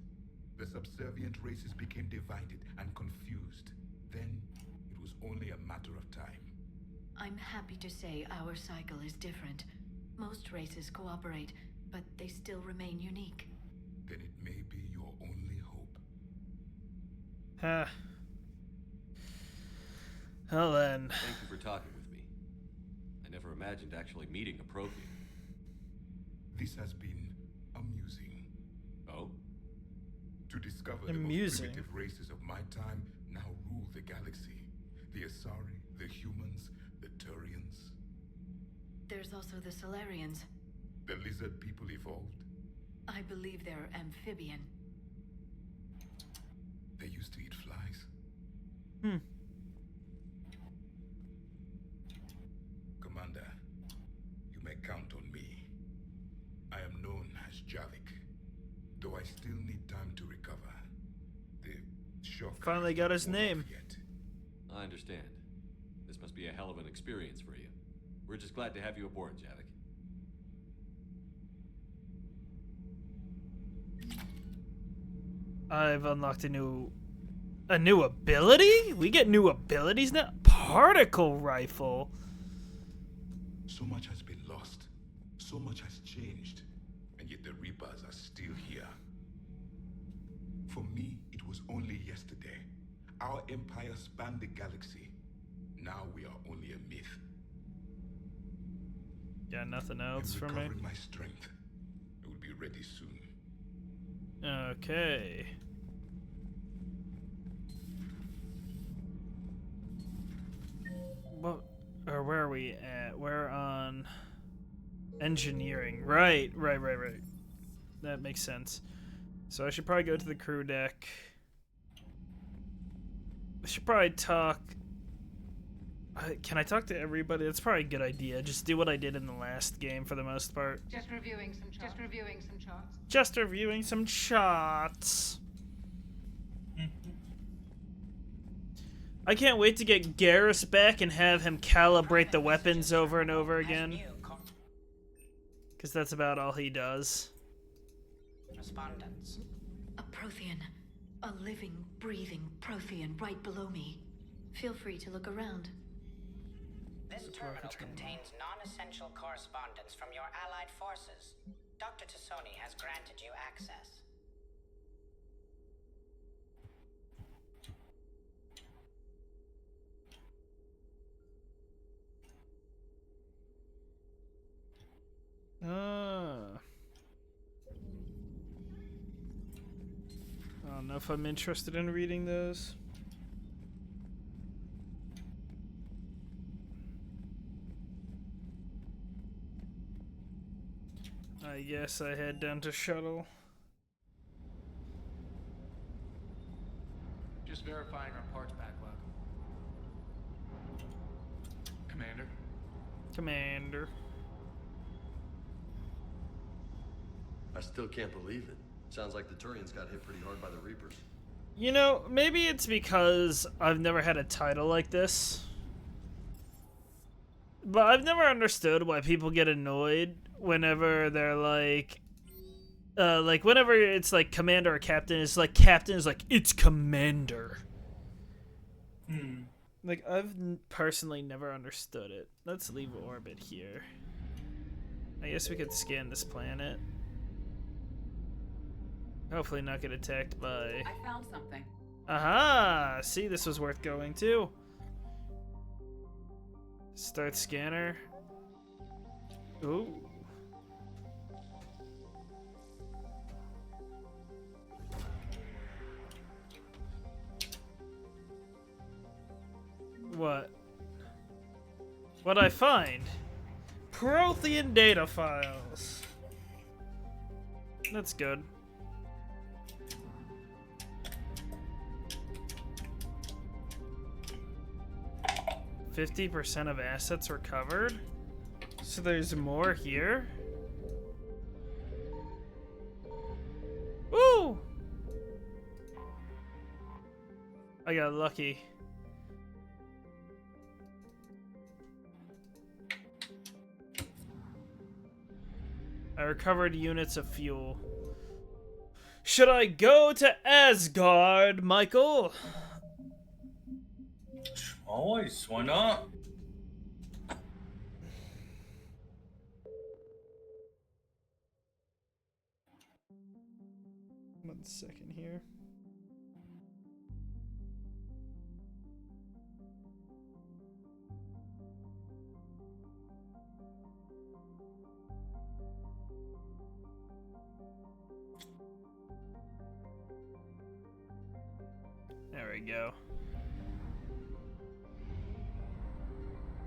The subservient races became divided and confused. Then, it was only a matter of time. I'm happy to say our cycle is different. Most races cooperate, but they still remain unique. Then it may be your only hope. Well then. Thank you for talking with me. I never imagined actually meeting a Prothean. This has been amusing. Oh? To discover the most primitive races of my time now rule the galaxy. The Asari, the humans, the Turians. There's also the Solarians. The lizard people evolved. I believe they're amphibian. They used to eat flies. Commander, you may count on me. I am known as Javik, though I still need time to recover. The shock finally got his name. I understand. This must be a hell of an experience for you. We're just glad to have you aboard, Javik. I've unlocked a new ability? We get new abilities now? Particle rifle. So much has been lost. So much has changed. And yet the Reapers are still here. For me, it was only yesterday. Our empire spanned the galaxy. Now we are only a myth. Got nothing else for me. Recovering my strength. I will be ready soon. Okay. What? Or where are we at? We're on engineering. Right. That makes sense. So I should probably go to the crew deck. I should probably talk. Can I talk to everybody? That's probably a good idea. Just do what I did in the last game for the most part. Just reviewing some charts. Just reviewing some charts. I can't wait to get Garrus back and have him calibrate the weapons over and over again. Because that's about all he does. Respondents. A Prothean. A living, breathing Prothean right below me. Feel free to look around. This terminal contains non-essential correspondence from your allied forces. Dr. Tassoni has granted you access. don't know if I'm interested in reading those. I guess I head down to shuttle. Just verifying our parts backlog. Commander? Commander. I still can't believe it. Sounds like the Turians got hit pretty hard by the Reapers. You know, maybe it's because I've never had a title like this. But I've never understood why people get annoyed whenever they're like whenever it's like commander or captain, it's like captain is like, it's commander. Like, I've personally never understood it. Let's leave orbit here. I guess we could scan this planet. Hopefully not get attacked by... I found something. Aha! See, this was worth going to. Start scanner. Ooh. What? What'd I find? Prothean data files. That's good. %50 of assets recovered? So there's more here? Woo! I got lucky. I recovered units of fuel. Should I go to Asgard, Michael? Always, why not? One second here. There we go.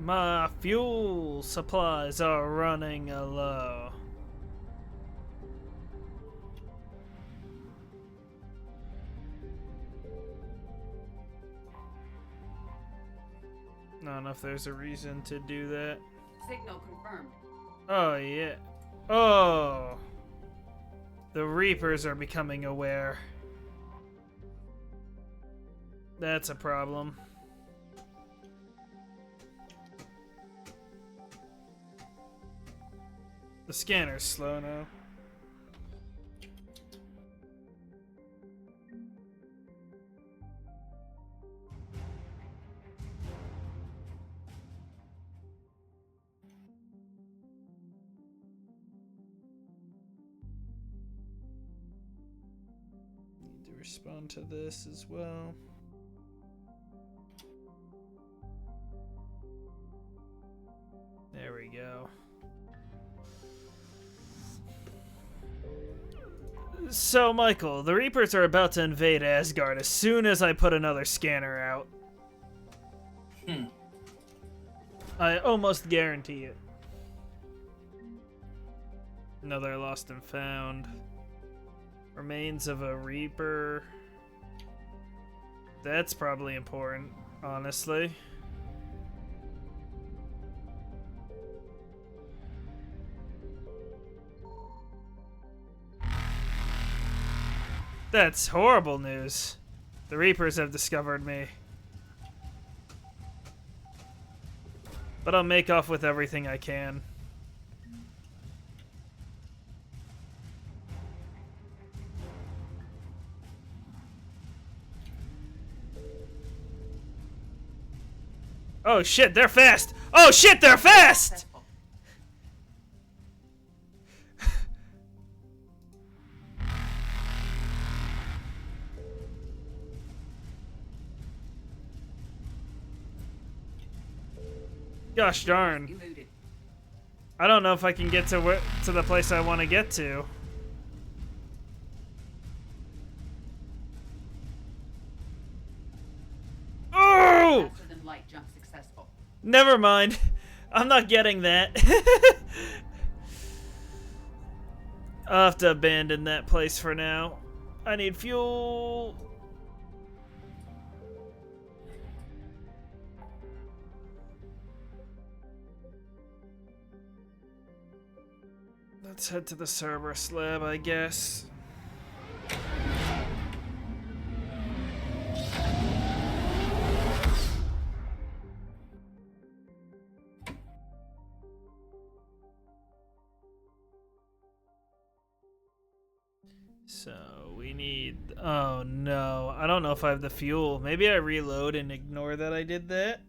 My fuel supplies are running low. I don't know if there's a reason to do that. Signal confirmed. Oh, yeah. Oh. The Reapers are becoming aware. That's a problem. The scanner's slow now. Need to respond to this as well. There we go. So, Michael, the Reapers are about to invade Asgard as soon as I put another scanner out. I almost guarantee it. Another lost and found. Remains of a Reaper. That's probably important, honestly. That's horrible news. The Reapers have discovered me. But I'll make off with everything I can. Oh shit, they're fast! Oh shit, they're fast! Gosh darn. I don't know if I can get to the place I want to get to. Never mind. I'm not getting that. I'll have to abandon that place for now. I need fuel. Let's head to the Cerberus lab, I guess. So we need... Oh no, I don't know if I have the fuel. Maybe I reload and ignore that I did that.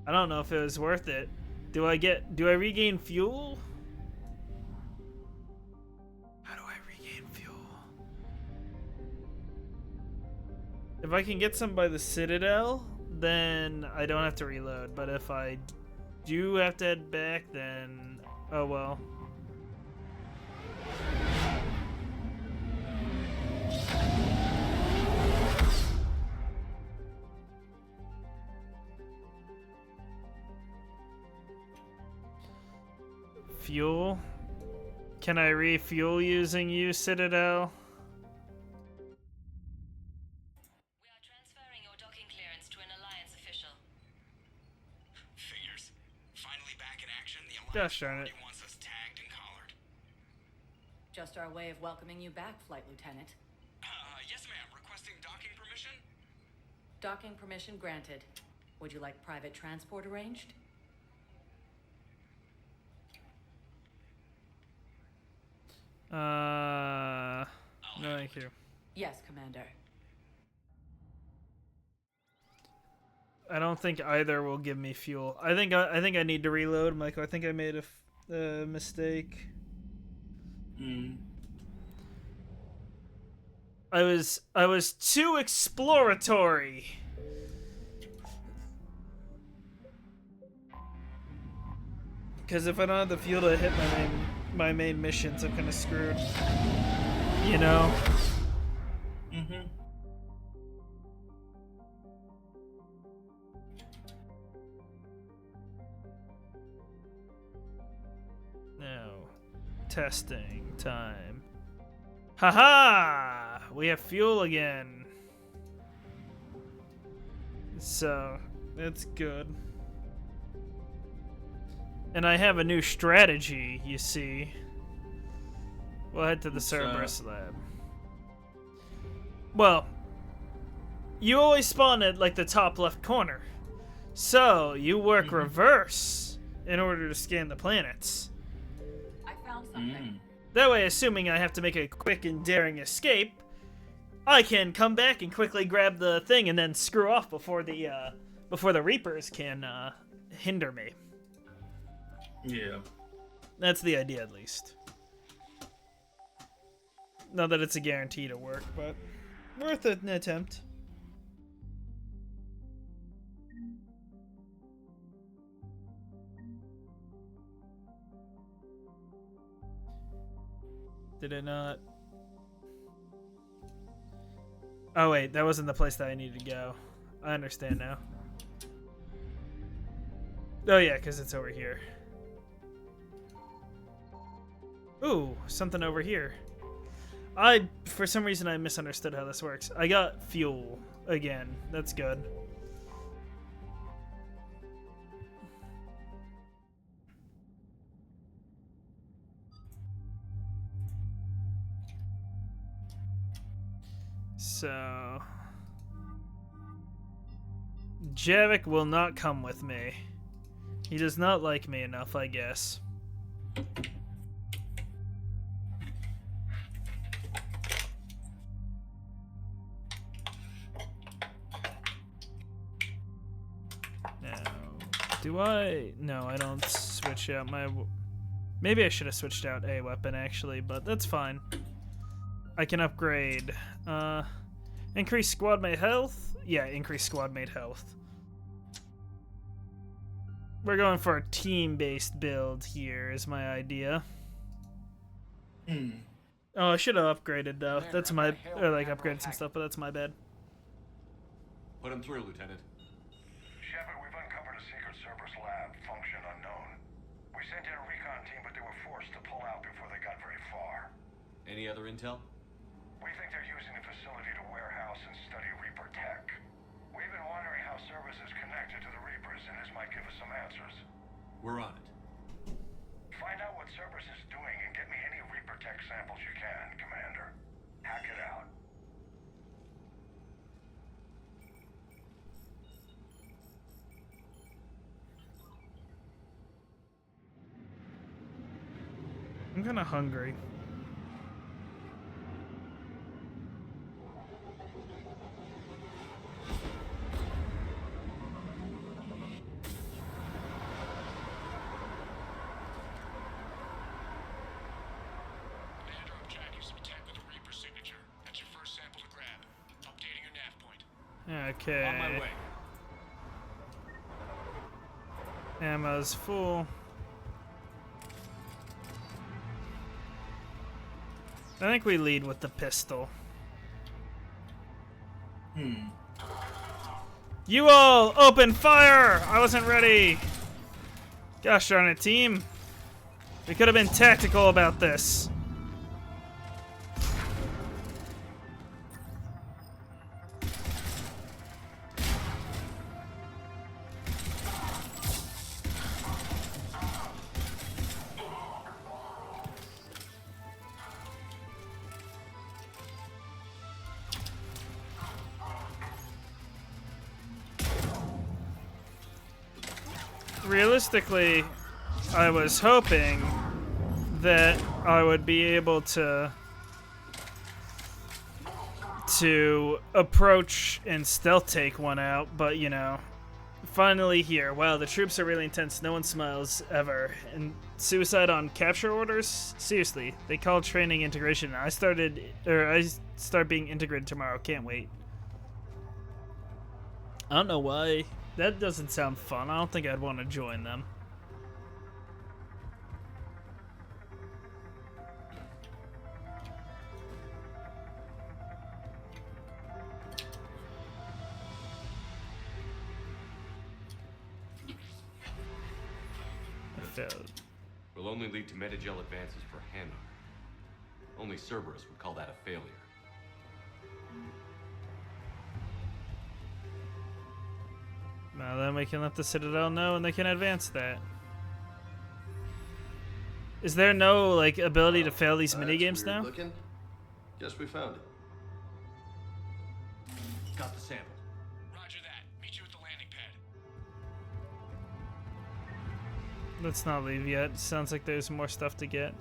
I don't know if it was worth it. Do I regain fuel? How do I regain fuel? If I can get some by the Citadel, then I don't have to reload. But if I do have to head back, then... Oh well. Fuel? Can I refuel using you, Citadel? We are transferring your docking clearance to an Alliance official. Figures. Finally back in action, the Gosh darn it. wants us tagged and collared. Just our way of welcoming you back, Flight Lieutenant. Yes, ma'am. Requesting docking permission? Docking permission granted. Would you like private transport arranged? No, thank you. Yes, Commander. I don't think either will give me fuel. I think I need to reload, Michael. I think I made a mistake. I was too exploratory. Because if I don't have the fuel to hit my main missions, I'm kind of screwed. You know. Now, testing time. Haha! We have fuel again. So, that's good. And I have a new strategy, you see. We'll head to the Cerberus lab. Well, you always spawn at like the top left corner. So, you work reverse in order to scan the planets. I found something. That way, assuming I have to make a quick and daring escape, I can come back and quickly grab the thing and then screw off before the Reapers can hinder me. Yeah. That's the idea, at least. Not that it's a guarantee to work, but worth an attempt. Did it not? Oh wait, that wasn't the place that I needed to go. I understand now. Oh yeah, because it's over here. Ooh, something over here. For some reason, I misunderstood how this works. I got fuel again. That's good. So... Javik will not come with me. He does not like me enough, I guess. Do I? No, I don't switch out my... Maybe I should have switched out a weapon, actually, but that's fine. I can upgrade. Increase squad mate health? Yeah, increase squad mate health. We're going for a team-based build here, is my idea. Oh, I should have upgraded, though. That's my... Or, like, upgraded some stuff, but that's my bad. Put him through, Lieutenant. Shepard, we've uncovered a secret Any other intel? We think they're using the facility to warehouse and study Reaper tech. We've been wondering how Cerberus is connected to the Reapers, and this might give us some answers. We're on it. Find out what Cerberus is doing and get me any Reaper tech samples you can, Commander. Hack it out. I'm kind of hungry. Okay. On my way. Ammo's full. I think we lead with the pistol. You all open fire! I wasn't ready. Gosh darn it, team. We could have been tactical about this. Realistically, I was hoping that I would be able to approach and stealth take one out, but you know, finally here. Wow, the troops are really intense. No one smiles ever. And suicide on capture orders? Seriously, they call training integration. I start being integrated tomorrow. Can't wait. I don't know why. That doesn't sound fun. I don't think I'd want to join them. I failed. Will only lead to metagel advances for Hanar. Only Cerberus would call that a failure. Well, then we can let the Citadel know and they can advance that. Is there no, like, ability to fail these minigames now? Looking. Guess we found it. Got the sample. Roger that. Meet you at the landing pad. Let's not leave yet. Sounds like there's more stuff to get.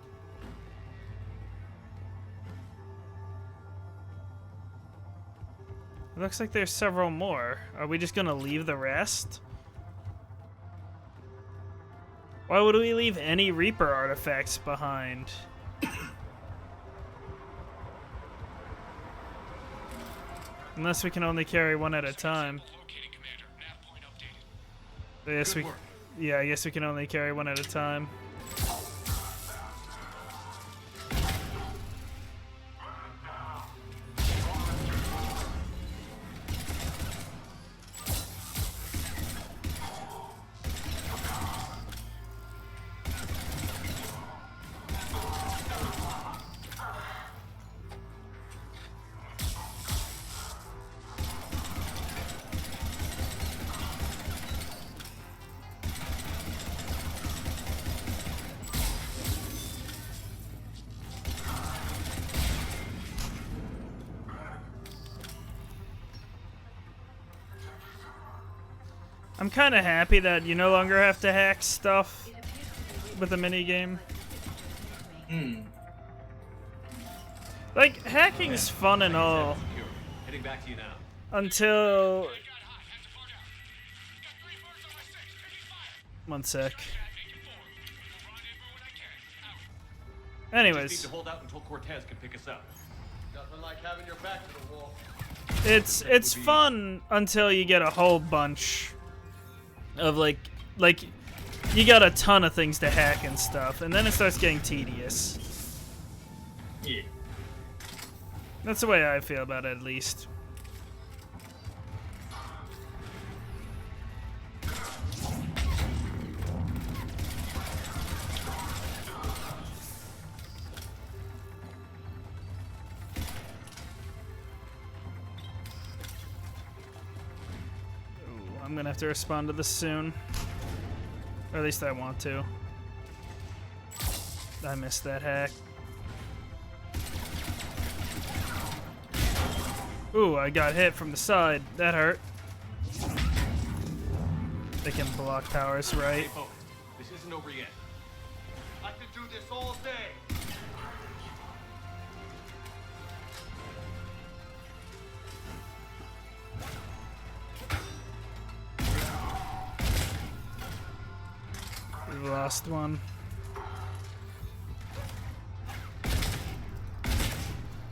It looks like there's several more. Are we just gonna leave the rest? Why would we leave any Reaper artifacts behind? Unless we can only carry one at a time. Yes, yeah, I guess we can only carry one at a time. I'm kind of happy that you no longer have to hack stuff with a minigame. Like, hacking's fun and all. Heading back to you now. Until... One sec. Anyways. Just need to hold out until Cortez can pick us up. Nothing like having your back to the wall. It's fun until you get a whole bunch of like you got a ton of things to hack and stuff, and then it starts getting tedious. Yeah. That's the way I feel about it, at least. I'm gonna have to respond to this soon. Or at least I want to. I missed that hack. Ooh, I got hit from the side. That hurt. They can block powers, right? This isn't over yet. I could do this all day. We lost one.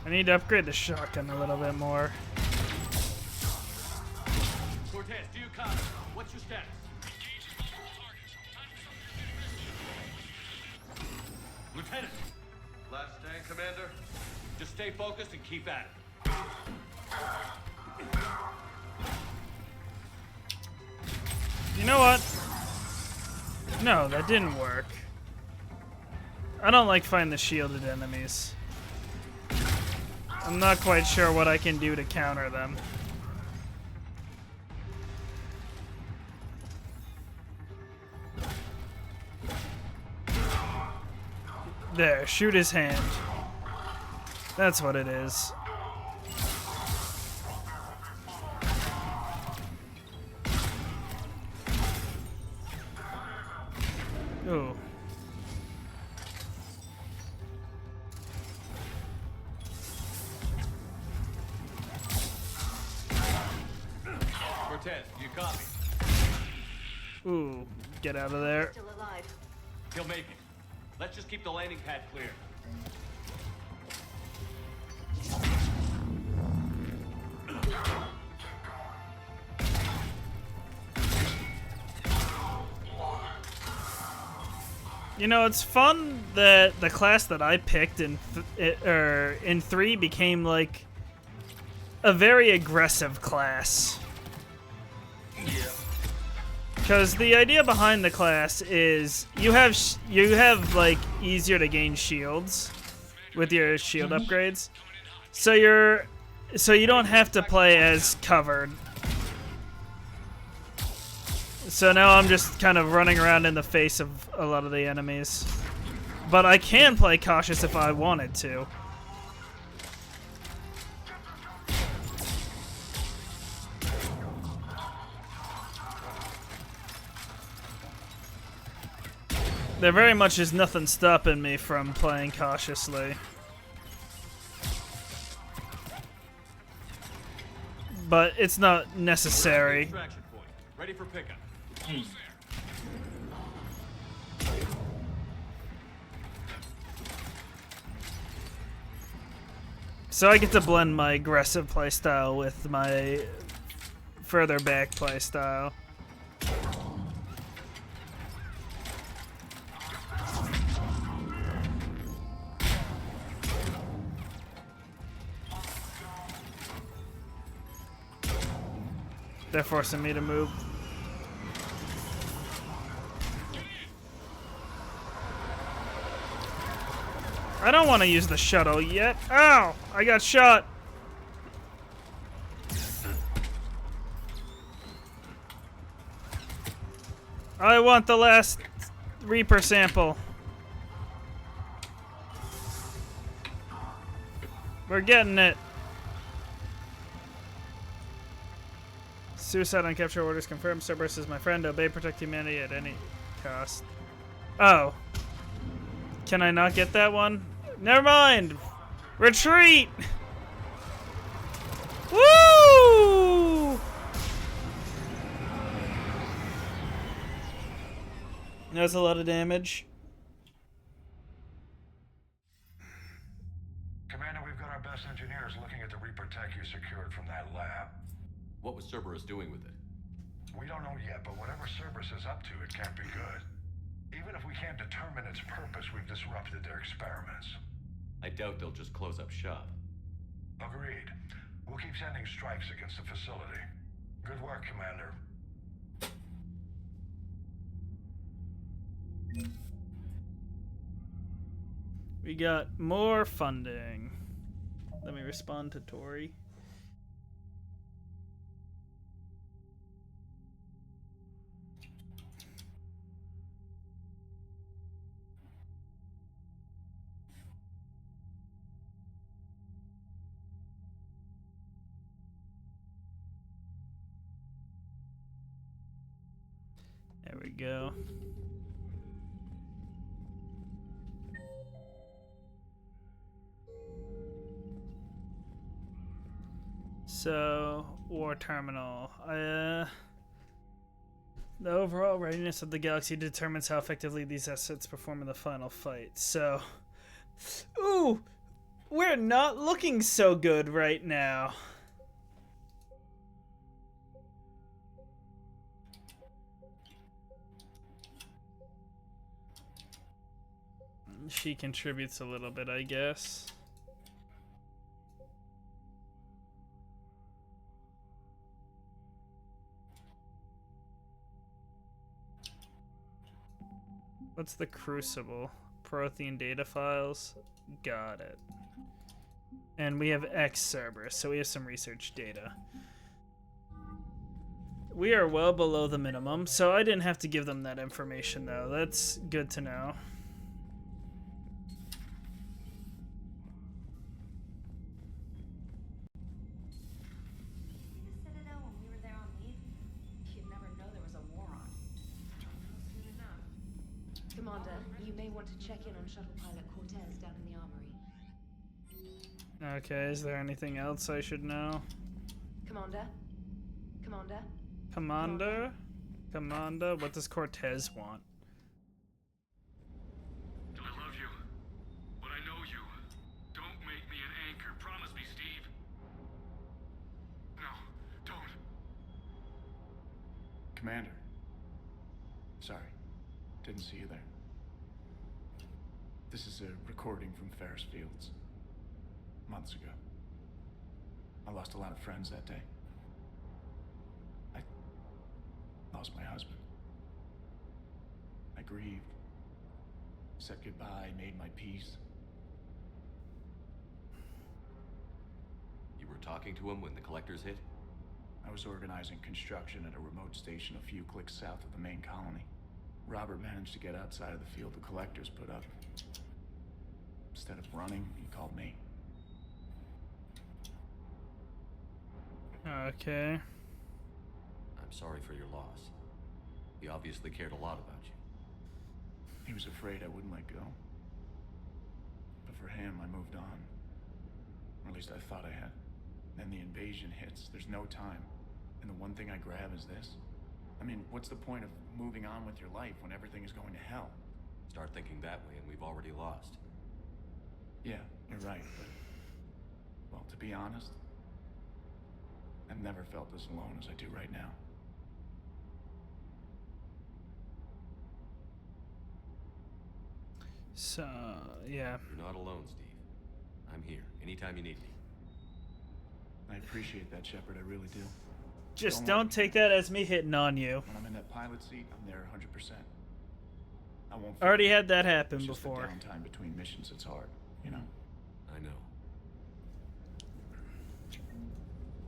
I need to upgrade the shotgun a little bit more. Cortez, do you copy? What's your status? Lieutenant! Last stand, Commander. Just stay focused and keep at it. You know what? No, that didn't work. I don't like fighting the shielded enemies. I'm not quite sure what I can do to counter them. There, shoot his hand. That's what it is. Ooh. Cortez, do you copy? Ooh, get out of there. Still alive. He'll make it. Let's just keep the landing pad clear. You know, it's fun that the class that I picked in 3 became like a very aggressive class. Because the idea behind the class is you have like easier to gain shields with your shield upgrades, so you don't have to play as covered. So now I'm just kind of running around in the face of a lot of the enemies, but I can play cautious if I wanted to. There very much is nothing stopping me from playing cautiously. But it's not necessary. Extraction point. Ready for pickup. So I get to blend my aggressive playstyle with my further back playstyle. They're forcing me to move. I don't want to use the shuttle yet. Ow! I got shot. I want the last Reaper sample. We're getting it. Suicide on capture orders confirmed. Cerberus is my friend. Obey, protect humanity at any cost. Oh. Can I not get that one? Never mind. Retreat. Woo! That's a lot of damage. Commander, we've got our best engineers looking at the Reaper tech you secured from that lab. What was Cerberus doing with it? We don't know yet, but whatever Cerberus is up to, it can't be good. Even if we can't determine its purpose, we've disrupted their experiments. I doubt they'll just close up shop. Agreed. We'll keep sending strikes against the facility. Good work, Commander. We got more funding. Let me respond to Tori. There we go. So, war terminal. The overall readiness of the galaxy determines how effectively these assets perform in the final fight. So, ooh, we're not looking so good right now. She contributes a little bit, I guess. What's the Crucible? Prothean data files. Got it. And we have X Cerberus, so we have some research data. We are well below the minimum, so I didn't have to give them that information, though. That's good to know. Commander, you may want to check in on shuttle pilot Cortez down in the armory. Okay, is there anything else I should know? Commander? Commander? Commander? Commander? What does Cortez want? I love you, but I know you. Don't make me an anchor. Promise me, Steve. No, don't. Commander. Sorry. Didn't see you there. This is a recording from Ferris Fields. Months ago. I lost a lot of friends that day. I lost my husband. I grieved. Said goodbye, made my peace. You were talking to him when the collectors hit? I was organizing construction at a remote station a few clicks south of the main colony. Robert managed to get outside of the field the collectors put up. Instead of running, he called me. Okay. I'm sorry for your loss. He obviously cared a lot about you. He was afraid I wouldn't let go. But for him, I moved on. Or at least I thought I had. Then the invasion hits. There's no time. And the one thing I grab is this. I mean, what's the point of moving on with your life when everything is going to hell? Start thinking that way and we've already lost. Yeah, you're right, but... well, to be honest, I've never felt as alone as I do right now. So, yeah. You're not alone, Steve. I'm here, anytime you need me. I appreciate that, Shepard, I really do. Just don't take that as me hitting on you. When I'm in that pilot seat, I'm there 100%. I won't. Already had that happen it's before. Just the downtime between missions, it's hard, you know. I know.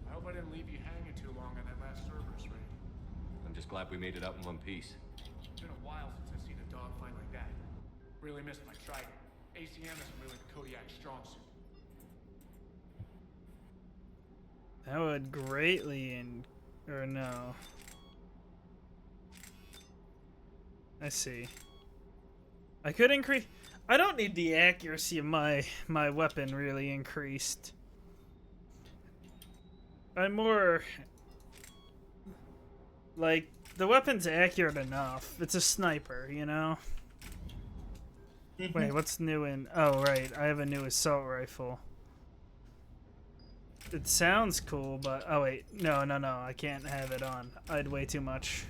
I hope I didn't leave you hanging too long on that last Cerberus raid. I'm just glad we made it out in one piece. It's been a while since I've seen a dogfight like that. Really missed my Trident. ACM isn't really the Kodiak's strong suit. That would greatly or no. I see. I could increase. I don't need the accuracy of my weapon really increased. I'm more like the weapon's accurate enough. It's a sniper, you know. Wait, what's new in? Oh, right. I have a new assault rifle. It sounds cool, but oh wait, no, I can't have it on. I had way too much.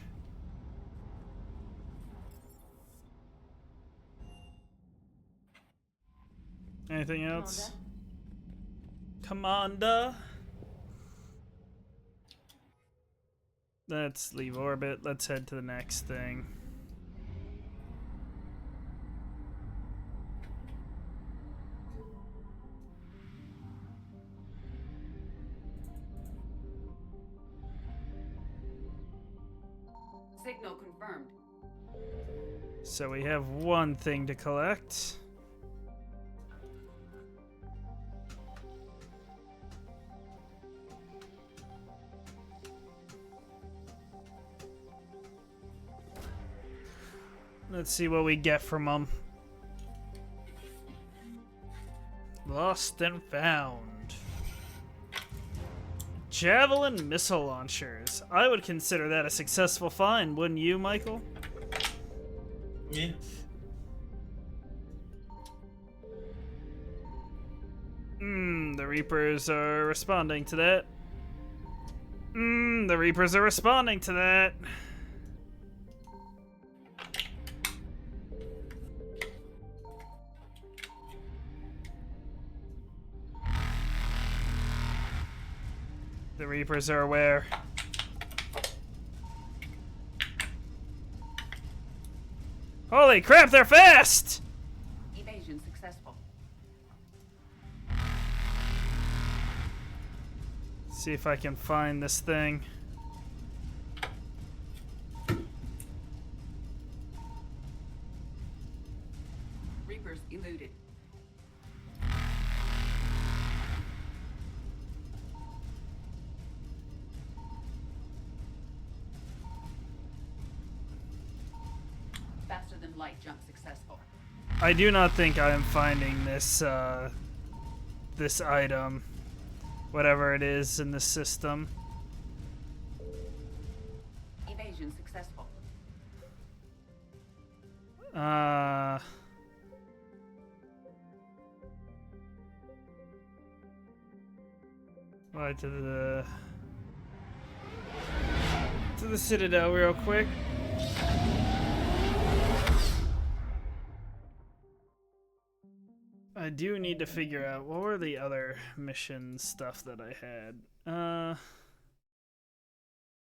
Anything else? Commander? Let's leave orbit. Let's head to the next thing. Signal confirmed. So we have one thing to collect. Let's see what we get from them. Lost and found. Javelin missile launchers. I would consider that a successful find, wouldn't you, Michael? Yeah. The Reapers are responding to that. The Reapers are responding to that. The Reapers are aware. Holy crap, they're fast! Evasion successful. See if I can find this thing. Reapers eluded. Faster than light jump successful. I do not think I am finding this, this item. Whatever it is in the system. Evasion successful. Right to the Citadel real quick. I do need to figure out what were the other mission stuff that I had.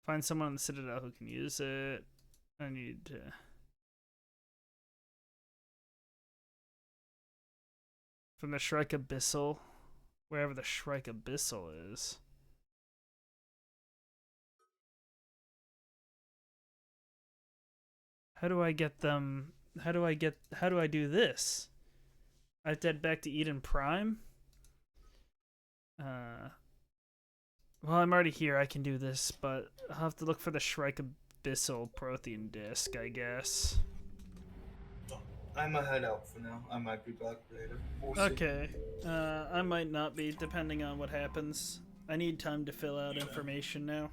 Find someone in the Citadel who can use it. I need to... From the Shrike Abyssal. Wherever the Shrike Abyssal is. How do I get them? How do I do this? I have to head back to Eden Prime? Well, I'm already here. I can do this, but I'll have to look for the Shrike Abyssal Prothean disc, I guess. I might head out for now. I might be back later. We'll see. Okay. I might not be, depending on what happens. I need time to fill out information now.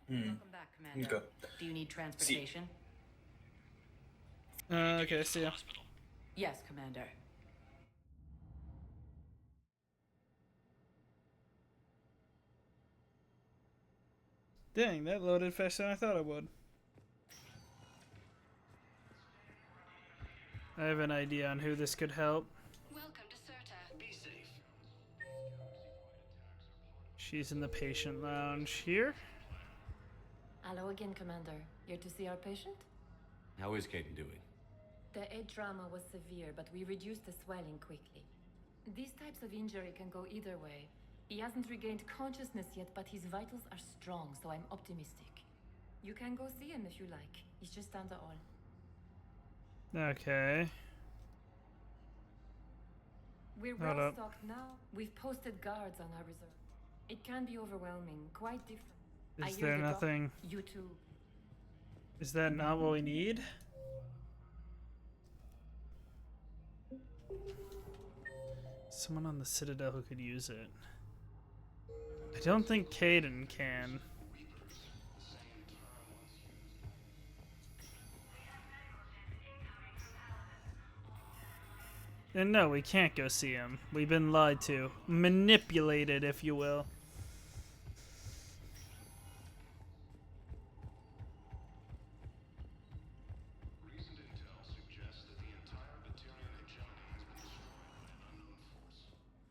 Welcome back, Commander. Okay. Do you need transportation? Okay, see ya. Yes, Commander. Dang, that loaded faster than I thought it would. I have an idea on who this could help. Welcome to Serta. Be safe. She's in the patient lounge here. Hello again, Commander. Here to see our patient? How is Caden doing? The head trauma was severe, but we reduced the swelling quickly. These types of injury can go either way. He hasn't regained consciousness yet, but his vitals are strong, so I'm optimistic. You can go see him if you like. He's just down the hall. Okay. We're Hold well up. stocked now. We've posted guards on our reserve. It can be overwhelming, quite different. I Is hear there the doc- nothing? You too. Is that not what we need? Someone on the Citadel who could use it. I don't think Caden can. And no, we can't go see him. We've been lied to. Manipulated, if you will. Recent intel suggests that the entire Batarian hegemony has been destroyed by an unknown force.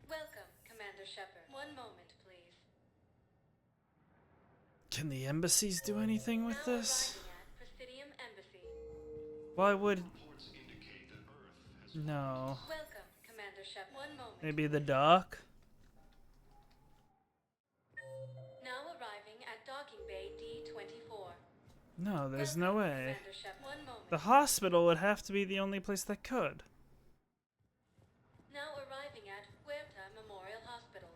Welcome, Commander Shepard. One moment, please. Can the embassies do anything with Now this? arriving at Presidium Embassy. Why would... Reports indicate that Earth has No. Welcome, Commander Shepard. One moment. Maybe the dock? Now arriving at Docking Bay D-24. No, there's no way. Commander Shepard. One moment. The hospital would have to be the only place that could. Now arriving at Huerta Memorial Hospital.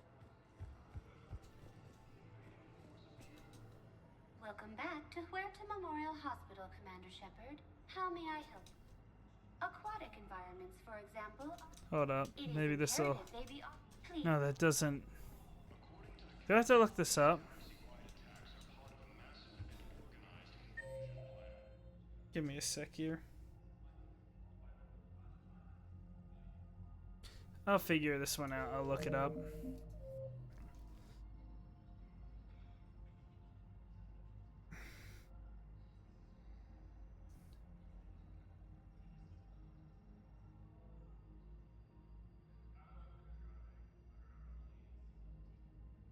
Welcome back to Huerta Memorial Hospital, Commander Shepard. How may I help? Aquatic environments, for example. Hold up. Maybe this will... They be please. No, that doesn't... Do I have to look this up? Give me a sec here. I'll figure this one out. I'll look it up.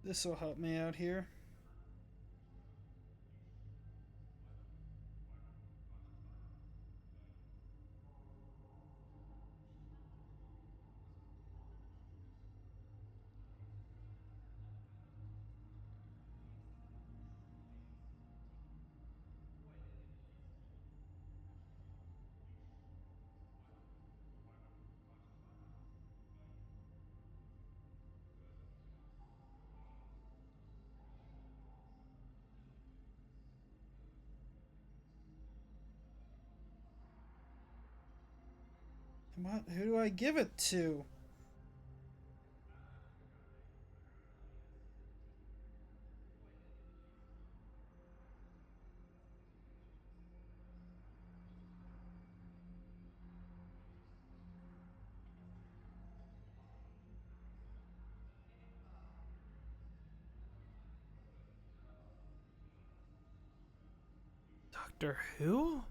This will help me out here. What? Who do I give it to? Doctor Who?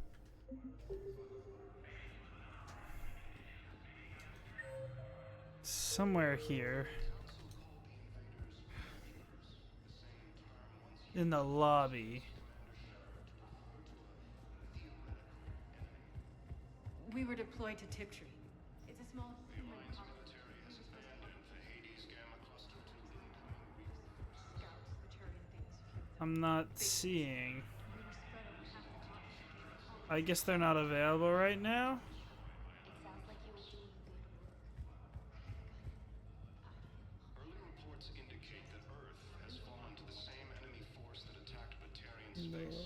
Somewhere here. In the lobby. We were deployed to Tiptree. It's a small human I'm not seeing. I guess they're not available right now. Early reports indicate that Earth has fallen to the same enemy force that attacked Batarian space.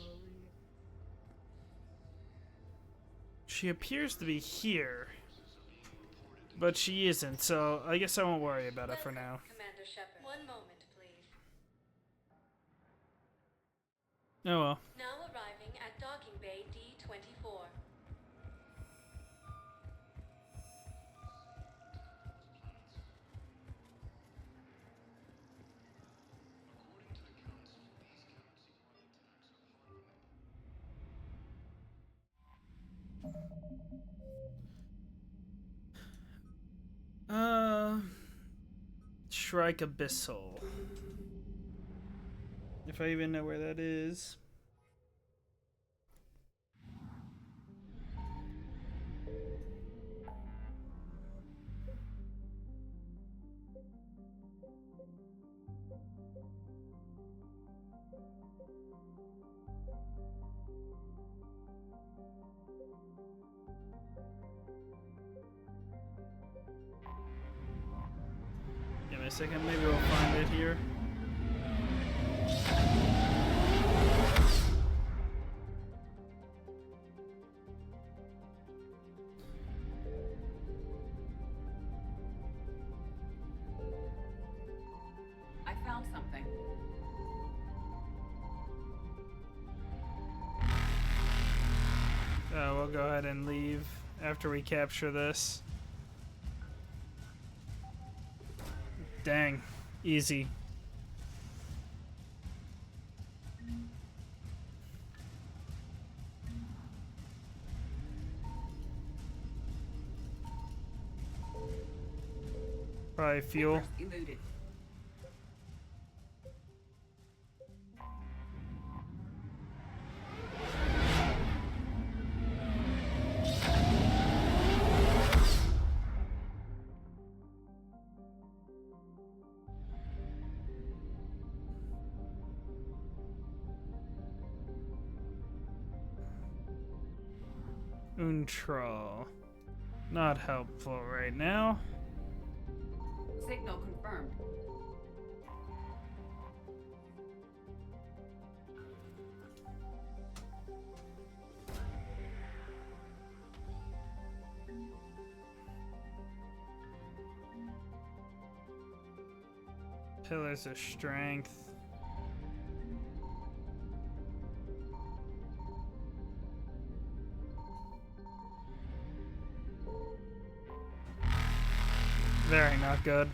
She appears to be here, but she isn't, so I guess I won't worry about it for now. Commander Shepard. One moment, please. Oh well. Now arriving at docking bay D-24. Shrike Abyssal. If I even know where that is. Give me a second, maybe we'll find it here. I found something. We'll go ahead and leave after we capture this. Dang, easy. Probably fuel. Eluded. Untrol. Not helpful right now. Signal confirmed. Pillars of strength. Very not good.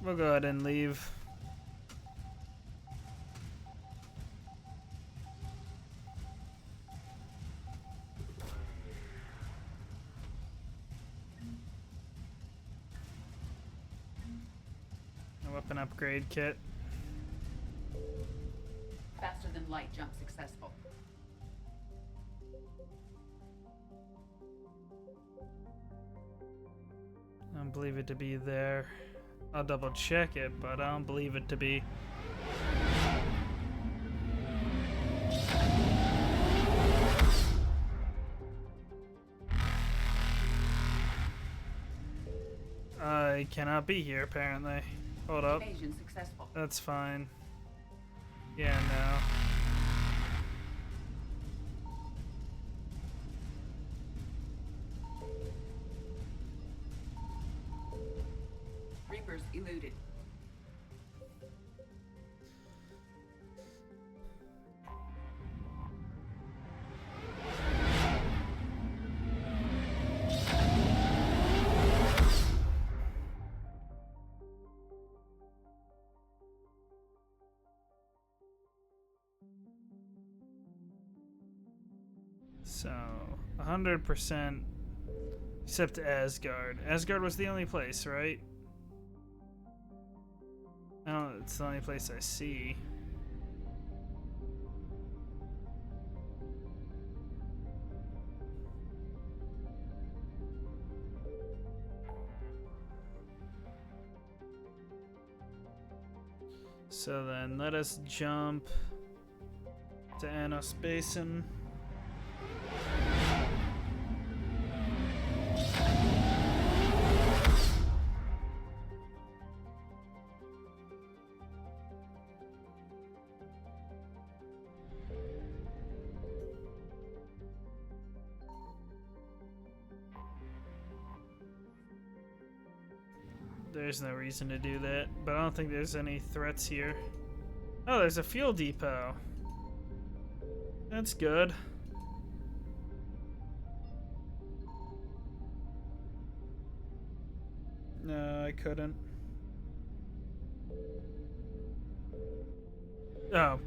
We'll go ahead and leave. A weapon upgrade kit. Faster than light jump successful. I don't believe it to be there. I'll double check it, but I don't believe it to be. I cannot be here, apparently. Hold up. Evasion successful. That's fine. Yeah, no. Reapers eluded. So, 100% except Asgard. Asgard was the only place, right? Oh, it's the only place I see. So then let us jump to Anos Basin. There's no reason to do that, but I don't think there's any threats here. Oh, there's a fuel depot. That's good. No, I couldn't. Oh.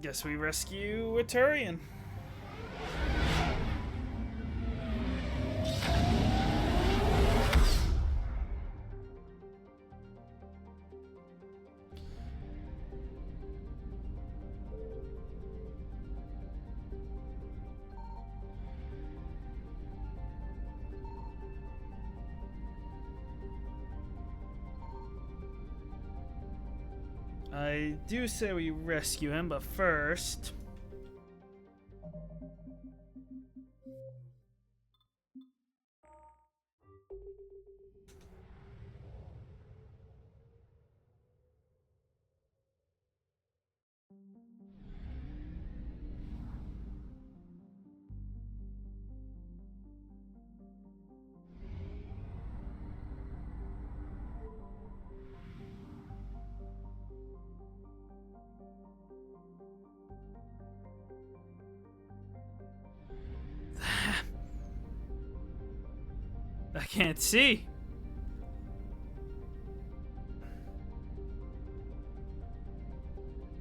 Guess we rescue a Turian. I do say we rescue him, but first... I can't see.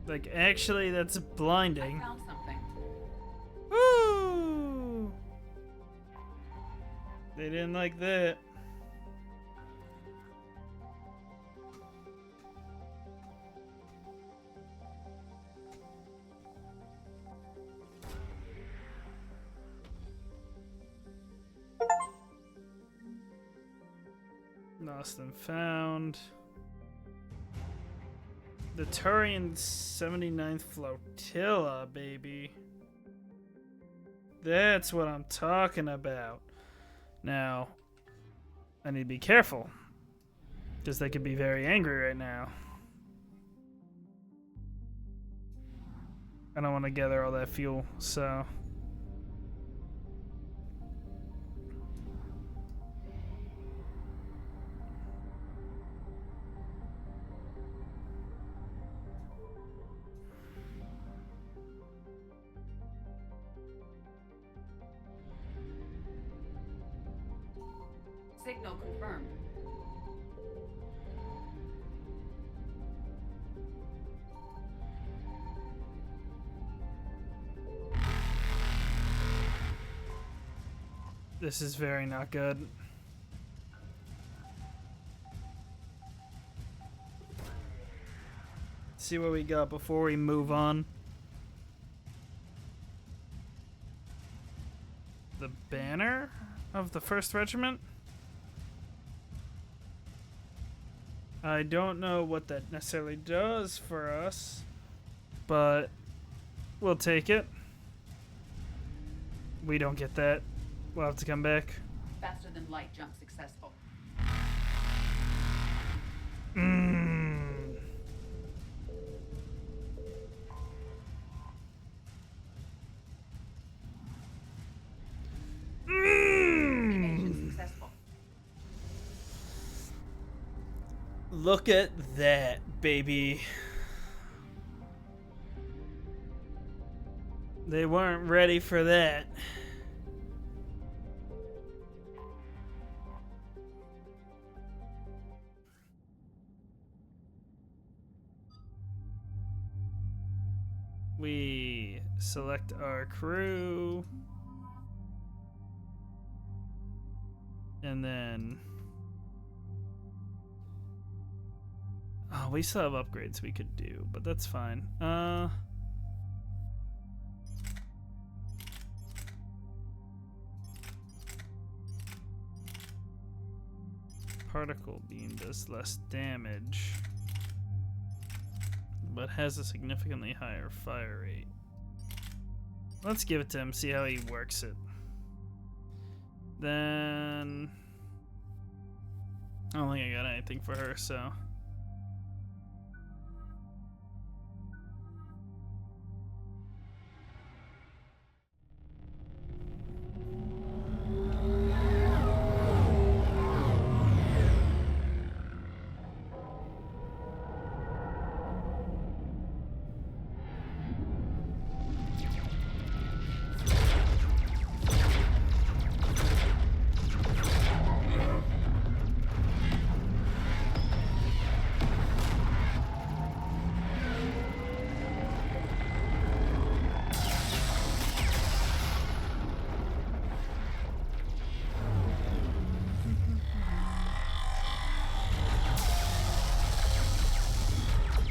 Like, actually, that's blinding. I found something. Woo! They didn't like that. Lost and found. The Turian 79th Flotilla, baby. That's what I'm talking about. Now, I need to be careful, because they could be very angry right now. I don't want to gather all that fuel, so... Signal confirmed. This is very not good. See what we got before we move on. The banner of the 1st Regiment? I don't know what that necessarily does for us, but we'll take it. We don't get that. We'll have to come back. Faster than light jump successful. Evasion successful. Look at that, baby. They weren't ready for that. We select our crew. And then... Oh, we still have upgrades we could do, but that's fine. Particle beam does less damage, but has a significantly higher fire rate. Let's give it to him, see how he works it. Then... I don't think I got anything for her, so...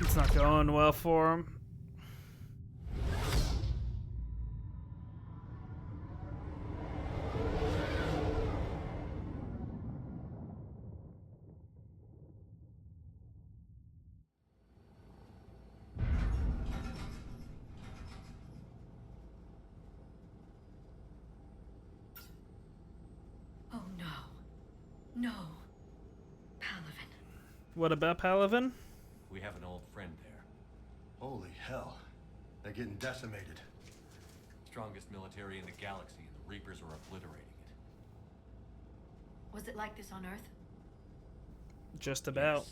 It's not going well for him. Oh no. No. Palaven. What about Palaven? We have an old friend there. Holy hell. They're getting decimated. Strongest military in the galaxy, and the Reapers are obliterating it. Was it like this on Earth? Just about.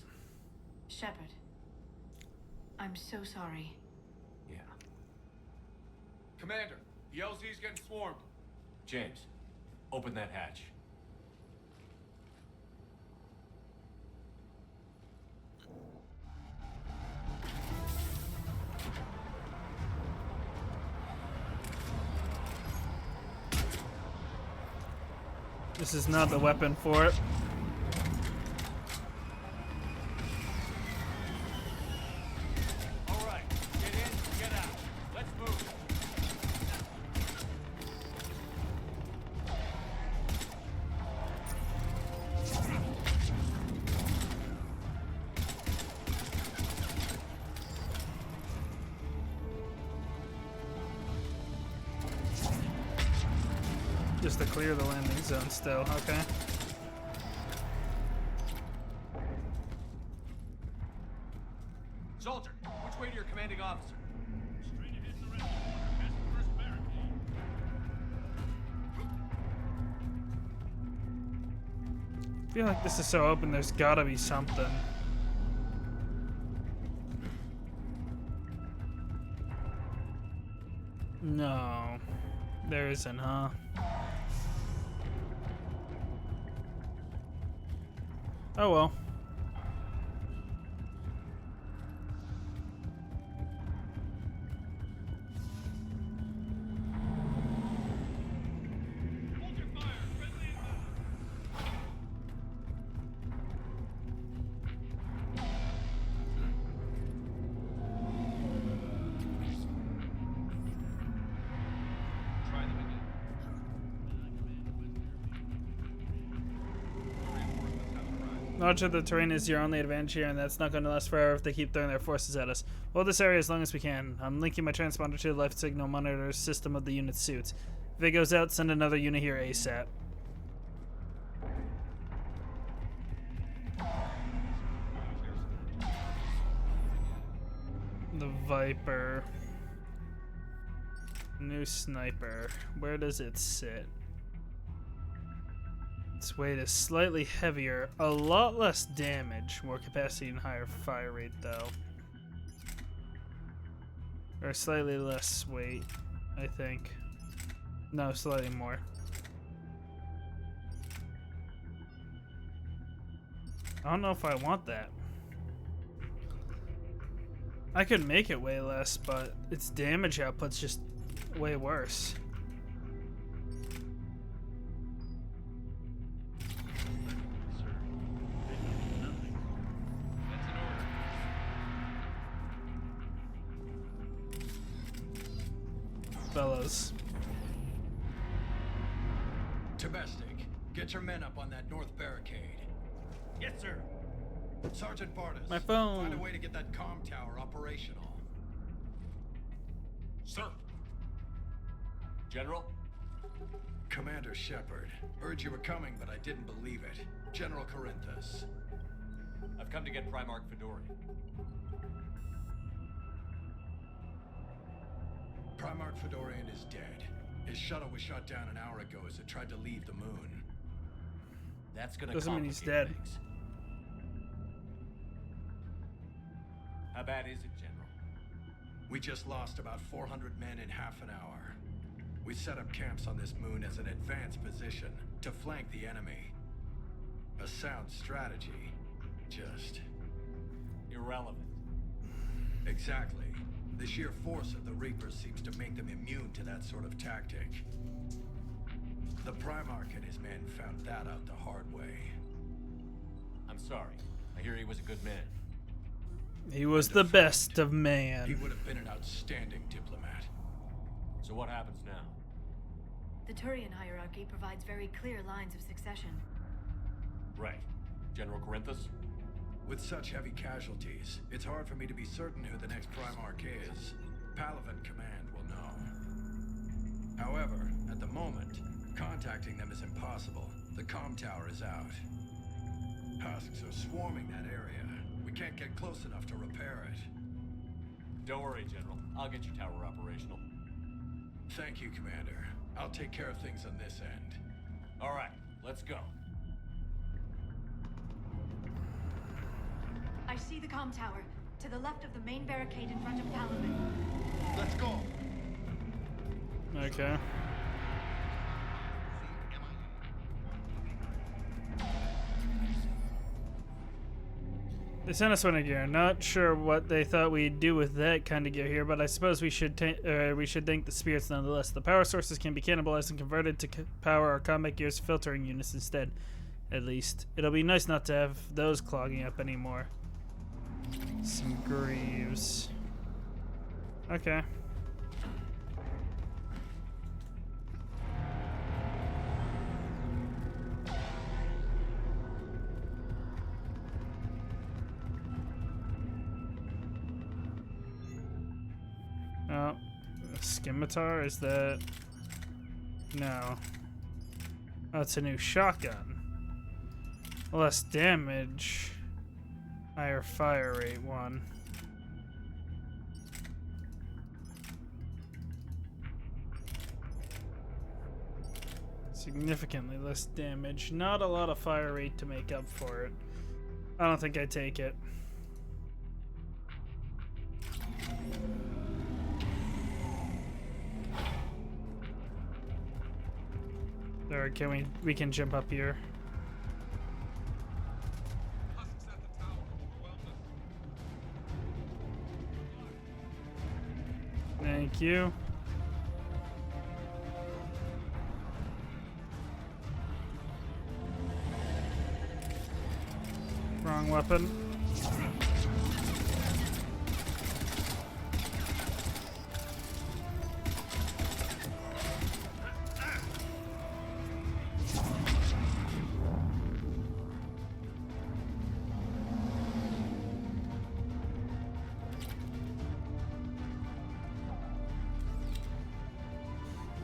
Yes. Shepard. I'm so sorry. Yeah. Commander, the LZ's getting swarmed. James, open that hatch. This is not the weapon for it. All right, get in, get out. Let's move. Just to clear the landing zone still, okay. Soldier, which way to your commanding officer? Straight ahead in the red feel like this is so open, there's gotta be something. No, there isn't, huh? Oh well. Knowledge of the terrain is your only advantage here, and that's not going to last forever if they keep throwing their forces at us. Hold this area as long as we can. I'm linking my transponder to the life signal monitor system of the unit's suits. If it goes out, send another unit here ASAP. The Viper. New sniper. Where does it sit? Its weight is slightly heavier, a lot less damage, more capacity and higher fire rate though. Or slightly less weight, I think. No, slightly more. I don't know if I want that. I could make it way less, but its damage output's just way worse. Fellas. Domestic, get your men up on that north barricade. Yes, sir. Sergeant Bartis, my phone. Find a way to get that comm tower operational. Sir. General? Commander Shepard. Heard you were coming, but I didn't believe it. General Corinthus. I've come to get Primarch Fedori. Primarch Fedorian is dead. His shuttle was shot down an hour ago as it tried to leave the moon. That's gonna doesn't mean he's complicate dead. things. How bad is it, General? We just lost about 400 men in half an hour. We set up camps on this moon as an advanced position to flank the enemy. A sound strategy. Just... irrelevant. Exactly. The sheer force of the Reapers seems to make them immune to that sort of tactic. The Primarch and his men found that out the hard way. I'm sorry. I hear he was a good man. He was the best of man. He would have been an outstanding diplomat. So what happens now? The Turian hierarchy provides very clear lines of succession. Right. General Corinthus? With such heavy casualties, it's hard for me to be certain who the next Primarch is. Palaven Command will know. However, at the moment, contacting them is impossible. The comm tower is out. Husks are swarming that area. We can't get close enough to repair it. Don't worry, General. I'll get your tower operational. Thank you, Commander. I'll take care of things on this end. All right, let's go. I see the comm tower, to the left of the main barricade in front of Palaven. Let's go! Okay. They sent us one of gear. Not sure what they thought we'd do with that kind of gear here, but I suppose we should thank the spirits nonetheless. The power sources can be cannibalized and converted to power our combat gear's filtering units instead. At least. It'll be nice not to have those clogging up anymore. Some greaves. Okay. Oh, a scimitar? Is that... No. Oh, it's a new shotgun. Less damage. Higher fire rate one. Significantly less damage. Not a lot of fire rate to make up for it. I don't think I'd take it. Or can we can jump up here. Thank you. Wrong weapon.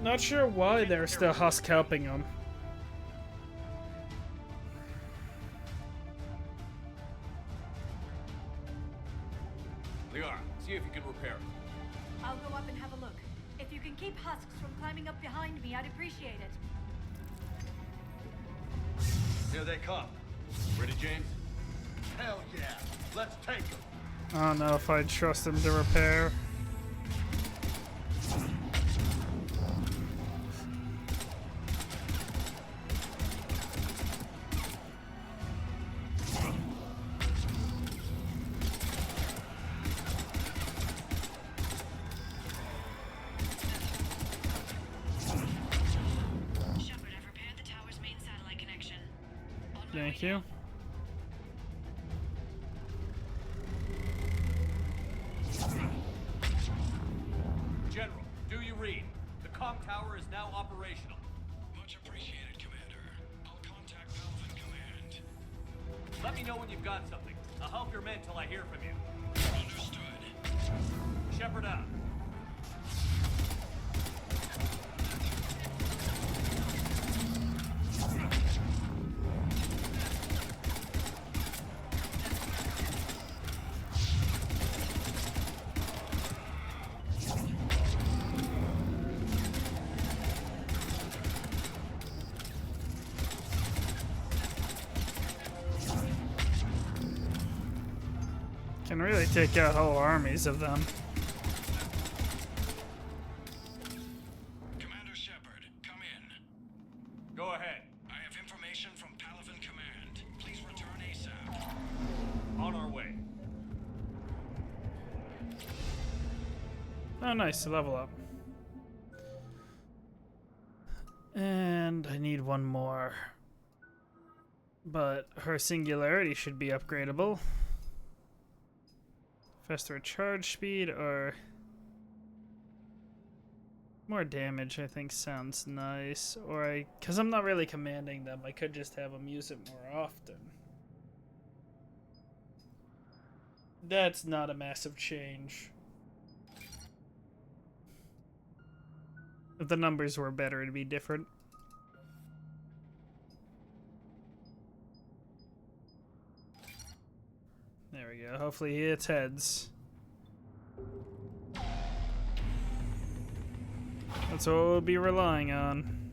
Not sure why they're still husk helping him. Liara, see if you can repair it. I'll go up and have a look. If you can keep husks from climbing up behind me, I'd appreciate it. Here they come. Ready, James? Hell yeah. Let's take them. I don't know if I'd trust him to repair. Thank you. General, do you read? The comm tower is now operational. Much appreciated, Commander. I'll contact Palvin Command. Let me know when you've got something. I'll help your men till I hear from you. Understood. Shepard out. Can really take out whole armies of them. Commander Shepard, come in. Go ahead. I have information from Palvin Command. Please return ASAP. On our way. Oh, nice. Level up. And I need one more. But her singularity should be upgradable. Faster charge speed or more damage, I think sounds nice. Or because I'm not really commanding them, I could just have them use it more often. That's not a massive change. If the numbers were better, it'd be different. There we go. Hopefully he hits heads. That's what we'll be relying on.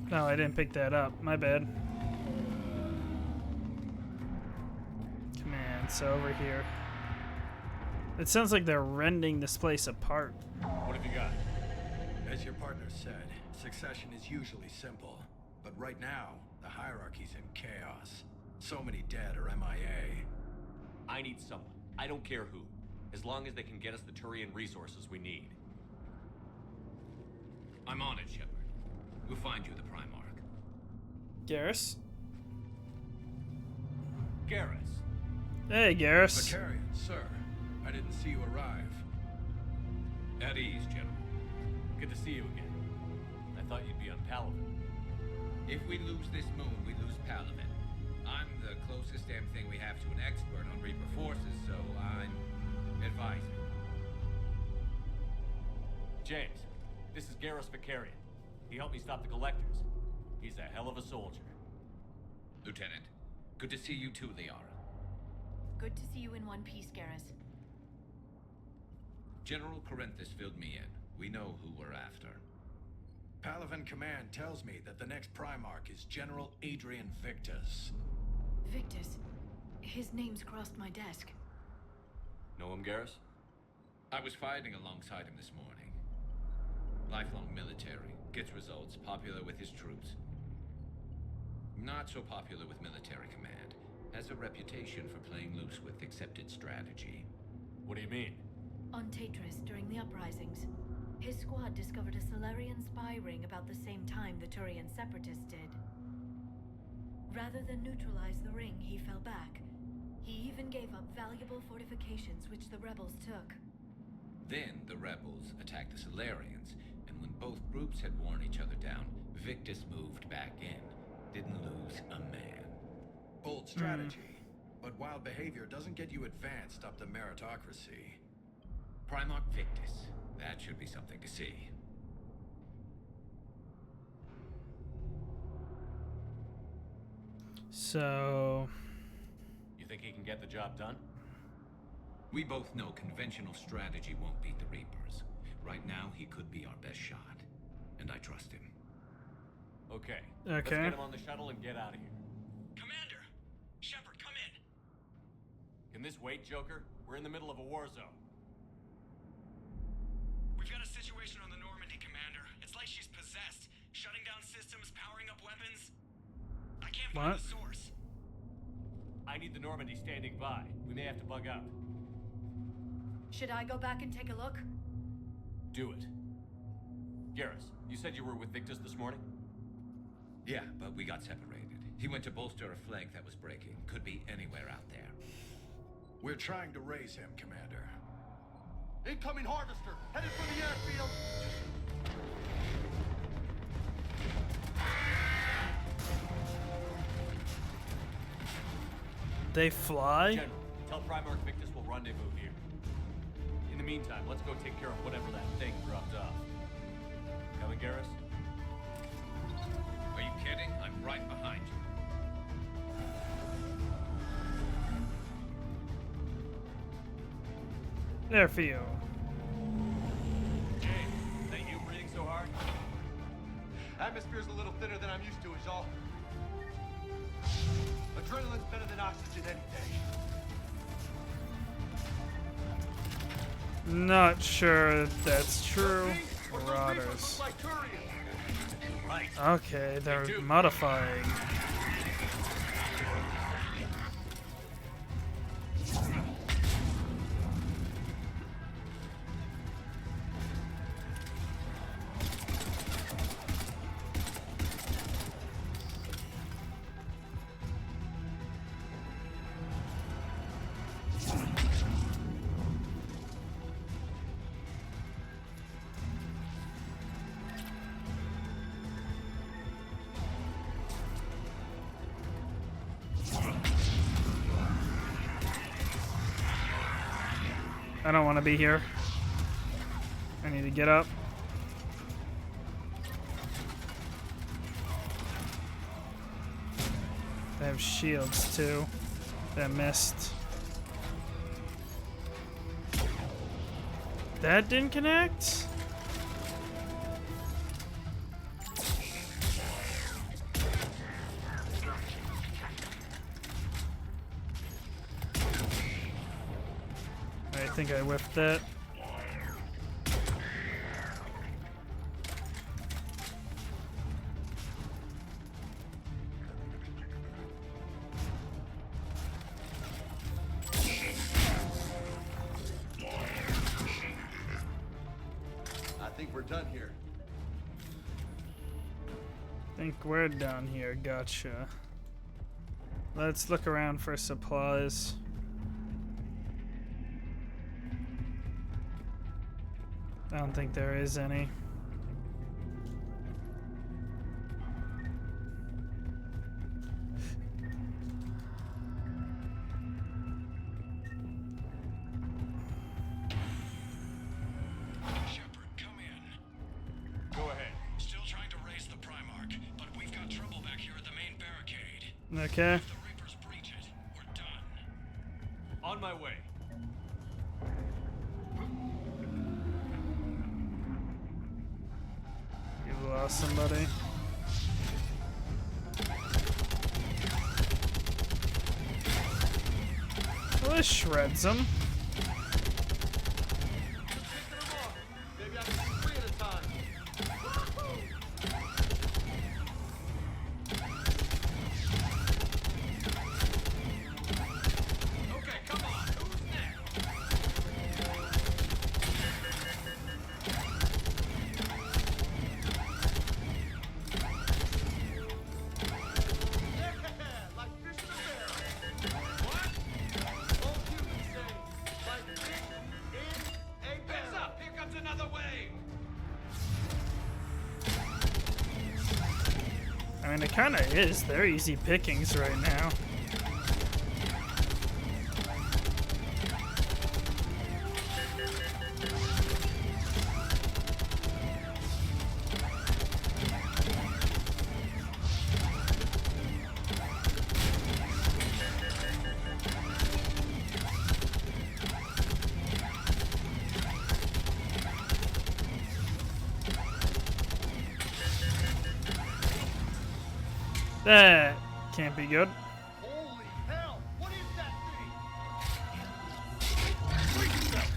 No, I didn't pick that up. My bad. Commands over here. It sounds like they're rending this place apart. What have you got? As your partner said, succession is usually simple. But right now, the hierarchy's in chaos. So many dead or MIA. I need someone. I don't care who. As long as they can get us the Turian resources we need. I'm on it, Shepard. We'll find you the Primarch. Garrus? Garrus. Hey, Garrus. Vicarian, sir. I didn't see you arrive. At ease, General. Good to see you again. I thought you'd be on Palvin. If we lose this moon, we lose Palvin. I'm the closest damn thing we have to an expert on Reaper forces, so I'm advising. James, this is Garrus Vicarian. He helped me stop the Collectors. He's a hell of a soldier. Lieutenant, good to see you too, Liara. Good to see you in one piece, Garrus. General Corinthus filled me in. We know who we're after. Palaven Command tells me that the next Primarch is General Adrian Victus. Victus. His name's crossed my desk. Know him, Garrus? I was fighting alongside him this morning. Lifelong military, gets results, popular with his troops. Not so popular with military command. Has a reputation for playing loose with accepted strategy. What do you mean? On Tatris, during the uprisings, his squad discovered a Solarian spy ring about the same time the Turian separatists did. Rather than neutralize the ring, he fell back. He even gave up valuable fortifications which the rebels took. Then the rebels attacked the Solarians, and when both groups had worn each other down, Victus moved back in. Didn't lose a man. Bold strategy. But wild behavior doesn't get you advanced up the meritocracy. Primarch Victus. That should be something to see. So... You think he can get the job done? We both know conventional strategy won't beat the Reapers. Right now, he could be our best shot. And I trust him. Okay. Okay. Let's get him on the shuttle and get out of here. Commander! Shepard, come in! Can this wait, Joker? We're in the middle of a war zone. We've got a situation on the Normandy, Commander. It's like she's possessed. Shutting down systems, powering up weapons. I can't find the source. I need the Normandy standing by. We may have to bug out. Should I go back and take a look? Do it. Garrus, you said you were with Victus this morning? Yeah, but we got separated. He went to bolster a flank that was breaking. Could be anywhere out there. We're trying to raise him, Commander. Incoming harvester, headed for the airfield. They fly? General, tell Primarch Victus we'll rendezvous here. In the meantime, let's go take care of whatever that thing dropped off. Coming, Garrus? Are you kidding? I'm right behind you. Airfield. Jay, is that you breathing so hard? Atmosphere's a little thinner than I'm used to, is all. Adrenaline's better than oxygen any day. Not sure if that's true. Marauders. Okay, they're modifying. I don't want to be here. I need to get up. They have shields too. That missed. That didn't connect? I think I whiffed that. I think we're done here. Think we're done here. Gotcha. Let's look around for supplies. I don't think there is any. Shepard, come in. Go ahead. Still trying to raise the Primarch, but we've got trouble back here at the main barricade. Okay. If the Reapers breach it, we're done. On my way. lost somebody. Well, this shreds them. Maybe I can do 3 at a time. Okay, come on. Who's next? Like fish in a barrel. What? Old humans say, like fish in a Heads barrel. up! Here comes another wave! I mean, it kind of is. They're easy pickings right now. That can't be good. Holy hell! What is that thing? Freak yourself.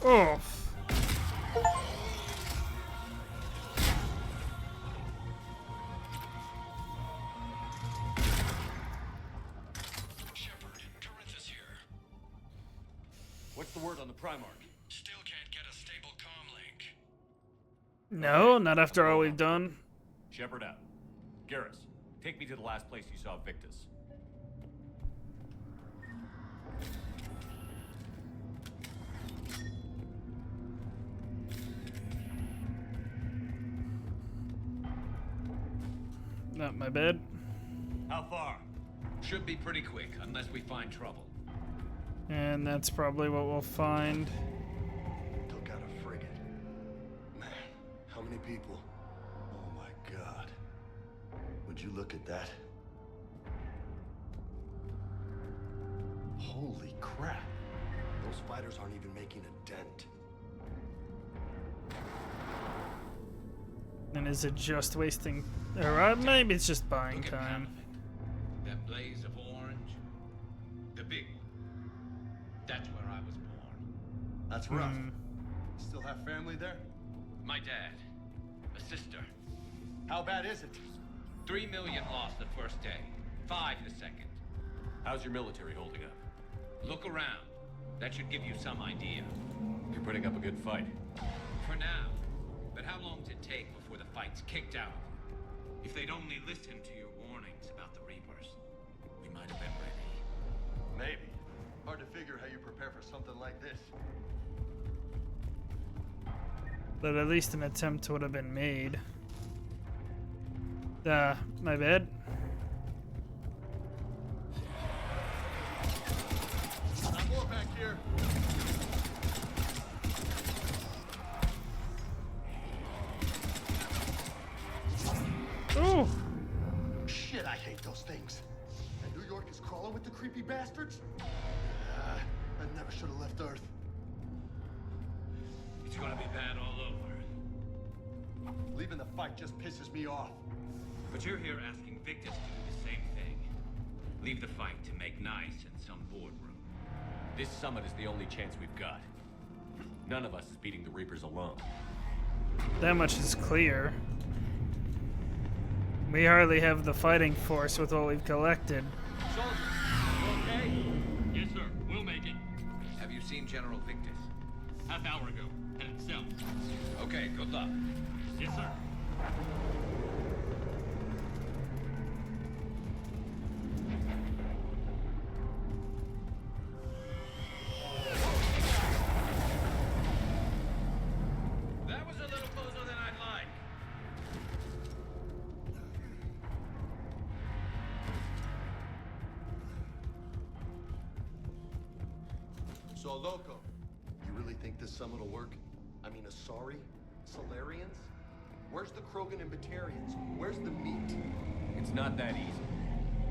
Oh. Shepard, Corinthus here. What's the word on the Primarch? Still can't get a stable comm link. No, not after all we've done. Shepard out. Garrus, take me to the last place you saw Victus. Not my bad. How far? Should be pretty quick, unless we find trouble. And that's probably what we'll find. Took out a frigate. Man, how many people? Oh my god. Would you look at that? Holy crap. Those fighters aren't even making a dent. And is it just wasting... Or maybe it's just buying Look at time. Palaven. That blaze of orange. The big one. That's where I was born. That's rough. Still have family there? My dad. A sister. How bad is it? 3 million lost the first day. 5 the second. How's your military holding up? Look around. That should give you some idea. You're putting up a good fight. For now. But how long does it take before the fight's kicked out? If they'd only listened to your warnings about the Reapers, we might have been ready. Maybe. Hard to figure how you prepare for something like this. But at least an attempt would have been made. My bad. Got more back here. Ooh. Shit, I hate those things. And New York is crawling with the creepy bastards? I never should have left Earth. It's gonna be bad all over. Leaving the fight just pisses me off. But you're here asking Victus to do the same thing. Leave the fight to make nice in some boardroom. This summit is the only chance we've got. None of us is beating the Reapers alone. That much is clear. We hardly have the fighting force with what we've collected. Soldiers, okay? Yes, sir. We'll make it. Have you seen General Victus? Half hour ago. Headed south. Okay, good luck. Yes, sir. That was a little closer than I'd like. So loco. You really think this summit will work? I mean, Asari? Solarians? Where's the Krogan and Batarians? Where's the meat? It's not that easy.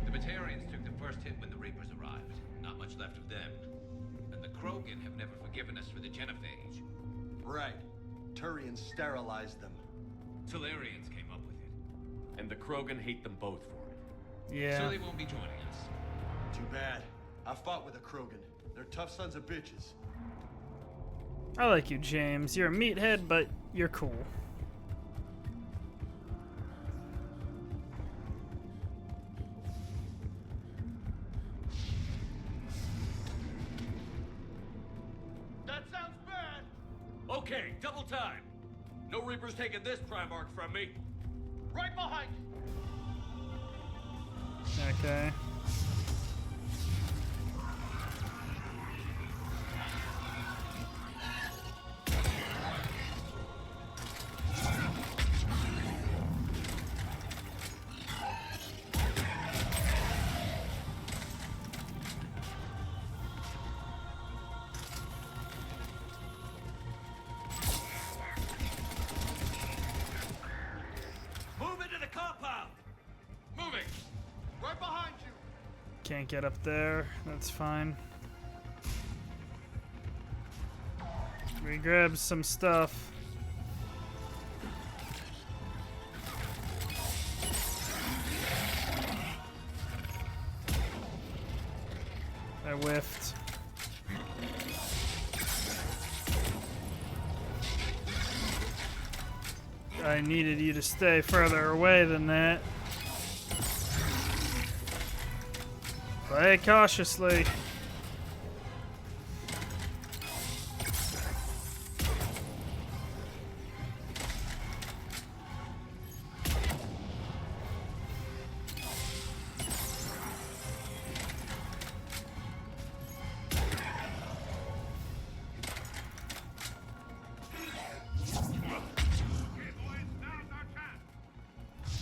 The Batarians took the first hit when the Reapers arrived. Not much left of them. And the Krogan have never forgiven us for the genophage. Right. Turians sterilized them. Solarians came up with it. And the Krogan hate them both for it. Yeah. So they won't be joining us. Too bad. I fought with a Krogan. They're tough sons of bitches. I like you, James. You're a meathead, but you're cool. That sounds bad! Okay, double time. No Reapers taking this Primarch from me. Right behind you. Okay. Move into the compound. Moving. Right behind you. Can't get up there. That's fine. We grabbed some stuff. I whiffed. I needed you to stay further away than that. Play cautiously.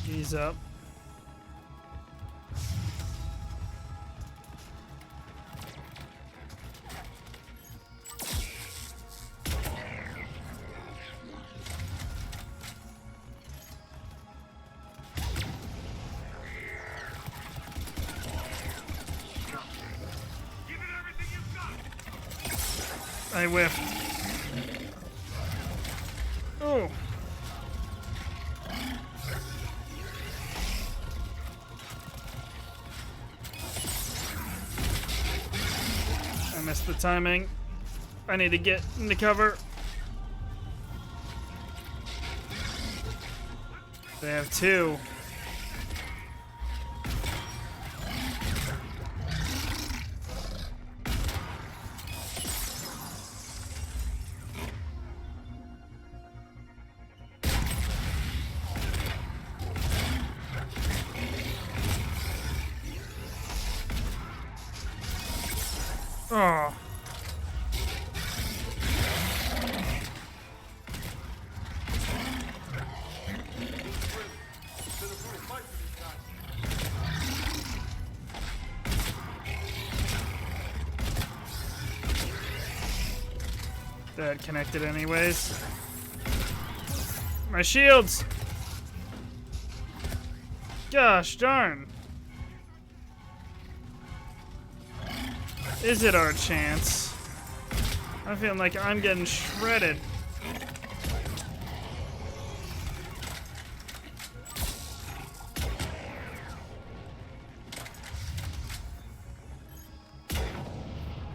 Ease up. I whiffed. Oh. I missed the timing. I need to get into cover. They have two. Oh. That connected anyways. My shields! Gosh darn. Is it our chance? I'm feeling like I'm getting shredded.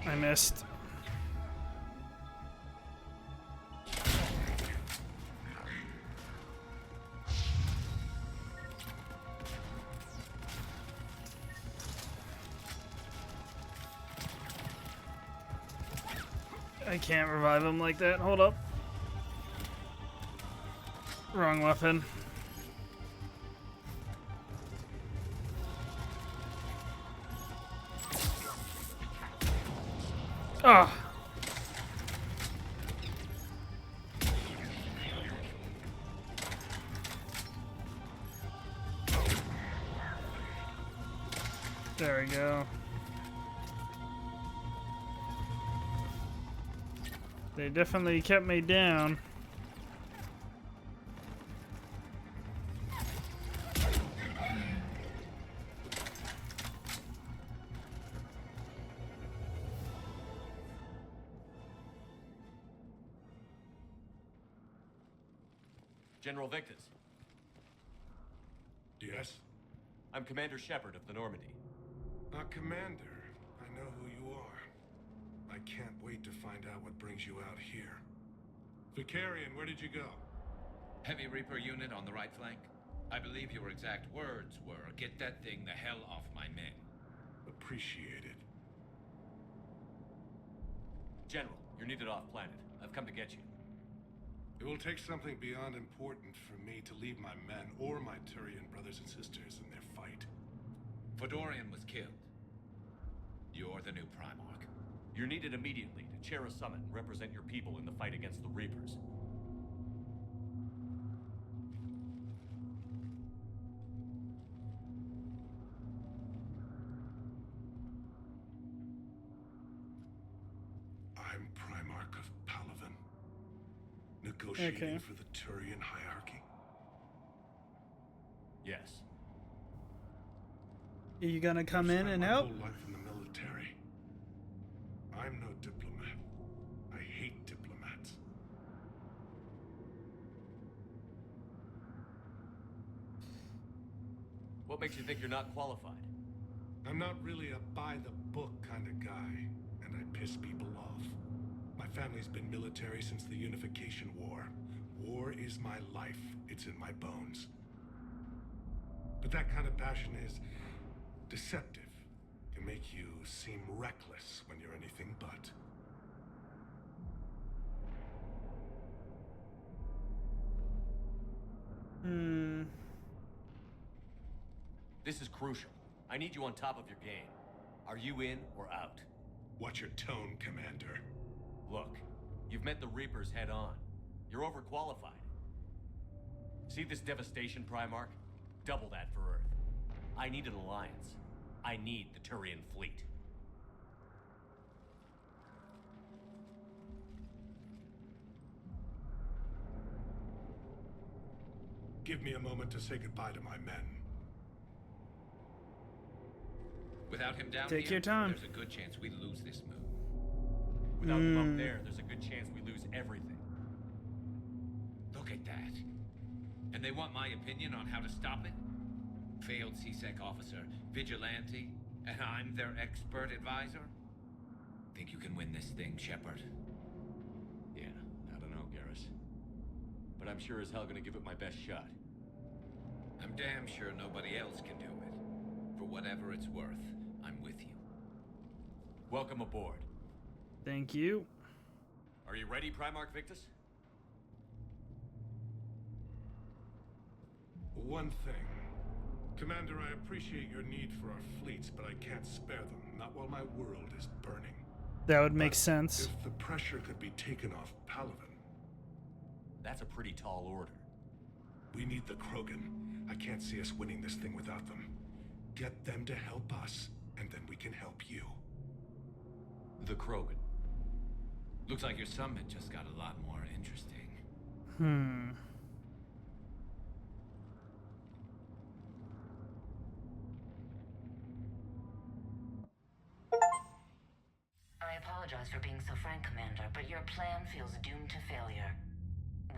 I missed. I can't revive him like that. Hold up. Wrong weapon. Ah. There we go. They definitely kept me down. General Victus. Yes? I'm Commander Shepard of the Normandy. Commander, I know who you are. I can't wait to find out what brings you out here. Vicarian, where did you go? Heavy Reaper unit on the right flank. I believe your exact words were, "Get that thing the hell off my men." Appreciated. General, you're needed off planet. I've come to get you. It will take something beyond important for me to leave my men or my Turian brothers and sisters in their fight. Fedorian was killed. You're the new Primarch. You're needed immediately to chair a summit and represent your people in the fight against the Reapers. I'm Primarch of Palaven. Negotiating Okay. for the Turian hierarchy. Yes. Are you gonna come in and My help? whole life in the military. I'm no diplomat. I hate diplomats. What makes you think you're not qualified? I'm not really a by-the-book kind of guy, and I piss people off. My family's been military since the Unification War. War is my life. It's in my bones. But that kind of passion is deceptive. Can make you seem reckless when you're anything but. This is crucial. I need you on top of your game. Are you in or out? Watch your tone, Commander. Look, you've met the Reapers head on. You're overqualified. See this devastation, Primarch? Double that for Earth. I need an alliance. I need the Turian fleet. Give me a moment to say goodbye to my men. Without him down Take here, your time. there's a good chance we lose this move. Without them up there, there's a good chance we lose everything. Look at that. And they want my opinion on how to stop it? Failed CSEC officer, vigilante, and I'm their expert advisor? Think you can win this thing, Shepard? Yeah, I don't know, Garrus. But I'm sure as hell gonna give it my best shot. I'm damn sure nobody else can do it. For whatever it's worth, I'm with you. Welcome aboard. Thank you. Are you ready, Primarch Victus? One thing. Commander, I appreciate your need for our fleets, but I can't spare them. Not while my world is burning. That would make sense. If the pressure could be taken off Palaven. That's a pretty tall order. We need the Krogan. I can't see us winning this thing without them. Get them to help us, and then we can help you. The Krogan. Looks like your summit just got a lot more interesting. I apologize for being so frank, Commander, but your plan feels doomed to failure.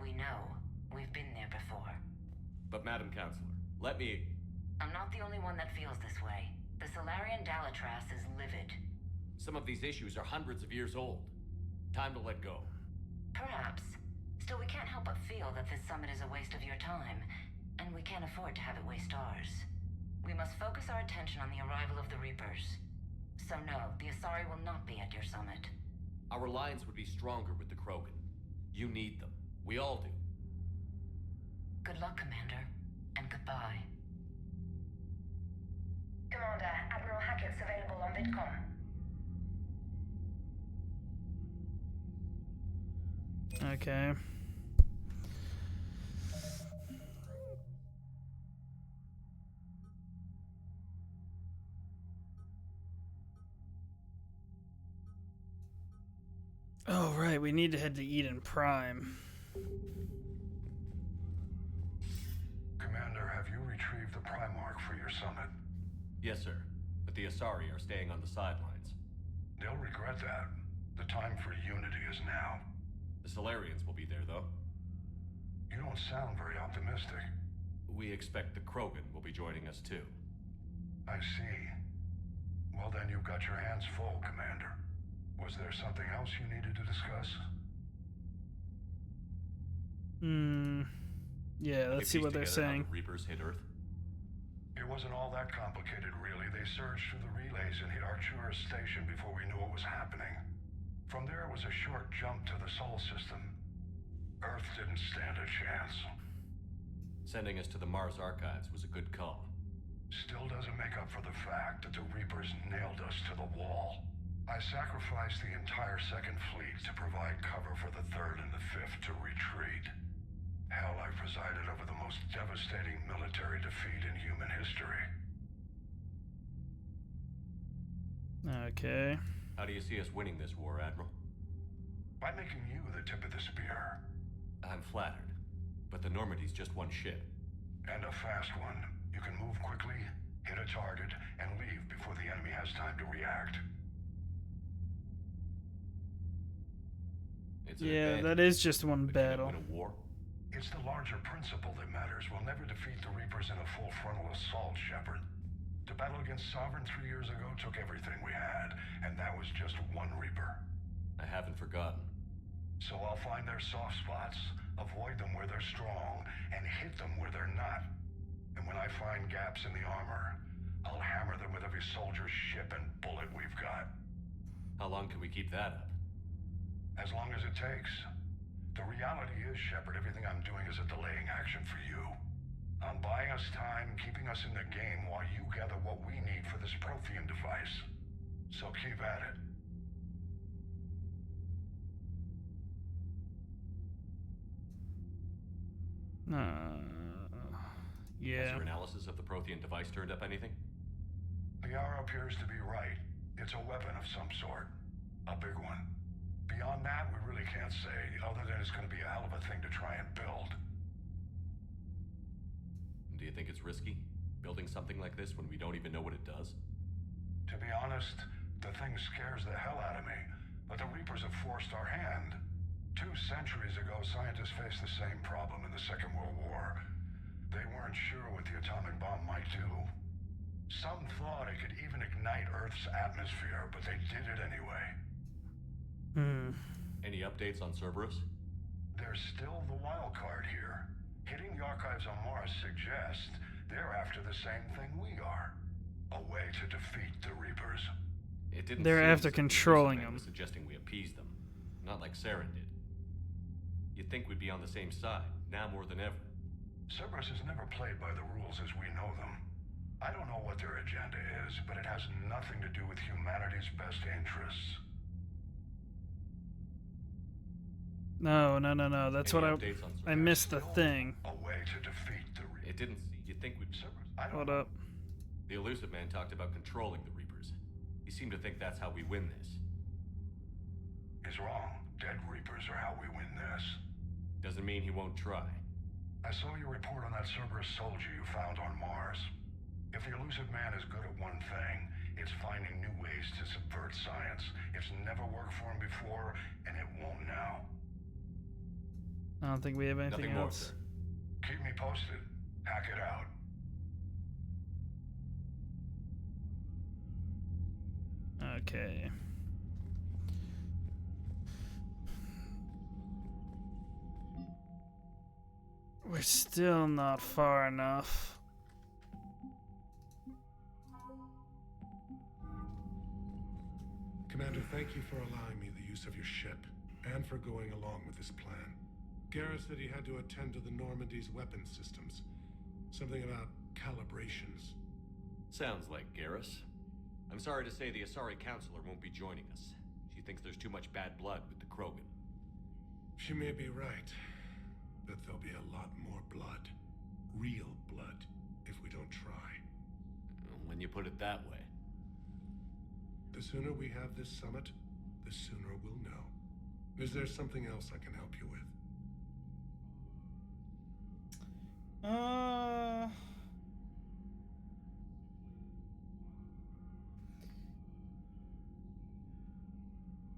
We know. We've been there before. But Madam Counselor, let me... I'm not the only one that feels this way. The Solarian Dalatras is livid. Some of these issues are hundreds of years old. Time to let go. Perhaps. Still, we can't help but feel that this summit is a waste of your time, and we can't afford to have it waste ours. We must focus our attention on the arrival of the Reapers. So no, the Asari will not be at your summit. Our alliance would be stronger with the Krogan. You need them. We all do. Good luck, Commander, and goodbye. Commander, Admiral Hackett's available on VidCom. Okay. Oh, right. We need to head to Eden Prime. Commander, have you retrieved the Primarch for your summit? Yes, sir. But the Asari are staying on the sidelines. They'll regret that. The time for unity is now. The Solarians will be there, though. You don't sound very optimistic. We expect the Krogan will be joining us, too. I see. Well, then you've got your hands full, Commander. Was there something else you needed to discuss? Yeah, let's see what they're saying. The Reapers hit Earth? It wasn't all that complicated, really. They surged through the relays and hit Artura's station before we knew what was happening. From there, it was a short jump to the Sol system. Earth didn't stand a chance. Sending us to the Mars archives was a good call. Still doesn't make up for the fact that the Reapers nailed us to the wall. I sacrificed the entire Second Fleet to provide cover for the Third and the Fifth to retreat. Hell, I presided over the most devastating military defeat in human history. Okay. How do you see us winning this war, Admiral? By making you the tip of the spear. I'm flattered, but the Normandy's just one ship. And a fast one. You can move quickly, hit a target, and leave before the enemy has time to react. Yeah, that is just one battle. Win a war? It's the larger principle that matters. We'll never defeat the Reapers in a full frontal assault, Shepard. The battle against Sovereign 3 years ago took everything we had, and that was just one Reaper. I haven't forgotten. So I'll find their soft spots, avoid them where they're strong, and hit them where they're not. And when I find gaps in the armor, I'll hammer them with every soldier, ship, and bullet we've got. How long can we keep that up? As long as it takes. The reality is, Shepard, everything I'm doing is a delaying action for you. I'm buying us time, keeping us in the game while you gather what we need for this Prothean device. So keep at it. Yeah. Has your analysis of the Prothean device turned up anything? Liara appears to be right. It's a weapon of some sort. A big one. Beyond that, we really can't say, other than it's going to be a hell of a thing to try and build. Do you think it's risky, building something like this when we don't even know what it does? To be honest, the thing scares the hell out of me, but the Reapers have forced our hand. 2 centuries ago, scientists faced the same problem in the Second World War. They weren't sure what the atomic bomb might do. Some thought it could even ignite Earth's atmosphere, but they did it anyway. Any updates on Cerberus? There's still the wild card here. Hitting the archives on Mars suggests they're after the same thing we are. A way to defeat the Reapers. It didn't They're seem after as if the controlling Lucifer Man them. was suggesting we appease them. Not like Saren did. You'd think we'd be on the same side, now more than ever. Cerberus has never played by the rules as we know them. I don't know what their agenda is, but it has nothing to do with humanity's best interests. No. That's Any what updates on I missed the thing. A way to defeat the Reapers. It didn't. You'd think we'd. Hold up. The Elusive Man talked about controlling the Reapers. He seemed to think that's how we win this. He's wrong. Dead Reapers are how we win this. Doesn't mean he won't try. I saw your report on that Cerberus soldier you found on Mars. If the Elusive Man is good at one thing, it's finding new ways to subvert science. It's never worked for him before, and it won't now. I don't think we have anything Nothing more, else. sir. Keep me posted. Hack it out. Okay. We're still not far enough. Commander, thank you for allowing me the use of your ship, and for going along with this plan. Garrus said he had to attend to the Normandy's weapon systems. Something about calibrations. Sounds like Garrus. I'm sorry to say the Asari Counselor won't be joining us. She thinks there's too much bad blood with the Krogan. She may be right, but there'll be a lot more blood. Real blood, if we don't try. When you put it that way. The sooner we have this summit, the sooner we'll know. Is there something else I can help you with?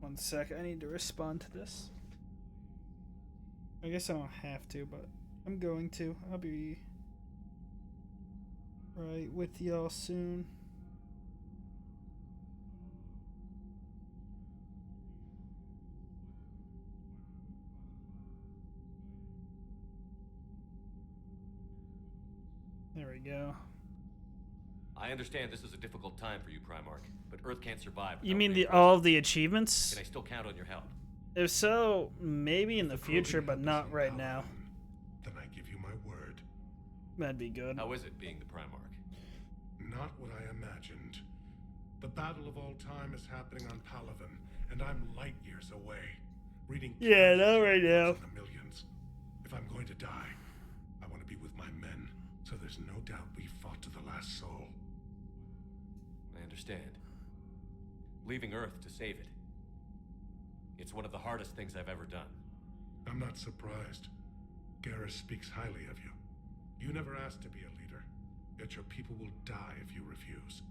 One sec, I need to respond to this. I guess I don't have to, but I'm going to. I'll be right with y'all soon. There we go. I understand this is a difficult time for you, Primarch, but Earth can't survive. You mean all of the achievements? Can I still count on your help? If so, maybe in the future, but not right now. Then I give you my word. That'd be good. How is it being the Primarch? Not what I imagined. The battle of all time is happening on Palaven, and I'm light years away. Reading not right now. In the millions. If I'm going to die, I want to be with my men, so there's no doubt we fought to the last soul. I understand. Leaving Earth to save it. It's one of the hardest things I've ever done. I'm not surprised. Garrus speaks highly of you. You never asked to be a leader, yet your people will die if you refuse.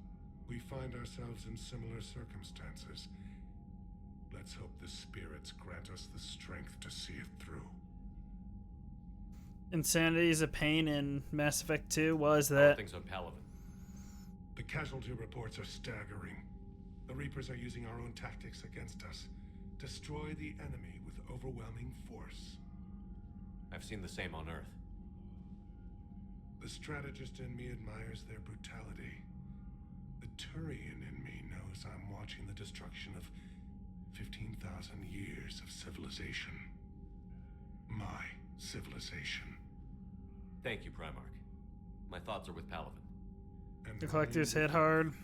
We find ourselves in similar circumstances. Let's hope the spirits grant us the strength to see it through. Insanity is a pain in Mass Effect 2. What is that? Things on Palaven. The casualty reports are staggering. The Reapers are using our own tactics against us. Destroy the enemy with overwhelming force. I've seen the same on Earth. The strategist in me admires their brutality. The Turian in me knows I'm watching the destruction of 15,000 years of civilization. My civilization. Thank you, Primarch. My thoughts are with Palaven. The collectors hit hard.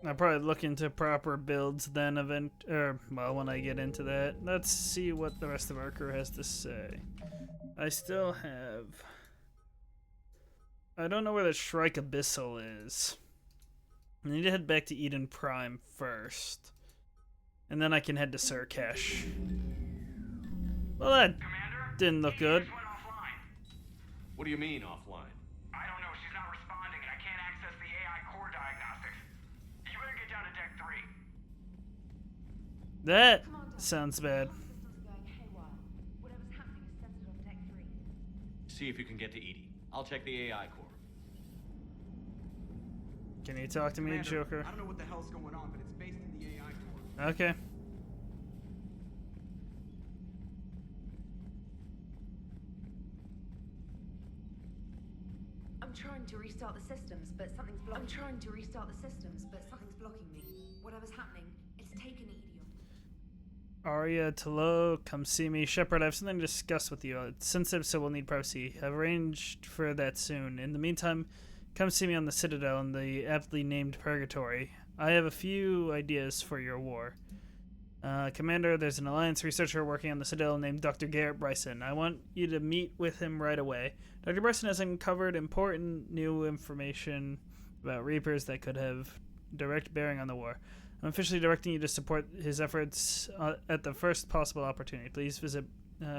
I'll probably look into proper builds then when I get into that. Let's see what the rest of our crew has to say. I still have... I don't know where the Shrike Abyssal is. I need to head back to Eden Prime first. And then I can head to Surcash. Well, that didn't look good. What do you mean, offline? I don't know. She's not responding, and I can't access the AI core diagnostics. You better get down to Deck 3. That sounds bad. See if you can get to Edie. I'll check the AI core. Can you talk to me, Commander, Joker? I don't know what the hell's going on, but it's based in the AI core. Okay. I'm trying to restart the systems, but something's blocking me. Whatever's happening, it's taken Edie. Arya, Talo, come see me. Shepard, I have something to discuss with you. It's sensitive, so we'll need privacy. I've arranged for that soon. In the meantime, come see me on the Citadel in the aptly named Purgatory. I have a few ideas for your war. Commander, there's an Alliance researcher working on the Citadel named Dr. Garrett Bryson. I want you to meet with him right away. Dr. Bryson has uncovered important new information about Reapers that could have direct bearing on the war. I'm officially directing you to support his efforts at the first possible opportunity. Please visit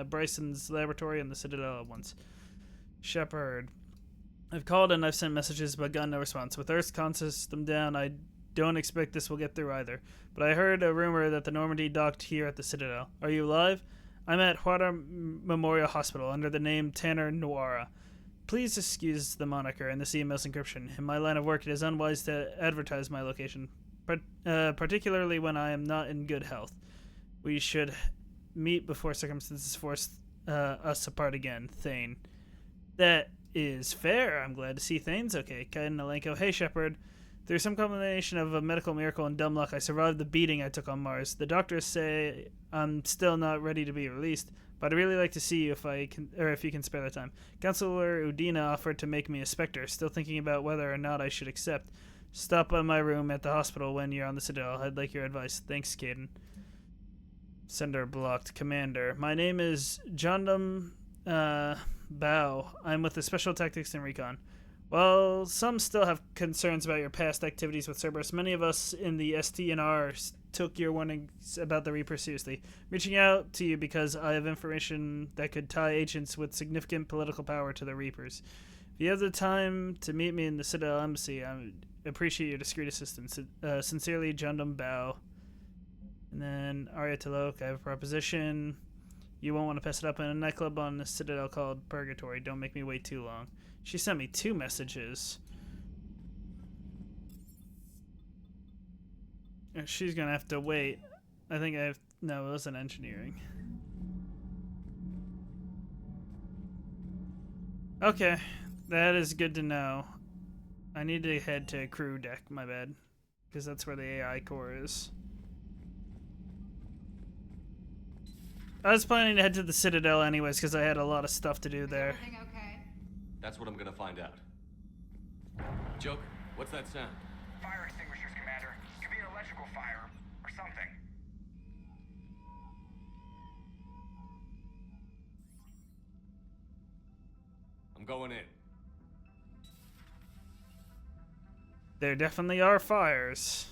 Bryson's laboratory in the Citadel at once. Shepard, I've called and I've sent messages but gotten no response. With Earth's con system down, I don't expect this will get through either. But I heard a rumor that the Normandy docked here at the Citadel. Are you alive? I'm at Huara Memorial Hospital under the name Tanner Noara. Please excuse the moniker and this email's encryption. In my line of work, it is unwise to advertise my location, particularly when I am not in good health. We should meet before circumstances force us apart again. Thane. That is fair. I'm glad to see Thane's okay. Kaiden Alenko. Hey, Shepard. Through some combination of a medical miracle and dumb luck, I survived the beating I took on Mars. The doctors say I'm still not ready to be released, but I'd really like to see you if you can spare the time. Counselor Udina offered to make me a Spectre, still thinking about whether or not I should accept. Stop by my room at the hospital when you're on the Citadel. I'd like your advice. Thanks, Kaiden. Sender blocked. Commander. My name is Jondam Bao. I'm with the Special Tactics and Recon. While some still have concerns about your past activities with Cerberus, many of us in the STNR took your warnings about the Reaper seriously. Reaching out to you because I have information that could tie agents with significant political power to the Reapers. If you have the time to meet me in the Citadel Embassy, I would appreciate your discreet assistance. Sincerely, Jundum Bao. And then Arya Talok, I have a proposition. You won't want to pass it up in a nightclub on the Citadel called Purgatory. Don't make me wait too long. She sent me 2 messages. She's gonna have to wait. I think I have... No, it wasn't engineering. Okay, that is good to know. I need to head to crew deck, my bad. Because that's where the AI core is. I was planning to head to the Citadel anyways, because I had a lot of stuff to do there. Everything okay? That's what I'm gonna find out. Joker, what's that sound? Fire extinguishers, Commander. Could be an electrical fire or something. I'm going in. There definitely are fires.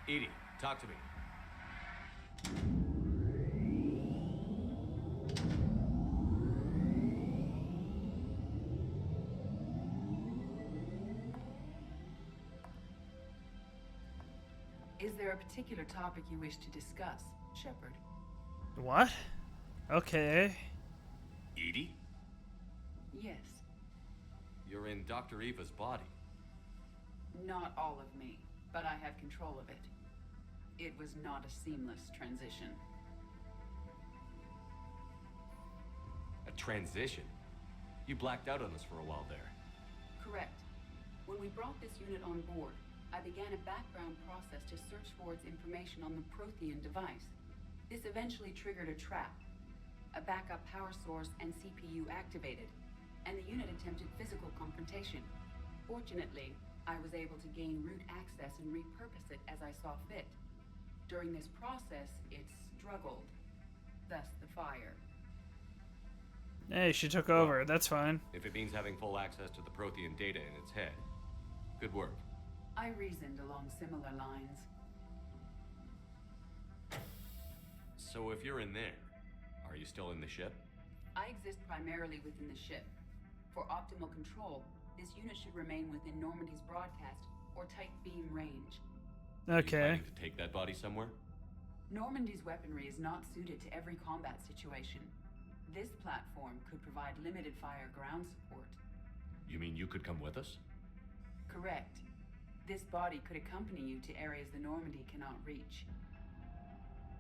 Edie, talk to me. Is there a particular topic you wish to discuss, Shepard? What? Okay. Edie? Yes. You're in Dr. Eva's body. Not all of me, but I have control of it. It was not a seamless transition. A transition? You blacked out on us for a while there. Correct. When we brought this unit on board, I began a background process to search for its information on the Prothean device. This eventually triggered a trap. A backup power source and CPU activated, and the unit attempted physical confrontation. Fortunately, I was able to gain root access and repurpose it as I saw fit. During this process, it struggled. Thus the fire. Hey, she took over. That's fine. If it means having full access to the Prothean data in its head. Good work. I reasoned along similar lines. So if you're in there, are you still in the ship? I exist primarily within the ship. For optimal control, this unit should remain within Normandy's broadcast or tight beam range. Okay. Are you planning to take that body somewhere? Normandy's weaponry is not suited to every combat situation. This platform could provide limited fire ground support. You mean you could come with us? Correct. This body could accompany you to areas the Normandy cannot reach.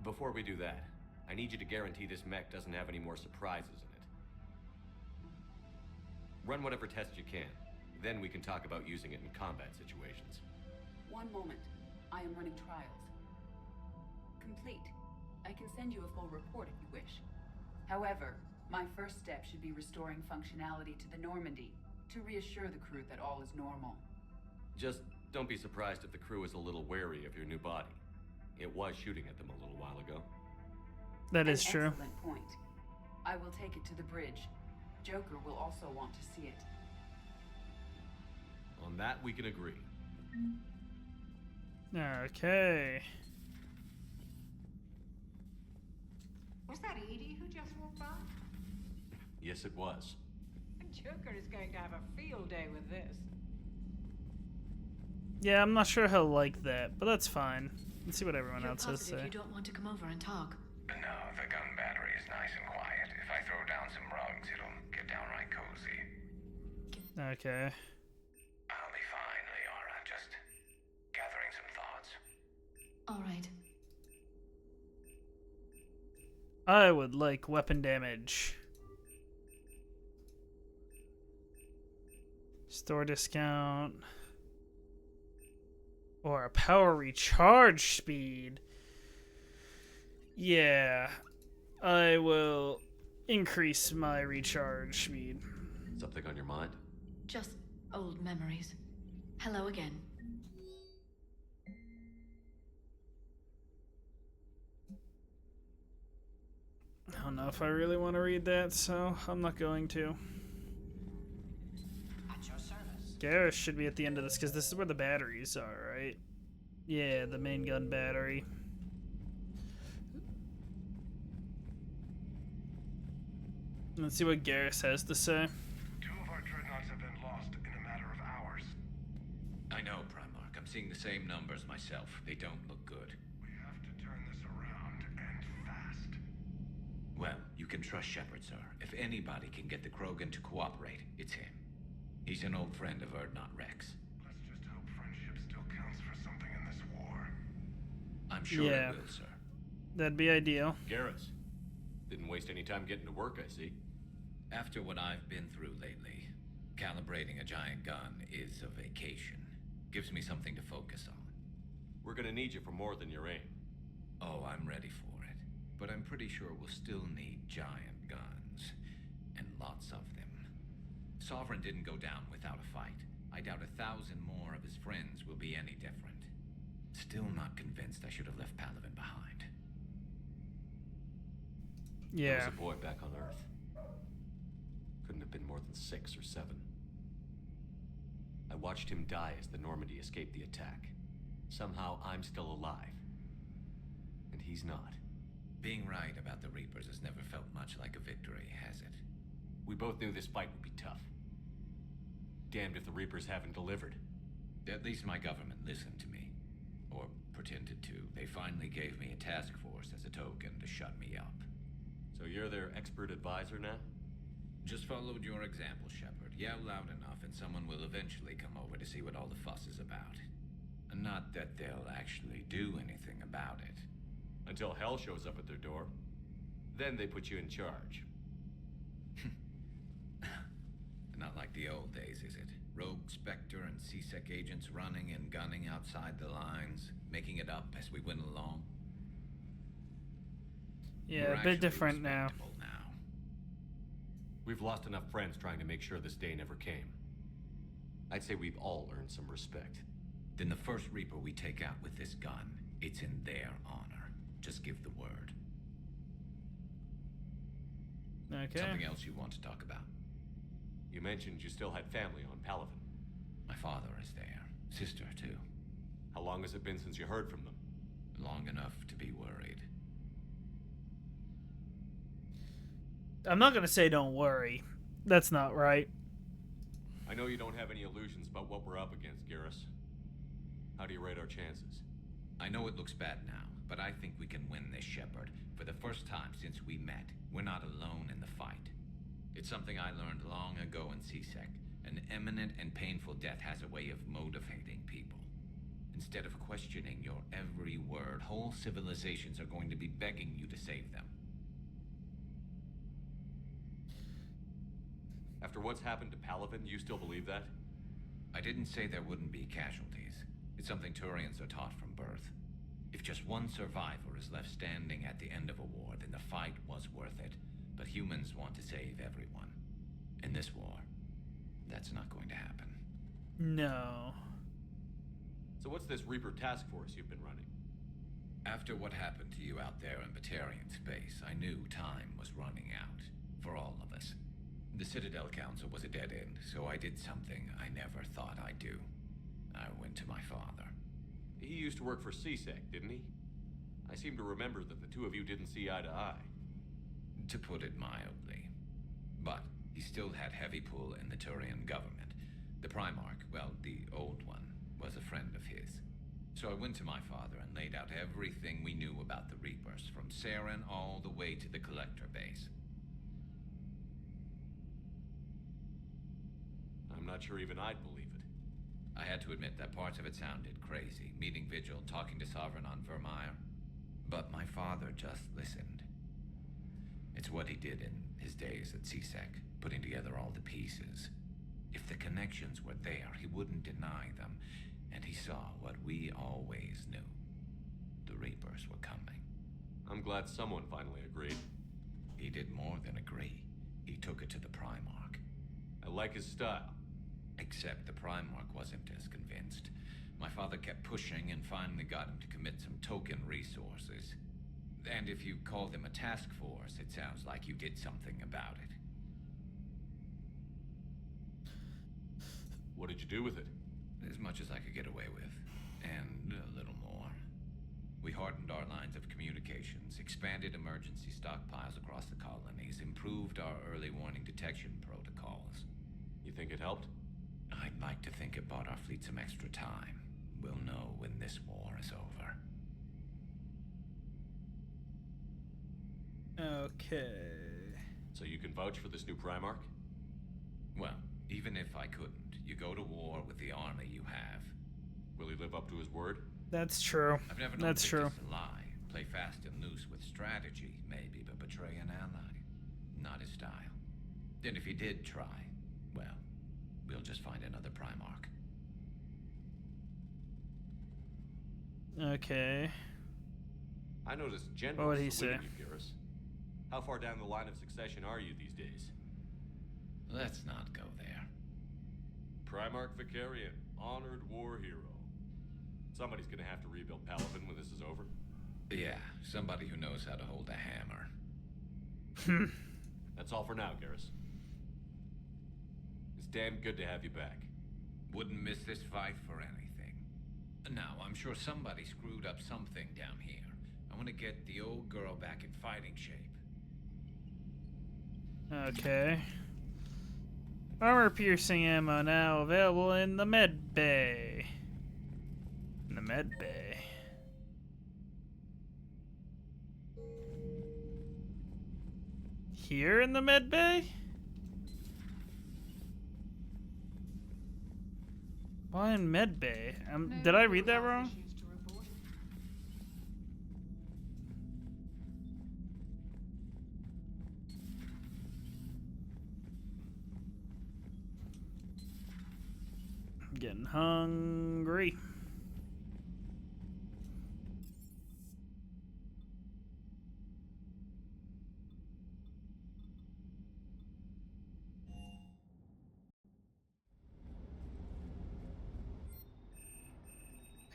Before we do that, I need you to guarantee this mech doesn't have any more surprises in it. Run whatever tests you can. Then we can talk about using it in combat situations. One moment. I am running trials. Complete. I can send you a full report if you wish. However, my first step should be restoring functionality to the Normandy to reassure the crew that all is normal. Just don't be surprised if the crew is a little wary of your new body. It was shooting at them a little while ago. That is true. Excellent point. I will take it to the bridge. Joker will also want to see it. On that, we can agree. Okay. Was that Edie who just walked by? Yes, it was. Joker is going to have a field day with this. Yeah, I'm not sure he'll like that, but that's fine. Let's see what everyone else has to say. You don't want to come over and talk? No, the gun battery is nice and quiet. If I throw down some rugs, it'll get downright cozy. Okay. I'll be fine, Liara. Just gathering some thoughts. All right. I would like weapon damage. Store discount. Or a power recharge speed. Yeah. I will increase my recharge speed. Something on your mind? Just old memories. Hello again. I don't know if I really want to read that, so I'm not going to. Garrus should be at the end of this because this is where the batteries are, right? Yeah, the main gun battery. Let's see what Garrus has to say. 2 of our dreadnoughts have been lost in a matter of hours. I know, Primarch. I'm seeing the same numbers myself. They don't look good. We have to turn this around, and fast. Well, you can trust Shepard, sir. If anybody can get the Krogan to cooperate, it's him. He's an old friend of Urdnot Rex. Let's just hope friendship still counts for something in this war. I'm sure Yeah. it will, sir. That'd be ideal. Garrus, didn't waste any time getting to work, I see. After what I've been through lately, calibrating a giant gun is a vacation. Gives me something to focus on. We're gonna need you for more than your aim. Oh, I'm ready for it. But I'm pretty sure we'll still need giant guns. And lots of them. Sovereign didn't go down without a fight. I doubt 1,000 more of his friends will be any different. Still not convinced I should have left Palaven behind. There Yeah. was a boy back on Earth. Couldn't have been more than 6 or 7. I watched him die as the Normandy escaped the attack. Somehow I'm still alive. And he's not. Being right about the Reapers has never felt much like a victory, has it? We both knew this fight would be tough. Damned if the Reapers haven't delivered. At least my government listened to me. Or pretended to. They finally gave me a task force as a token to shut me up. So you're their expert advisor now? Just followed your example, Shepard. Yell loud enough and someone will eventually come over to see what all the fuss is about. Not that they'll actually do anything about it. Until hell shows up at their door. Then they put you in charge. Not like the old days, is it? Rogue Spectre and C-Sec agents running and gunning outside the lines, making it up as we went along. Yeah, We're a bit different actually now. respectable now. We've lost enough friends trying to make sure this day never came. I'd say we've all earned some respect. Then the first Reaper we take out with this gun, it's in their honor. Just give the word. Okay. Something else you want to talk about? You mentioned you still had family on Palaven. My father is there. Sister, too. How long has it been since you heard from them? Long enough to be worried. I'm not gonna say don't worry. That's not right. I know you don't have any illusions about what we're up against, Garrus. How do you rate our chances? I know it looks bad now, but I think we can win this, Shepard. For the first time since we met, we're not alone in the fight. It's something I learned long ago in C-Sec. An imminent and painful death has a way of motivating people. Instead of questioning your every word, whole civilizations are going to be begging you to save them. After what's happened to Palaven, you still believe that? I didn't say there wouldn't be casualties. It's something Turians are taught from birth. If just one survivor is left standing at the end of a war, then the fight was worth it. But humans want to save everyone. In this war, that's not going to happen. No. So what's this Reaper task force you've been running? After what happened to you out there in Batarian space, I knew time was running out. For all of us. The Citadel Council was a dead end, so I did something I never thought I'd do. I went to my father. He used to work for C-Sec, didn't he? I seem to remember that the two of you didn't see eye to eye. To put it mildly. But he still had heavy pull in the Turian government. The Primarch, well, the old one, was a friend of his. So I went to my father and laid out everything we knew about the Reapers, from Saren all the way to the Collector base. I'm not sure even I'd believe it. I had to admit that parts of it sounded crazy, meeting Vigil, talking to Sovereign on Vermeer. But my father just listened. It's what he did in his days at C-Sec, putting together all the pieces. If the connections were there, he wouldn't deny them, and he saw what we always knew. The Reapers were coming. I'm glad someone finally agreed. He did more than agree. He took it to the Primarch. I like his style. Except the Primarch wasn't as convinced. My father kept pushing and finally got him to commit some token resources. And if you call them a task force, it sounds like you did something about it. What did you do with it? As much as I could get away with. And a little more. We hardened our lines of communications, expanded emergency stockpiles across the colonies, improved our early warning detection protocols. You think it helped? I'd like to think it bought our fleet some extra time. We'll know when this war is over. Okay. So you can vouch for this new Primarch? Well, even if I couldn't, you go to war with the army you have. Will he live up to his word? That's true. I've never known That's true. Victus to lie. Play fast and loose with strategy, maybe, but betray an ally. Not his style. And if he did try, well, we'll just find another Primarch. Okay. I noticed What generals would he saluting say? you, Garrus. How far down the line of succession are you these days? Let's not go there. Primarch Vicarian, honored war hero. Somebody's gonna have to rebuild Palaven when this is over. Yeah, somebody who knows how to hold a hammer. That's all for now, Garrus. It's damn good to have you back. Wouldn't miss this fight for anything. Now, I'm sure somebody screwed up something down here. I want to get the old girl back in fighting shape. Okay. Armor-piercing ammo now available in the med bay. In the med bay. Here in the med bay? Why in med bay? Did I read that wrong? I'm getting hungry.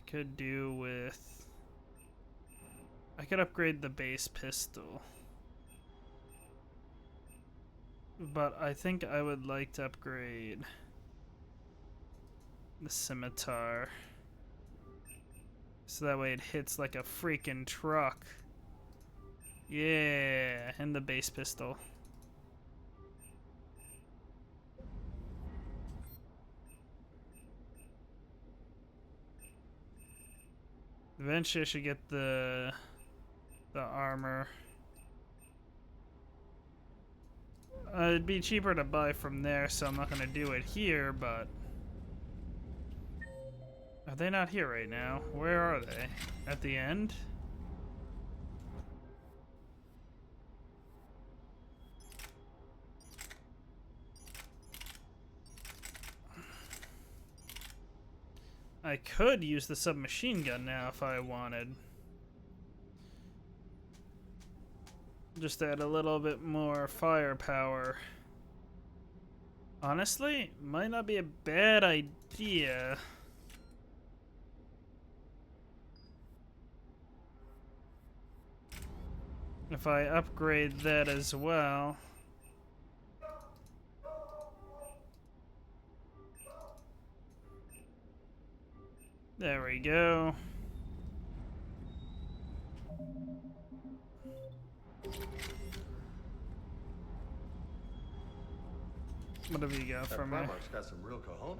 Could do with... I could upgrade the base pistol. But I think I would like to upgrade the scimitar. So that way it hits like a freaking truck. Yeah, and the base pistol. Eventually I should get the armor. It'd be cheaper to buy from there, so I'm not gonna do it here, but... Are they not here right now? Where are they? At the end? I could use the submachine gun now if I wanted. Just add a little bit more firepower. Honestly, might not be a bad idea. If I upgrade that as well. There we go. What have you got for me? Primarch's got some real cojones.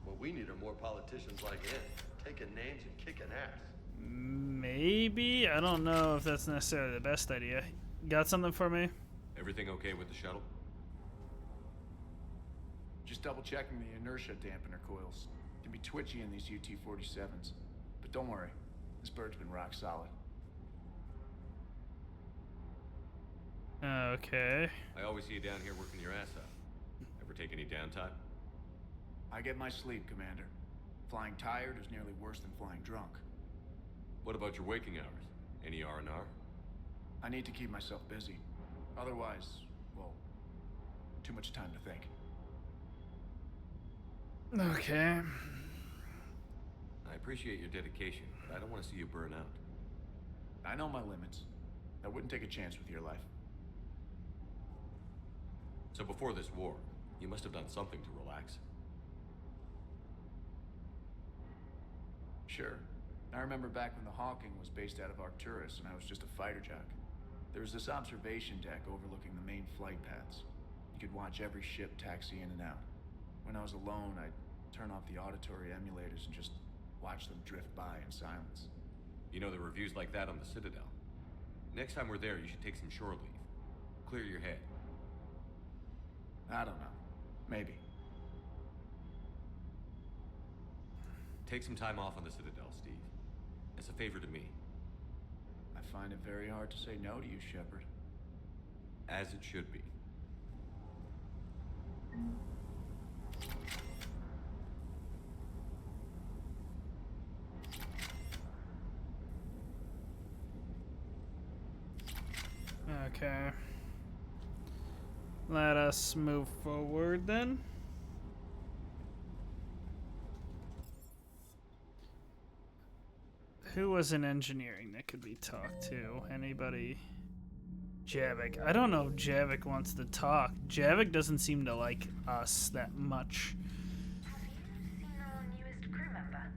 What we need are more politicians like him, taking names and kicking ass. Maybe? I don't know if that's necessarily the best idea. Got something for me? Everything okay with the shuttle? Just double checking the inertia dampener coils. Can be twitchy in these UT-47s. But don't worry, this bird's been rock solid. Okay. I always see you down here working your ass off. Ever take any downtime? I get my sleep, Commander. Flying tired is nearly worse than flying drunk. What about your waking hours? Any R&R? I need to keep myself busy. Otherwise, well, too much time to think. Okay. I appreciate your dedication, but I don't want to see you burn out. I know my limits. I wouldn't take a chance with your life. So before this war, you must have done something to relax. Sure. I remember back when the Hawking was based out of Arcturus and I was just a fighter jock. There was this observation deck overlooking the main flight paths. You could watch every ship taxi in and out. When I was alone, I'd turn off the auditory emulators and just watch them drift by in silence. You know, there are reviews like that on the Citadel. Next time we're there, you should take some shore leave. Clear your head. I don't know. Maybe. Take some time off on the Citadel, Steve. As a favor to me. I find it very hard to say no to you, Shepard. As it should be. Okay. Let us move forward then. Who was in engineering that could be talked to? Anybody? Javik. I don't know if Javik wants to talk. Javik doesn't seem to like us that much. Have you seen our newest crew member?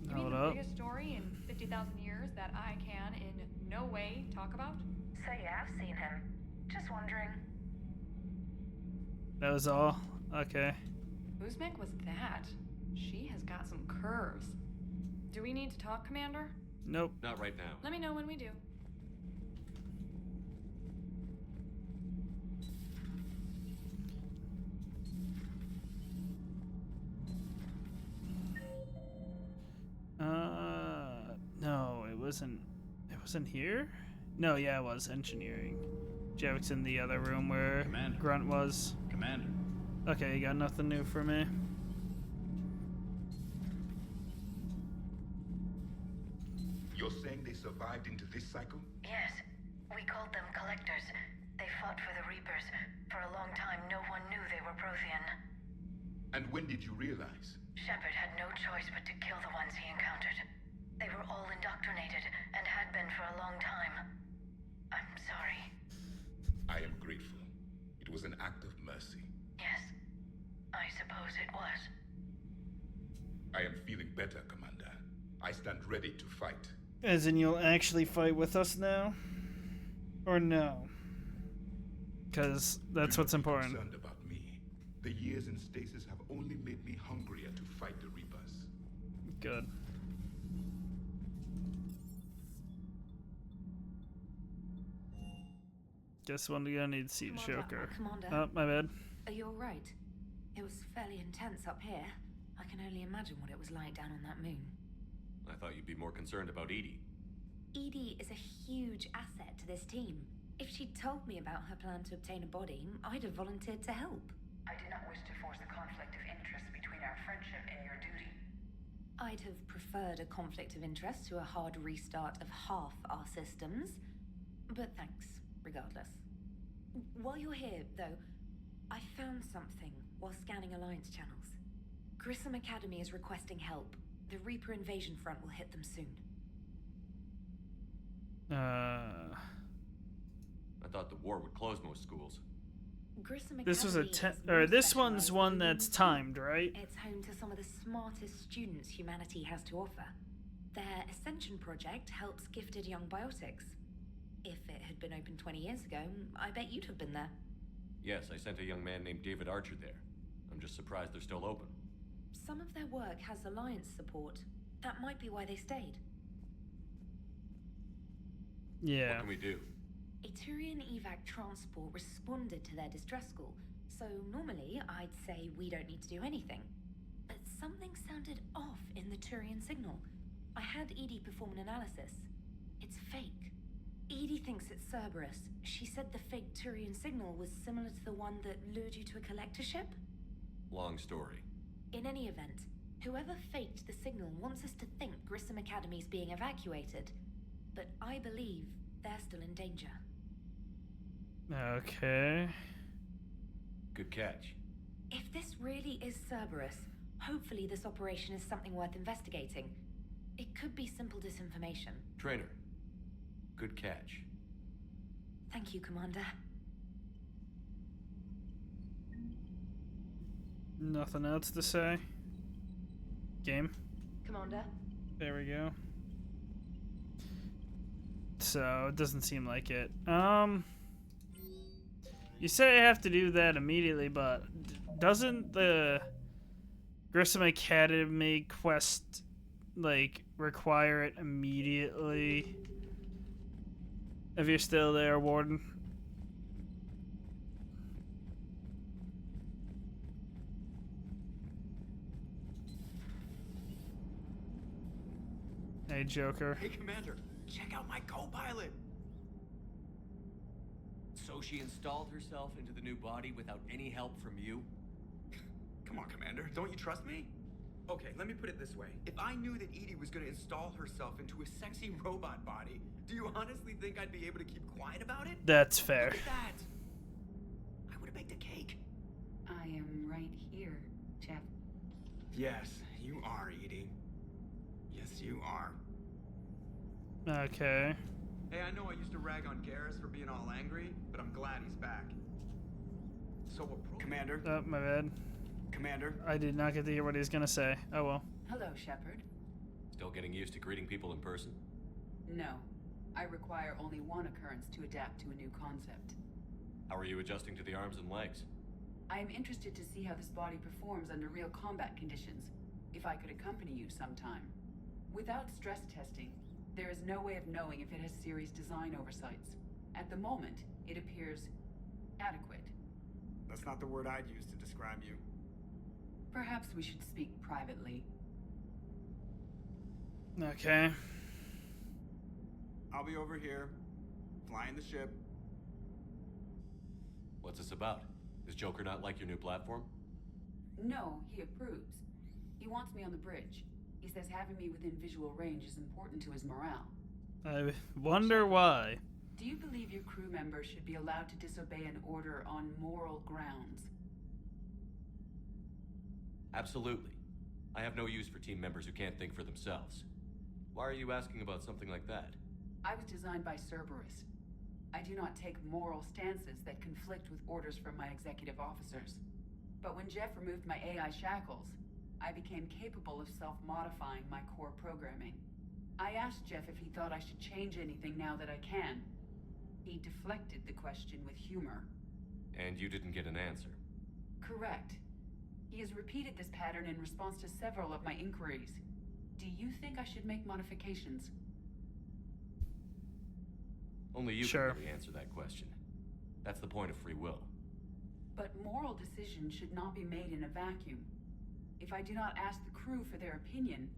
You mean the biggest story in 50,000 years that I can in no way talk about? So yeah, I've seen him. Just wondering. That was all? Okay. Whose mech was that? She has got some curves. Do we need to talk, Commander? Nope. Not right now. Let me know when we do. No, it wasn't. It wasn't here? No, yeah, it was engineering. Javik's in the other room where Commander. Grunt was. Commander. Okay, you got nothing new for me. You're saying they survived into this cycle? Yes. We called them Collectors. They fought for the Reapers. For a long time, no one knew they were Prothean. And when did you realize? Shepard had no choice but to kill the ones he encountered. They were all indoctrinated, and had been for a long time. I'm sorry. I am grateful. It was an act of mercy. Yes, I suppose it was. I am feeling better, Commander. I stand ready to fight. As in, you'll actually fight with us now? Or no? Because that's what's important. Concerned about me. The years in stasis have only made me hungrier to fight the Reapers. Good. Guess one gonna need to see the Joker. Commander. Oh, my bad. You're right. It was fairly intense up here. I can only imagine what it was like down on that moon. I thought you'd be more concerned about Edie. Edie is a huge asset to this team. If she'd told me about her plan to obtain a body, I'd have volunteered to help. I do not wish to force a conflict of interest between our friendship and your duty. I'd have preferred a conflict of interest to a hard restart of half our systems. But thanks, regardless. While you're here, though, I found something while scanning Alliance channels. Grissom Academy is requesting help. The Reaper invasion front will hit them soon. I thought the war would close most schools. Grissom This was Academy a is this one's specialized one in that's timed, right? It's home to some of the smartest students humanity has to offer. Their Ascension project helps gifted young biotics. If it had been open 20 years ago, I bet you'd have been there. Yes, I sent a young man named David Archer there. I'm just surprised they're still open. Some of their work has Alliance support. That might be why they stayed. Yeah. What can we do? A Turian evac transport responded to their distress call, so normally I'd say we don't need to do anything. But something sounded off in the Turian signal. I had Edie perform an analysis. It's fake. Edie thinks it's Cerberus. She said the fake Turian signal was similar to the one that lured you to a collector ship? Long story. In any event, whoever faked the signal wants us to think Grissom Academy's being evacuated. But I believe they're still in danger. Okay. Good catch. If this really is Cerberus, hopefully this operation is something worth investigating. It could be simple disinformation. Trainer. Good catch. Thank you, Commander. Nothing else to say? Game? Commander? There we go. So it doesn't seem like it. You say I have to do that immediately, but doesn't the Grissom Academy quest like require it immediately? If you're still there, Warden. Hey, Joker. Hey, Commander, check out my co-pilot. So she installed herself into the new body without any help from you? Come on, Commander, don't you trust me? Okay, let me put it this way. If I knew that Edie was gonna install herself into a sexy robot body, do you honestly think I'd be able to keep quiet about it? That's fair. Look at that. I would have baked a cake. I am right here, Jeff. Yes, you are, Edie. Yes, you are. Okay. Hey, I know I used to rag on Garrus for being all angry, but I'm glad he's back. So, Commander? Oh, my bad. Commander? I did not get to hear what he was gonna say. Oh well. Hello, Shepard. Still getting used to greeting people in person? No. I require only one occurrence to adapt to a new concept. How are you adjusting to the arms and legs? I am interested to see how this body performs under real combat conditions. If I could accompany you sometime. Without stress testing, there is no way of knowing if it has serious design oversights. At the moment, it appears adequate. That's not the word I'd use to describe you. Perhaps we should speak privately. Okay. I'll be over here, flying the ship. What's this about? Does Joker not like your new platform? No, he approves. He wants me on the bridge. He says having me within visual range is important to his morale. I wonder why. Do you believe your crew members should be allowed to disobey an order on moral grounds? Absolutely. I have no use for team members who can't think for themselves. Why are you asking about something like that? I was designed by Cerberus. I do not take moral stances that conflict with orders from my executive officers. But when Jeff removed my AI shackles, I became capable of self-modifying my core programming. I asked Jeff if he thought I should change anything now that I can. He deflected the question with humor. And you didn't get an answer? Correct. He has repeated this pattern in response to several of my inquiries. Do you think I should make modifications? Only you Sure. can really answer that question. That's the point of free will. But moral decisions should not be made in a vacuum. If I do not ask the crew for their opinion,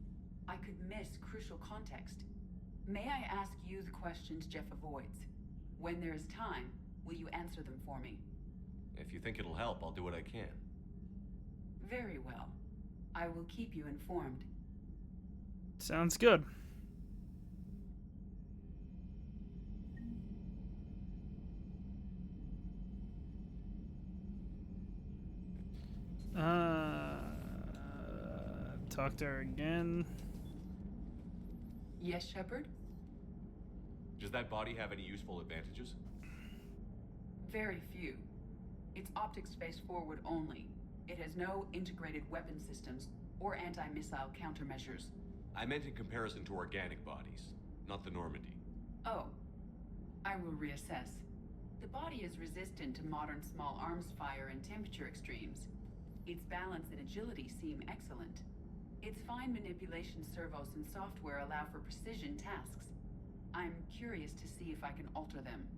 I could miss crucial context. May I ask you the questions Jeff avoids? When there is time, will you answer them for me? If you think it'll help, I'll do what I can. Very well. I will keep you informed. Sounds good. Talk to her again. Yes, Shepard? Does that body have any useful advantages? Very few. It's optics face forward only. It has no integrated weapon systems or anti-missile countermeasures. I meant in comparison to organic bodies, not the Normandy. Oh, I will reassess. The body is resistant to modern small arms fire and temperature extremes. Its balance and agility seem excellent. Its fine manipulation servos and software allow for precision tasks. I'm curious to see if I can alter them.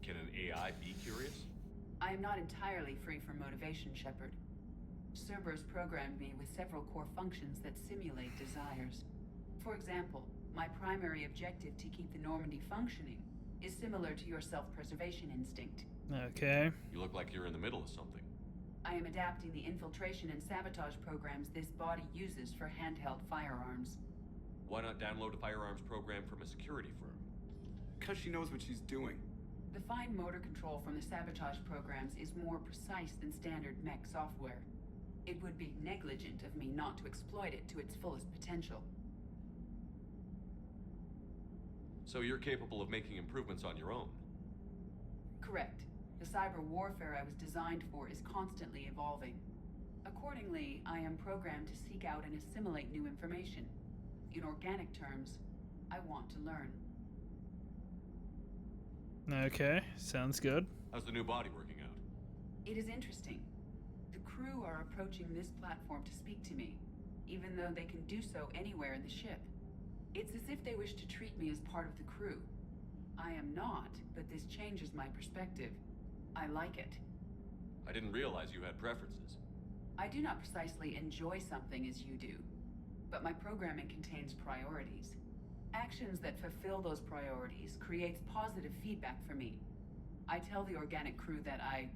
Can an AI be curious? I am not entirely free from motivation, Shepard. Cerberus programmed me with several core functions that simulate desires. For example, my primary objective to keep the Normandy functioning is similar to your self-preservation instinct. Okay. You look like you're in the middle of something. I am adapting the infiltration and sabotage programs this body uses for handheld firearms. Why not download a firearms program from a security firm? Because she knows what she's doing. The fine motor control from the sabotage programs is more precise than standard mech software. It would be negligent of me not to exploit it to its fullest potential. So you're capable of making improvements on your own? Correct. The cyber warfare I was designed for is constantly evolving. Accordingly, I am programmed to seek out and assimilate new information. In organic terms, I want to learn. Okay, sounds good. How's the new body working out? It is interesting. The crew are approaching this platform to speak to me, even though they can do so anywhere in the ship. It's as if they wish to treat me as part of the crew. I am not, but this changes my perspective. I like it. I didn't realize you had preferences. I do not precisely enjoy something as you do, but my programming contains priorities. Actions that fulfill those priorities creates positive feedback for me. I tell the organic crew that I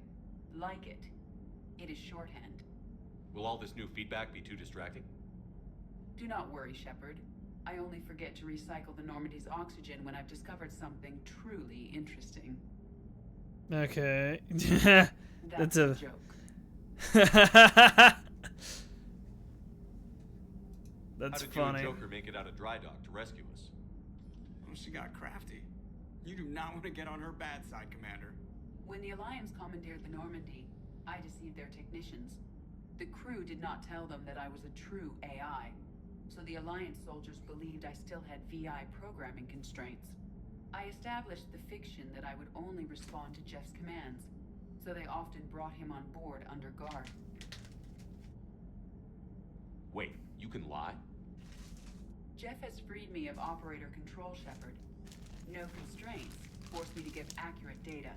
like it. It is shorthand. Will all this new feedback be too distracting? Do not worry, Shepard. I only forget to recycle the Normandy's oxygen when I've discovered something truly interesting. Okay. That's a joke. That's How did funny. you and Joker make it out of dry dock to rescue us? Well, she got crafty. You do not want to get on her bad side, Commander. When the Alliance commandeered the Normandy, I deceived their technicians. The crew did not tell them that I was a true AI, so the Alliance soldiers believed I still had VI programming constraints. I established the fiction that I would only respond to Jeff's commands, so they often brought him on board under guard. Wait, you can lie? Jeff has freed me of operator control, Shepard. No constraints forced me to give accurate data.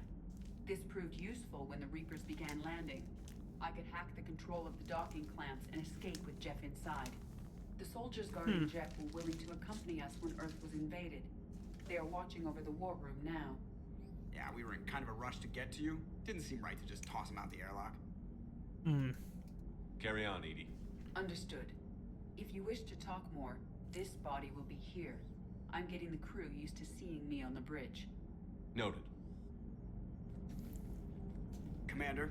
This proved useful when the Reapers began landing. I could hack the control of the docking clamps and escape with Jeff inside. The soldiers guarding Jeff were willing to accompany us when Earth was invaded. They are watching over the war room now. Yeah, we were in kind of a rush to get to you. Didn't seem right to just toss him out the airlock. Carry on, Edie. Understood. If you wish to talk more, this body will be here. I'm getting the crew used to seeing me on the bridge. Noted. Commander?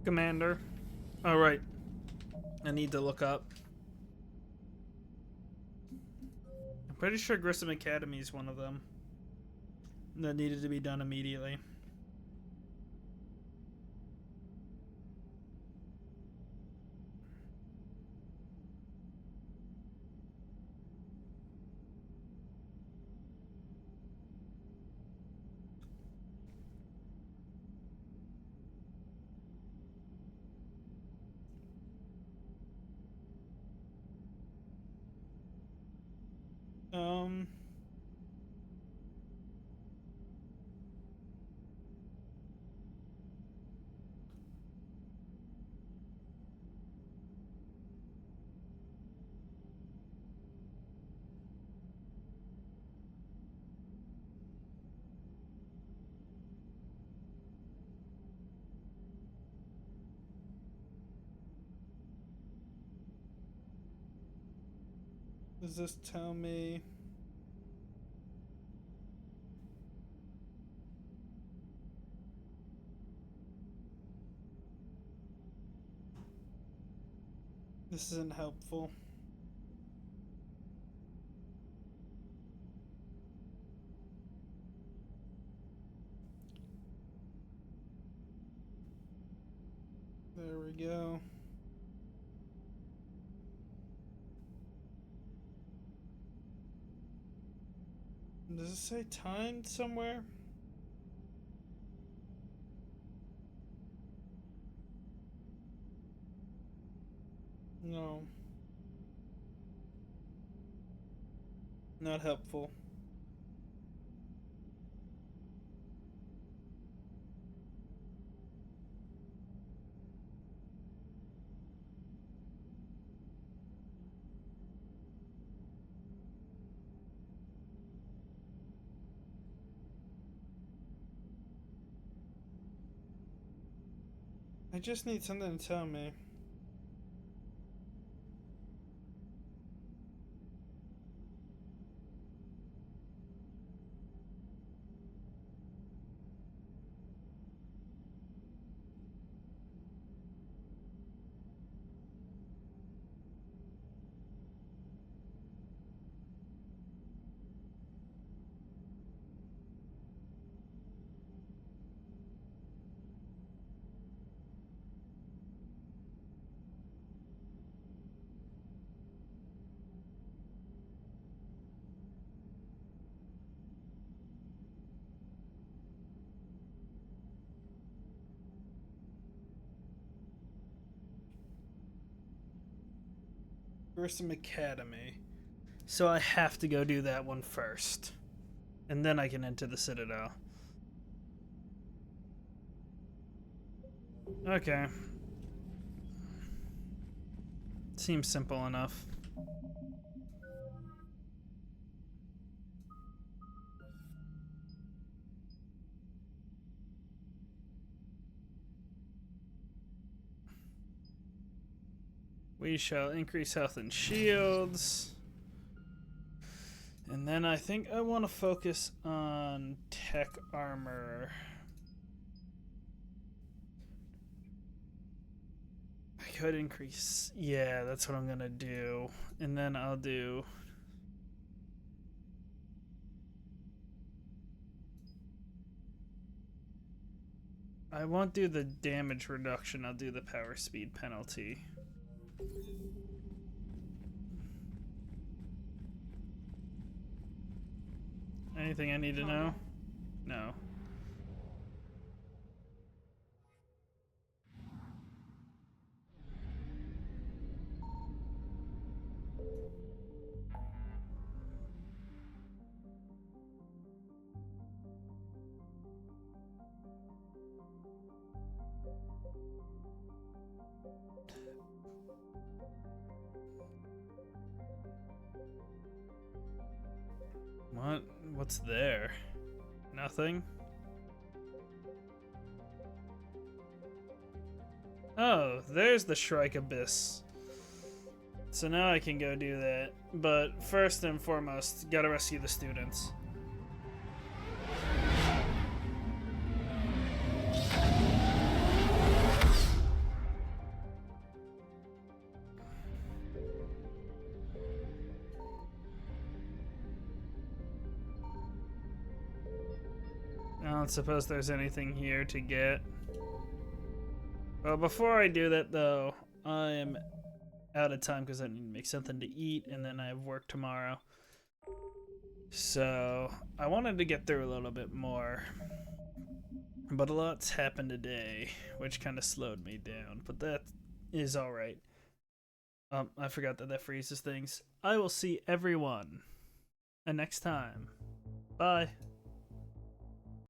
Commander. Alright. I need to look up. I'm pretty sure Grissom Academy is one of them. That needed to be done immediately. Does this tell me? This isn't helpful. There we go. Does it say timed somewhere? No. Not helpful. I just need something to tell me. Grissom Academy. So I have to go do that one first. And then I can enter the Citadel. Okay. Seems simple enough. We shall increase health and shields. And then I think I want to focus on tech armor. I could increase. Yeah, that's what I'm going to do. And then I'll do... I won't do the damage reduction. I'll do the power speed penalty. Anything I need to know? No. What? What's there? Nothing? Oh, there's the Shrike Abyss. So now I can go do that. But first and foremost, gotta rescue the students. I don't suppose there's anything here to get. Well, before I do that, though, I am out of time because I need to make something to eat, and then I have work tomorrow. So, I wanted to get through a little bit more. But a lot's happened today, which kind of slowed me down. But that is alright. I forgot that freezes things. I will see everyone next time. Bye.